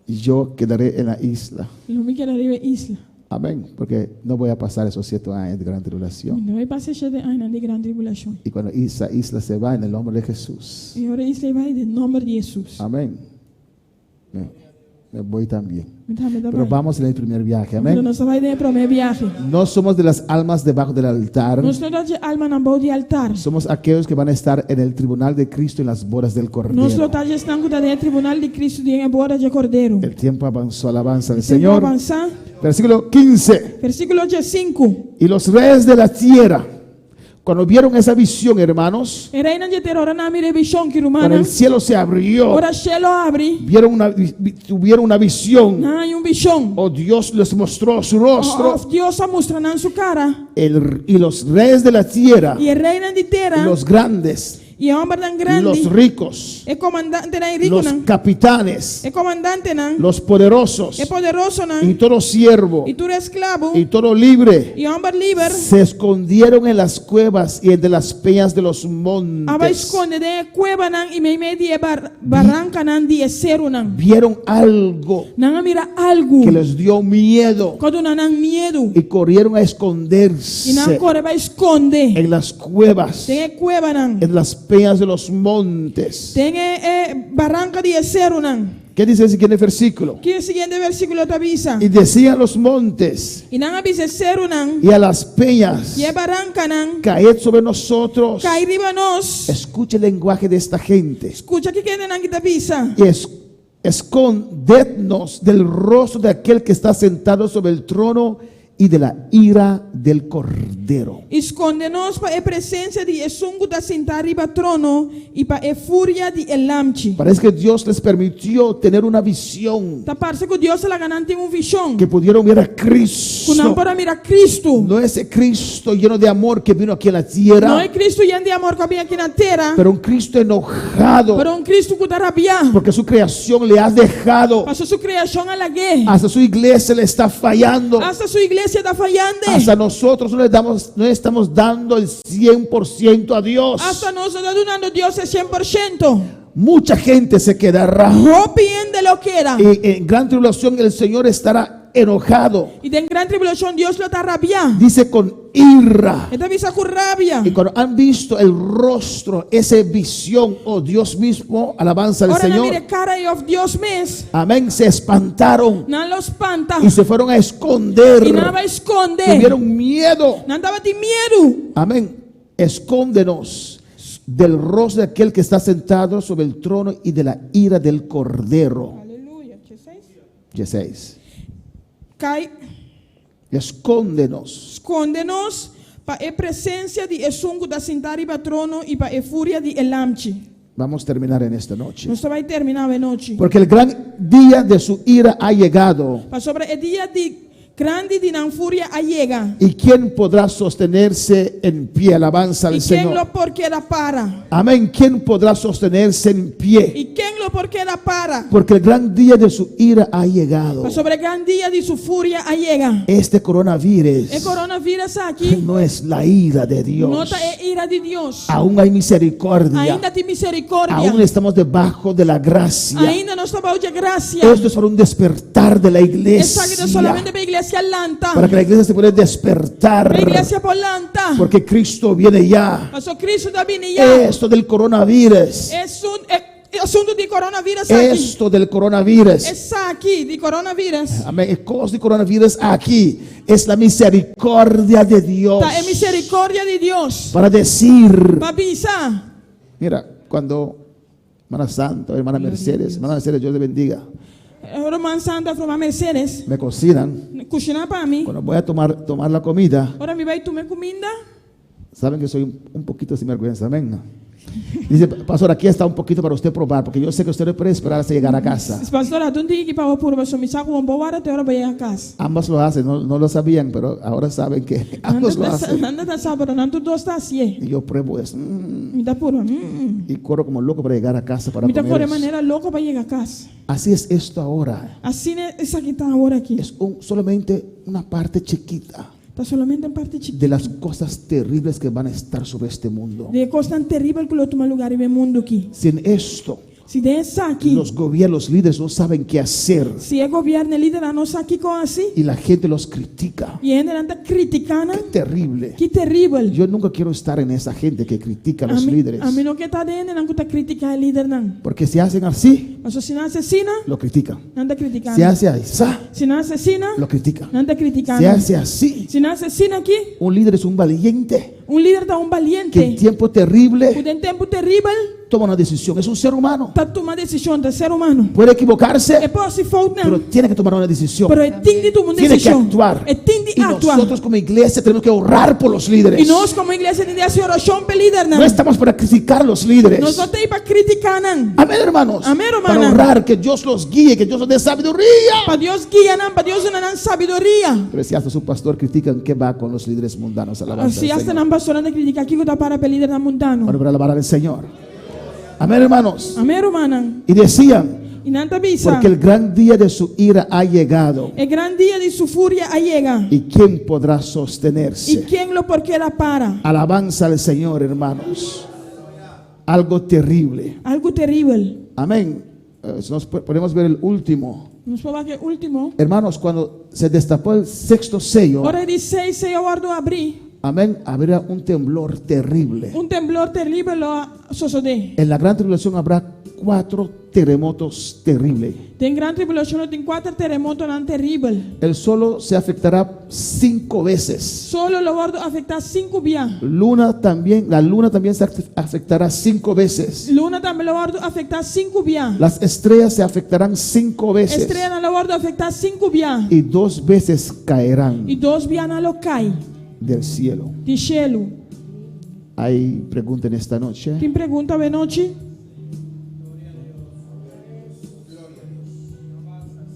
Y yo quedaré en la isla. Não me queda arriba isla. Amén. Porque no voy a pasar esos 7 años de gran tribulación. Não vai passar cheio de anos de grande tribulação. Y cuando esa isla se va en el nombre de Jesús. E agora isla vai de nome de Jesus. Amén. Me voy también. Me dá Pero bem. vamos en el primer viaje. Pero Amén. nós vai de primeiro viagem. No somos de las almas debajo del altar. Nós não dá de alma na boa de altar. Somos aquellos que van a estar en el tribunal de Cristo en las bodas del Nós Cordero. não tá gestando da tribunal de Cristo de boda de Cordeiro. El tiempo avanzó, alabanza al Tempo Señor. avançar. Versículo 15. Versículo 5. Y los reyes de la tierra, cuando vieron esa visión, hermanos, E reina de terror na mire visão que cuando romana. el cielo se abrió, Ora cielo abre. tuvieron una visión, Não, visão. o Dios les mostró su rostro, Deus a mostra na sua cara. y los reyes de la tierra, E reina de terra. los grandes, E homem tão grande. los ricos, E comandante na rico los não. capitanes, E comandante não. los poderosos, E poderoso não. y todo siervo, E tu escravo. y todo libre, E homem livre. se escondieron en las cuevas y entre las peñas de los Aba montes. esconde de cueva não e meio de barranca não de cero não. Vieron algo Não mira algo. que les dio miedo Quando não medo. y corrieron a E não esconderse corre vai esconde. en las cuevas, Tem cueva não. en las peñas de los montes. Tem barranca de cero não. ¿Qué dice el siguiente versículo? Que o seguinte versículo te avisa. Y decían los montes E não avisa cero não. y a las peñas, E barranca não. caed sobre nosotros. Cai riba nós. Escuche el lenguaje de esta gente. Escucha que não que te avisa. Y escondednos del rostro de aquel que está sentado sobre el trono y de la ira del Cordero. Esconde-nos para a presença de Esungo da sentar riba trono e para a fúria de Elamchi. Parece que Dios les permitió tener una visión, Tá parece que Deus la ganante uma visão. que pudieron ver a Que não Cristo. para mirar Cristo. No ese Cristo lleno de amor que vino aquí en la Não tierra, é Cristo lleno de amor que había aqui na terra. pero un Cristo enojado Pero Cristo que está rabiado. porque su creación le ha dejado. Passou sua criação a la guerra. Hasta su iglesia le está fallando. Hasta sua igreja está falhando. Hasta nosotros no le estamos dando el 100% a Dios. Hasta nós está donando Deus é 100%. Mucha gente se quedará. Roupiendo de lo que era. Y en gran tribulación el Señor estará enojado. E tem grande tribulação Deus lo está rabiado. Dice con ira. Ele avisa com rabia. Y cuando han visto el rostro, esa visión, oh Dios mismo, alabanza al Ora na Señor. mire cara of Deus mesmo. Amén, se espantaron Não lo espanta. y se fueron a esconder. E não vai esconder. Tuvieron miedo. Não estava de medo. Amén. Escóndenos del rostro de aquel que está sentado sobre el trono y de la ira del Cordero. Aleluia. 16. Cai, Escóndenos. esconde-nos para a presença de Esungo da sentar riba trono e para a fúria de Elamchi. Vamos a terminar en esta noche. Nós vai terminar a noite. Porque el gran día de su ira ha llegado. Para sobre o dia de grande dinan furia allega. ¿Y quién podrá sostenerse en pie? Alabanza al ¿Y quién Señor. lo porquera para? Amén. ¿Quién podrá sostenerse en pie? ¿Y quién lo porquera para? Porque el gran día de su ira ha llegado. Pues sobre el gran día de su furia allega. Este coronavirus El coronavirus aquí no es la ira de Dios. no está ira de Dios. Aún hay misericordia. Ainda tem misericordia. Aún estamos debajo de la gracia. Ainda não estamos de graça. Esto es para un despertar de la Essa aqui iglesia. é solamente para a igreja lanta. Para que la iglesia se pueda despertar. Para a igreja polanta. Porque Cristo viene ya. Mas o Cristo está vindo já. Esto del coronavirus. É assunto de coronavírus aqui. Esto del coronavirus. Essa aqui de coronavírus. Amén. El costo de coronavirus aquí es la misericordia de Dios. Tá, é misericórdia de Deus. Para decir, Para avisar. mira, cuando hermana Santa, hermana Mercedes, Dios le bendiga, Román Santa from Mercedes. me cocinan, Cozinhar para mim. cuando voy a tomar la comida, Ora me vai tomar comida. saben que soy un poquito sinvergüenza, amén. Dice, pastor, aquí está un poquito para usted probar, porque yo sé que usted no puede esperar hasta llegar a casa. Pastor, tu tem que para por você me saco um boa até hora para a casa. Ambas lo hacen, no lo sabían, pero ahora saben que ambos lo hacen. Anda tá sábado, não tu dois tá assim. Y yo pruebo eso. Me dá por. Y corro como loco para llegar a casa para Me dá por comer de eso. maneira louca para chegar a casa. Así es esto ahora. Assim é essa aqui tá agora aqui. Es solamente una parte chiquita Tá solamente em parte chiquita. de las cosas terribles que van a estar sobre este mundo. De coisa tão terrível que lo toma lugar em mundo aqui. Sin esto, Se dessa aqui, los gobiernos, los líderes no saben qué hacer se é governo líder não está aqui com assim, y la gente los critica. e ainda anda criticando, Qué terrible. que terrível. Yo nunca quiero estar en esa gente que critica a los líderes, A mim não que tá dentro, não que tá criticando líder não. porque si hacen así, Mas se não assassina, lo critican. não anda criticando. Si hace así, Se não assassina, lo critican. não anda criticando. Si hace así, Se não assassina aqui, un líder es un valiente líder tá que en valiente. tiempo terrible Por tempo terrível, toma una decisión. Es un ser humano. tá tomando decisão de ser humano. Puede equivocarse, É por se falta, pero tiene que tomar una decisión. pero é tem de tomar Tiene que decisão. actuar. É tem de Y actuar. nosotros como iglesia tenemos que orar por los líderes. E nós como igreja temos que fazer oração para líder No não. estamos para criticar a los líderes. Nós não temos para criticar não. Amén, hermanos. Amén, hermana. Para orar, que Dios los guíe, que Dios los dé sabiduría. Para Deus guia não, para Deus não sabedoria. Pero si hasta su pastor critican, ¿qué va con los líderes mundanos? Alabanza Se al hasta Señor. não pastor não critica aqui que tá para líder não mundano. Bueno, para alabar al Señor. Amén, hermanos. Amém, irmã. Y decían, E não te avisa. porque el gran día de su ira ha llegado. É grande dia de sua fúria llega. ¿Y quién podrá E sostenerse? quem lo porquera para? Alabanza al Señor, hermanos. Algo terrible. Algo terrível. Amén. Si nos podemos ver el último. Nos fala que último. Hermanos, cuando se destapó el sexto sello, Hora de 6, se eu guardo abrir. amén, habrá un temblor terrible. Temblor terrível lo suceder. En la gran tribulación habrá 4 terremotos terribles. Tem grande tribulação, tem 4 terremotos não terrível. El solo se afectará 5 veces. Solo lo guardo afectar 5 días. La luna también se afectará 5 veces. Luna também lo guardo afectar 5 días. Las estrellas se afectarán 5 veces. Estrela lo guardo afectar 5 días. Y 2 veces caerán E 2 días não lo cai. del cielo. De cielo. Hay pregunta en esta noche. Tem pergunta de noite?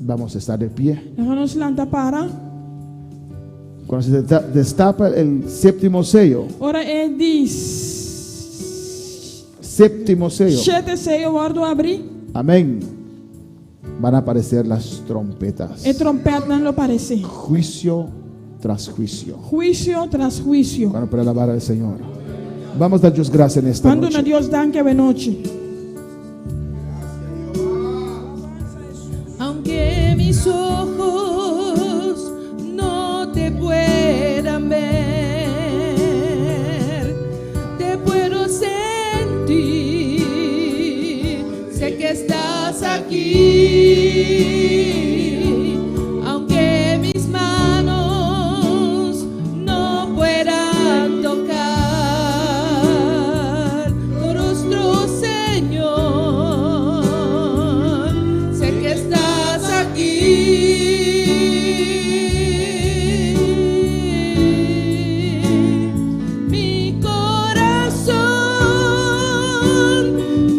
Vamos a estar de pie. Vamos lanta para. Cuando se destapa el séptimo sello, Ora é de séptimo sello, 7 sello guardo abrir. amén, van a aparecer las trompetas. E trompeta não lo parece. Juicio tras juicio. Juicio tras juicio. Bueno, para alabar al Señor. Vamos a dar Dios gracias en esta Quando na noche. Deus danke de noite. Aunque mis ojos no te puedan ver, te puedo sentir, sé que estás aquí. Aunque mis manos no puedan tocar tu rostro, Señor, sé que estás aquí. Mi corazón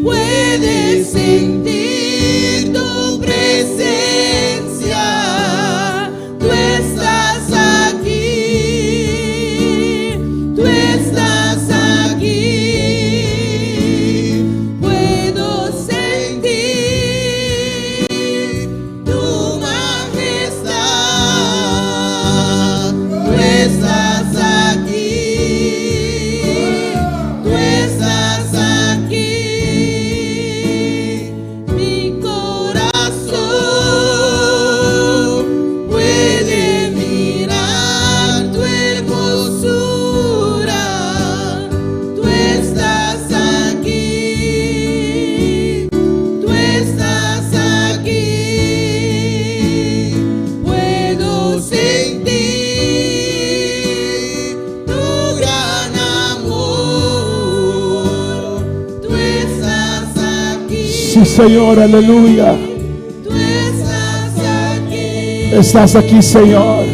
puede sentir tu presencia. Sí, Señor, aleluya. Tú estás aquí. Estás aquí, Señor.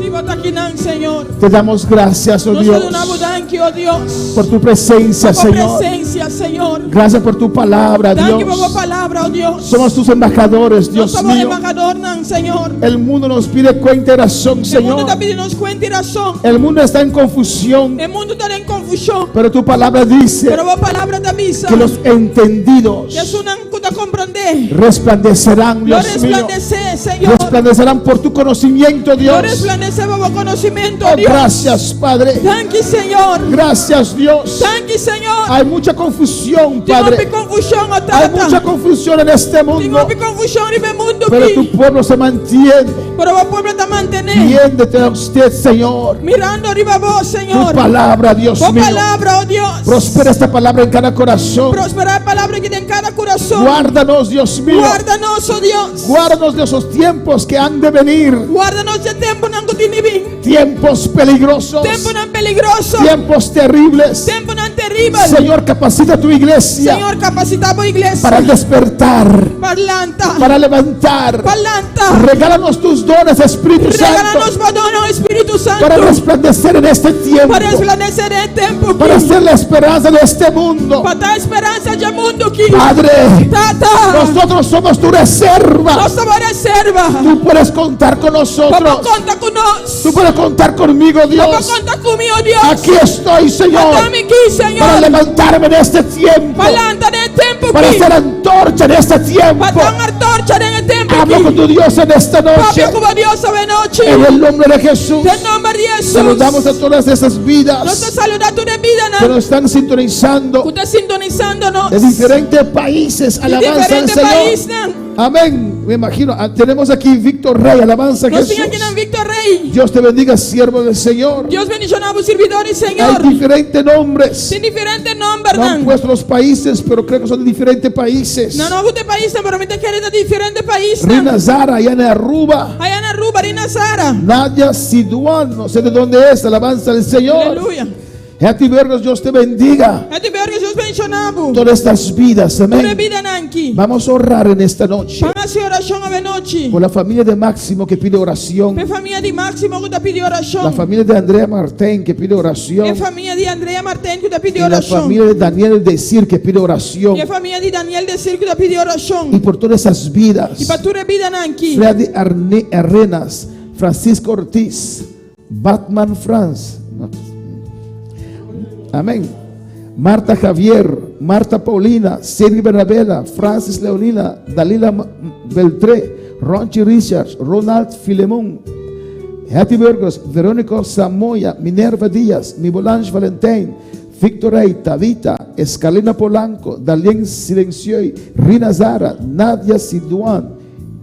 Si vos aquí, Señor. Te damos gracias, oh Nos Dios, adoramos, oh Dios. por tu presencia, Por Señor. presencia, Señor. Gracias por tu palabra, Thank you por Dios. tu palabra, oh Dios. Somos tus embajadores, Nós Dios somos mío. embajadores, Señor. El mundo nos pide cuenta y razón, El mundo Señor. está pidiendo cuenta y razón. El mundo está en confusión, El mundo está en confusión. pero tu palabra dice Pero vos palabra te avisa que los entendidos que es una cuta comprender. resplandecerán, Lo Dios mío. resplandece, Señor. Resplandecerán por tu conocimiento, Lo Dios. resplandece por conocimiento, Oh, Dios. gracias, Padre. Thank you, Señor. Gracias, Dios. Thank you, Señor. Hay mucha confusión, Tengo Padre. confusión, Hay mucha confusión en este mundo, Tengo confusión en el mundo. pero aquí. tu pueblo se mantiene. Pero el pueblo te mantiene Tiéndete a usted, Señor. mirando arriba a vos, Tu Señor. palabra, Dios Tu mío. palabra, oh Dios. Prospera esta palabra en cada corazón. Prospera la palabra que tiene en cada corazón. Guárdanos, Dios mío. Guárdanos, oh Dios. Guárdanos de esos tiempos que han de venir. Guárdanos de tiempo no tiene bien. Tiempos peligrosos. Tiempo no peligroso. Tiempos terribles. Tiempo no terrible. Señor, capacita a tu iglesia Señor, capacitamos iglesia. para despertar, Parlantà. para levantar. Parlantà. Regálanos tus dones, Espíritu Regálanos Santo, perdón, Espíritu Santo. para resplandecer en este tiempo, Para resplandecer en el tiempo. para ser la esperanza de este mundo. Para dar esperanza al mundo aquí. Padre, Tata. nosotros somos tu reserva. No somos reserva. Tú puedes contar con Papá nosotros. conta con nosotros. Tú puedes contar conmigo, Papá Dios. conta conmigo, Dios. Aquí estoy, Señor, Dame aquí, para Señor. levantarme en este tiempo, Parlantà en el tiempo para aquí. ser antorcha en este tiempo. Para dar antorcha en el tiempo Hablo aquí. con tu Dios en esta noche, Papá como Dios sabe noche. en el nombre de Jesús. En nombre de Jesús. Saludamos a todas esas Nos vidas saluda tu vida, que ¿no? nos están sintonizando Tú estás sintonizándonos. de diferentes países. De Alabanza al diferentes Señor. países, ¿no? Amén. Me imagino. Tenemos aquí Víctor Rey. Alabanza a Nos Jesús. siguen aquí en Víctor Rey. Dios te bendiga, siervo del Señor. Dios bendiga a los servidores, Señor. Hay diferentes nombres. Sin diferentes nombres, No han ¿no? puesto los países, pero creo que son de diferentes países. No, no, de países, pero me te quieren de diferentes países. Rina Zara, allá en Aruba. Allá en Aruba, Rina Sara. Nadia Siduan, no sé de dónde es. Alabanza al Señor. Aleluya. Hati vernos, Dios te bendiga. A ti veo que Dios bendicionamos. Todas estas vidas, Tu amén. vida nanki. Vamos a orar en esta noche Van a hacer oración a noche. por la familia de Máximo que pide oración, Pe familia di Máximo que te pide la oración. familia de Andrea Martín que pide Pe oración, familia di Andrea Martín que te pide y la oración. familia de Daniel Decir que pide oración, Pe familia di Daniel de Circo te pide y oración. por todas esas vidas. Y para tu vida nanki. Freddy Arenas, Francisco Ortiz, Batman France. Amén. Marta Javier, Marta Paulina, Sergio Bernabela, Francis Leonina, Dalila Beltré, Ronchi Richards, Ronald Filemón, Hattie Burgos, Verónica Samoya, Minerva Díaz, Mibolange Valentín, Víctor Rey, Tabita, Escalina Polanco, Dalien Silencioy, Rina Zara, Nadia Siduan,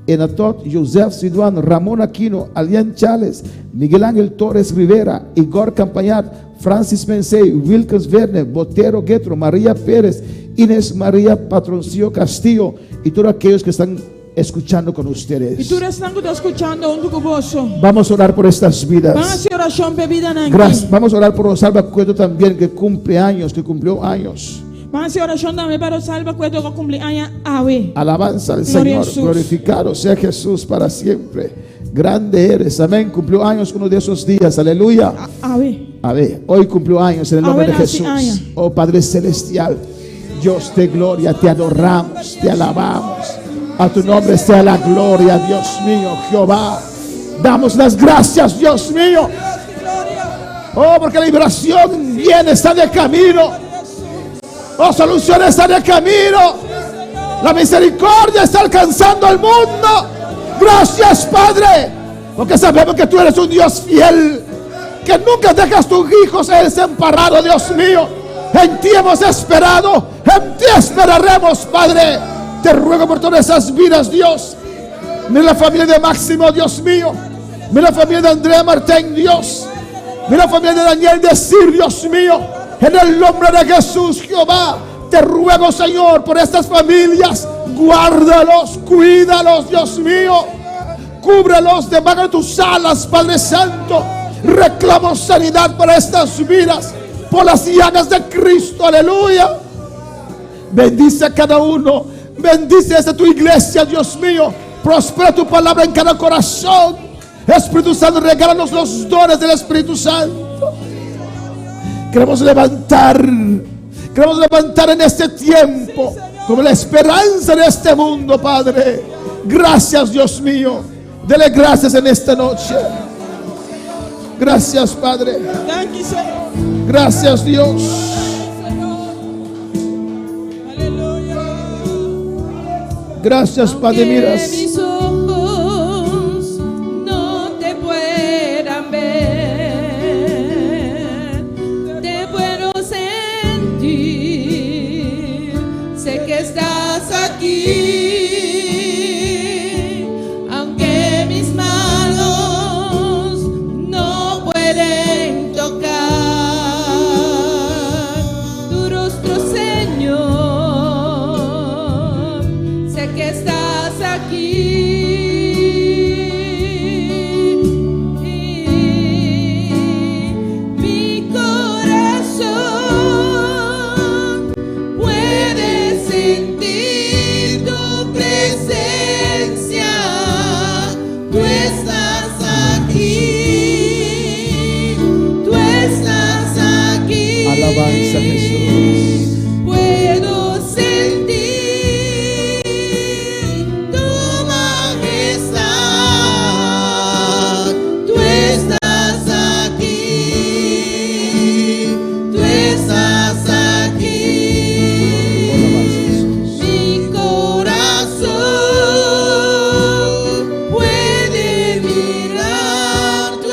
Enatot Joseph Siduan, Ramón Aquino, Alian Chales, Miguel Ángel Torres Rivera, Igor Campañat, Francis Mensei, Wilkins Verne, Botero Guetro, María Pérez, Inés María Patroncillo Castillo y todos aquellos que están escuchando con Y ustedes. tú estás escuchando un tucuboso. Vamos a orar por estas Van a vidas. hacer oración pe vida nanki. Gracias. Vamos a orar por Rosalba Cueto también, que cumple años, que cumplió años. Van a hacer oración también para salva cuento que cumpleaños ave. Alabanza al Gloria Señor, a Jesús. glorificado sea Jesús para siempre. Grande eres, amén. Cumplió años uno de esos días, aleluya. Ave. A ver, hoy cumplió años en el nombre de Amén, así Jesús. haya. Oh Padre Celestial, Dios de gloria, te adoramos, te alabamos. A tu nombre sea la gloria, Dios mío, Jehová. Damos las gracias, Dios mío. Oh, porque la liberación viene, está de camino. Oh, solución está de camino. La misericordia está alcanzando al mundo. Gracias, Padre, porque sabemos que tú eres un Dios fiel, que nunca dejas tus hijos desamparados, Dios mío. En ti hemos esperado, en ti esperaremos, Padre. Te ruego por todas esas vidas, Dios. Mira la familia de Máximo, Dios mío. Mira la familia de Andrea Martín, Dios. Mira la familia de Daniel Decir, Dios mío. En el nombre de Jesús, Jehová, te ruego, Señor, por estas familias. Guárdalos, cuídalos, Dios mío. Cúbrelos debajo de tus alas, Padre Santo. Reclamo sanidad para estas vidas, por las llagas de Cristo, aleluya. Bendice a cada uno Bendice esta tu iglesia, Dios mío. Prospera tu palabra en cada corazón. Espíritu Santo, regálanos los dones del Espíritu Santo. Queremos levantar en este tiempo como la esperanza de este mundo, Padre. Gracias, Dios mío. Dele gracias en esta noche. Gracias, Padre. Thank you, Señor. Gracias, Dios. Aleluya. Gracias, Padre. Que Miras. mis ojos no te puedan ver, te puedo sentir, sé que estás aquí, aunque mis manos no pueden tocar tu rostro, Señor, sé que estás aquí. Mi corazón puede sentir tu presencia. Tú estás aquí. Tú estás aquí. Alabanza, Jesús. Puedo sentir tu majestad. Tú estás aquí. Tú estás aquí. Mi corazón puede mirar tu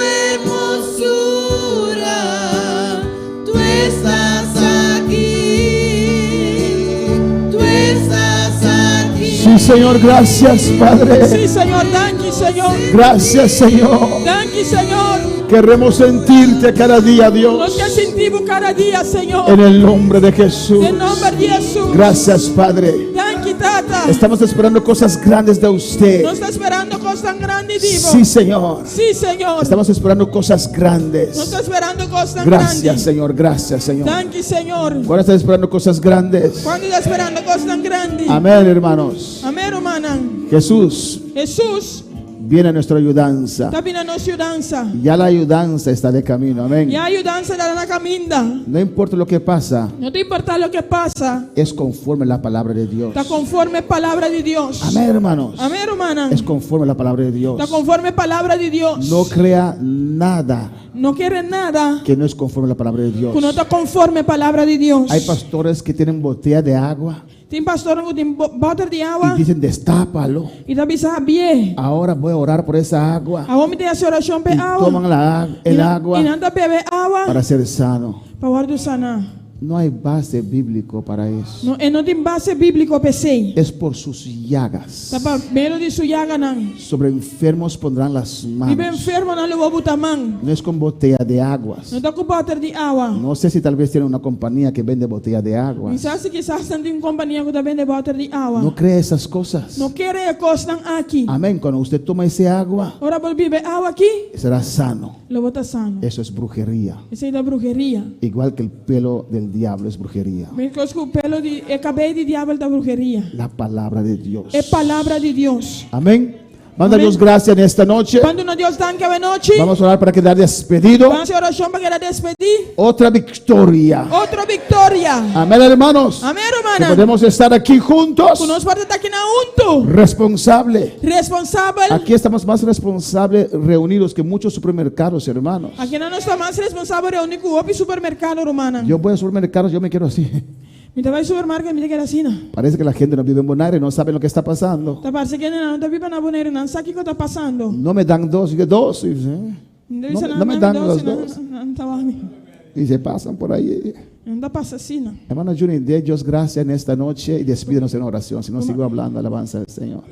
hermosura. Tú estás aquí. Tú estás aquí. Sí, Señor, gracias, Padre. Sí, Señor. Thank you, Señor. Gracias, Señor. Thank you, Señor. Queremos sentirte cada día, Nós Dios. quer sentir cada dia, Senhor. En el nombre de Jesús. Em nome de Jesus. Gracias, Padre. Thank you, Tata. Estamos esperando cosas grandes de usted. Nós estamos esperando coisas tão grandes, Divo. Sí, Señor. Sí, Senhor. Estamos esperando cosas Nós grandes. estamos esperando coisas tão Gracias, grandes. Señor. Gracias, Señor. Thank you, Senhor. ¿Cuándo estás esperando cosas grandes? Quando está esperando coisas tão grandes. Amén, hermanos. Amém, hermana. Jesús Jesus viene a nuestra ayudanza. está vindo a nossa ajudança. Ya la ayudanza está de camino. Amén. E a ajudança está na caminda. No importa lo que pasa, Não te importa o que passa. es conforme la palabra de Dios. Está conforme a palavra de Deus. Amén, hermanos. Amém, hermana. Es conforme la palabra de Dios. Está conforme a palavra de Deus. No crea nada Não quer nada que no es conforme la palabra de Dios. que não está conforme a palavra de Deus. Hay pastores que tienen botella de agua Tem pastor que tem bota de y água dicen destápalo. e da bisa bie. Ahora voy a orar por esa agua. A homem tem a oração pe Y água. toman el agua E não tá bebe água para ser sano. para guardar sana. No hay base bíblico para eso. Não, e não tem base bíblico PC. Es por sus llagas. Tá para meio de suyaga não. Sobre enfermos pondrán las Vive manos. enfermo não levou butamang. No es con botella de aguas. Não tá com bota de água. No sé si tal vez tiene una compañía que vende botella de agua. E sabe que sabe tem companhia que tá vende bota de água. No cree esas cosas. Não quer a coisa aqui. Amén. Cuando usted toma ese agua, Ora por vive água aqui, será sano. lo bota sano. Eso es brujería. Essa é da brujeria. Igual que el pelo del diablo es brujería. Porque o pelo de cabelo de diabo da brujeria. La palabra de Dios. É palavra de Deus. Amén. Manda a Amén. Dios gracias en esta noche. Quando nós Deus dá que a noite, Vamos a orar para quedar despedido. vamos a oração para querer despedir. Otra victoria. Outra vitória. Amén, hermanos. Amém, Que hermana. podemos estar aquí juntos. Conosco parte estar aqui na unto. Responsable. Responsável. Aquí estamos más responsables reunidos que muchos supermercados, hermanos. Aqui não está mais responsável reunir com o supermercado, hermana. Yo voy a supermercados, yo me quiero así. Me vai ao supermercado, me quer assim. Parece que la gente no vive en Bonaire, no sabe lo que está pasando. Tá parece que não tá vivendo na boneira, não sabe o que está passando. No me dan dos, y dos. Y no me dan los dos. Y se pasan por ahí. Não dá passa assim, não. Hermano Juni, de Dios gracias en esta noche y despídenos en oración. Si no, sigo hablando, alabanza del Señor.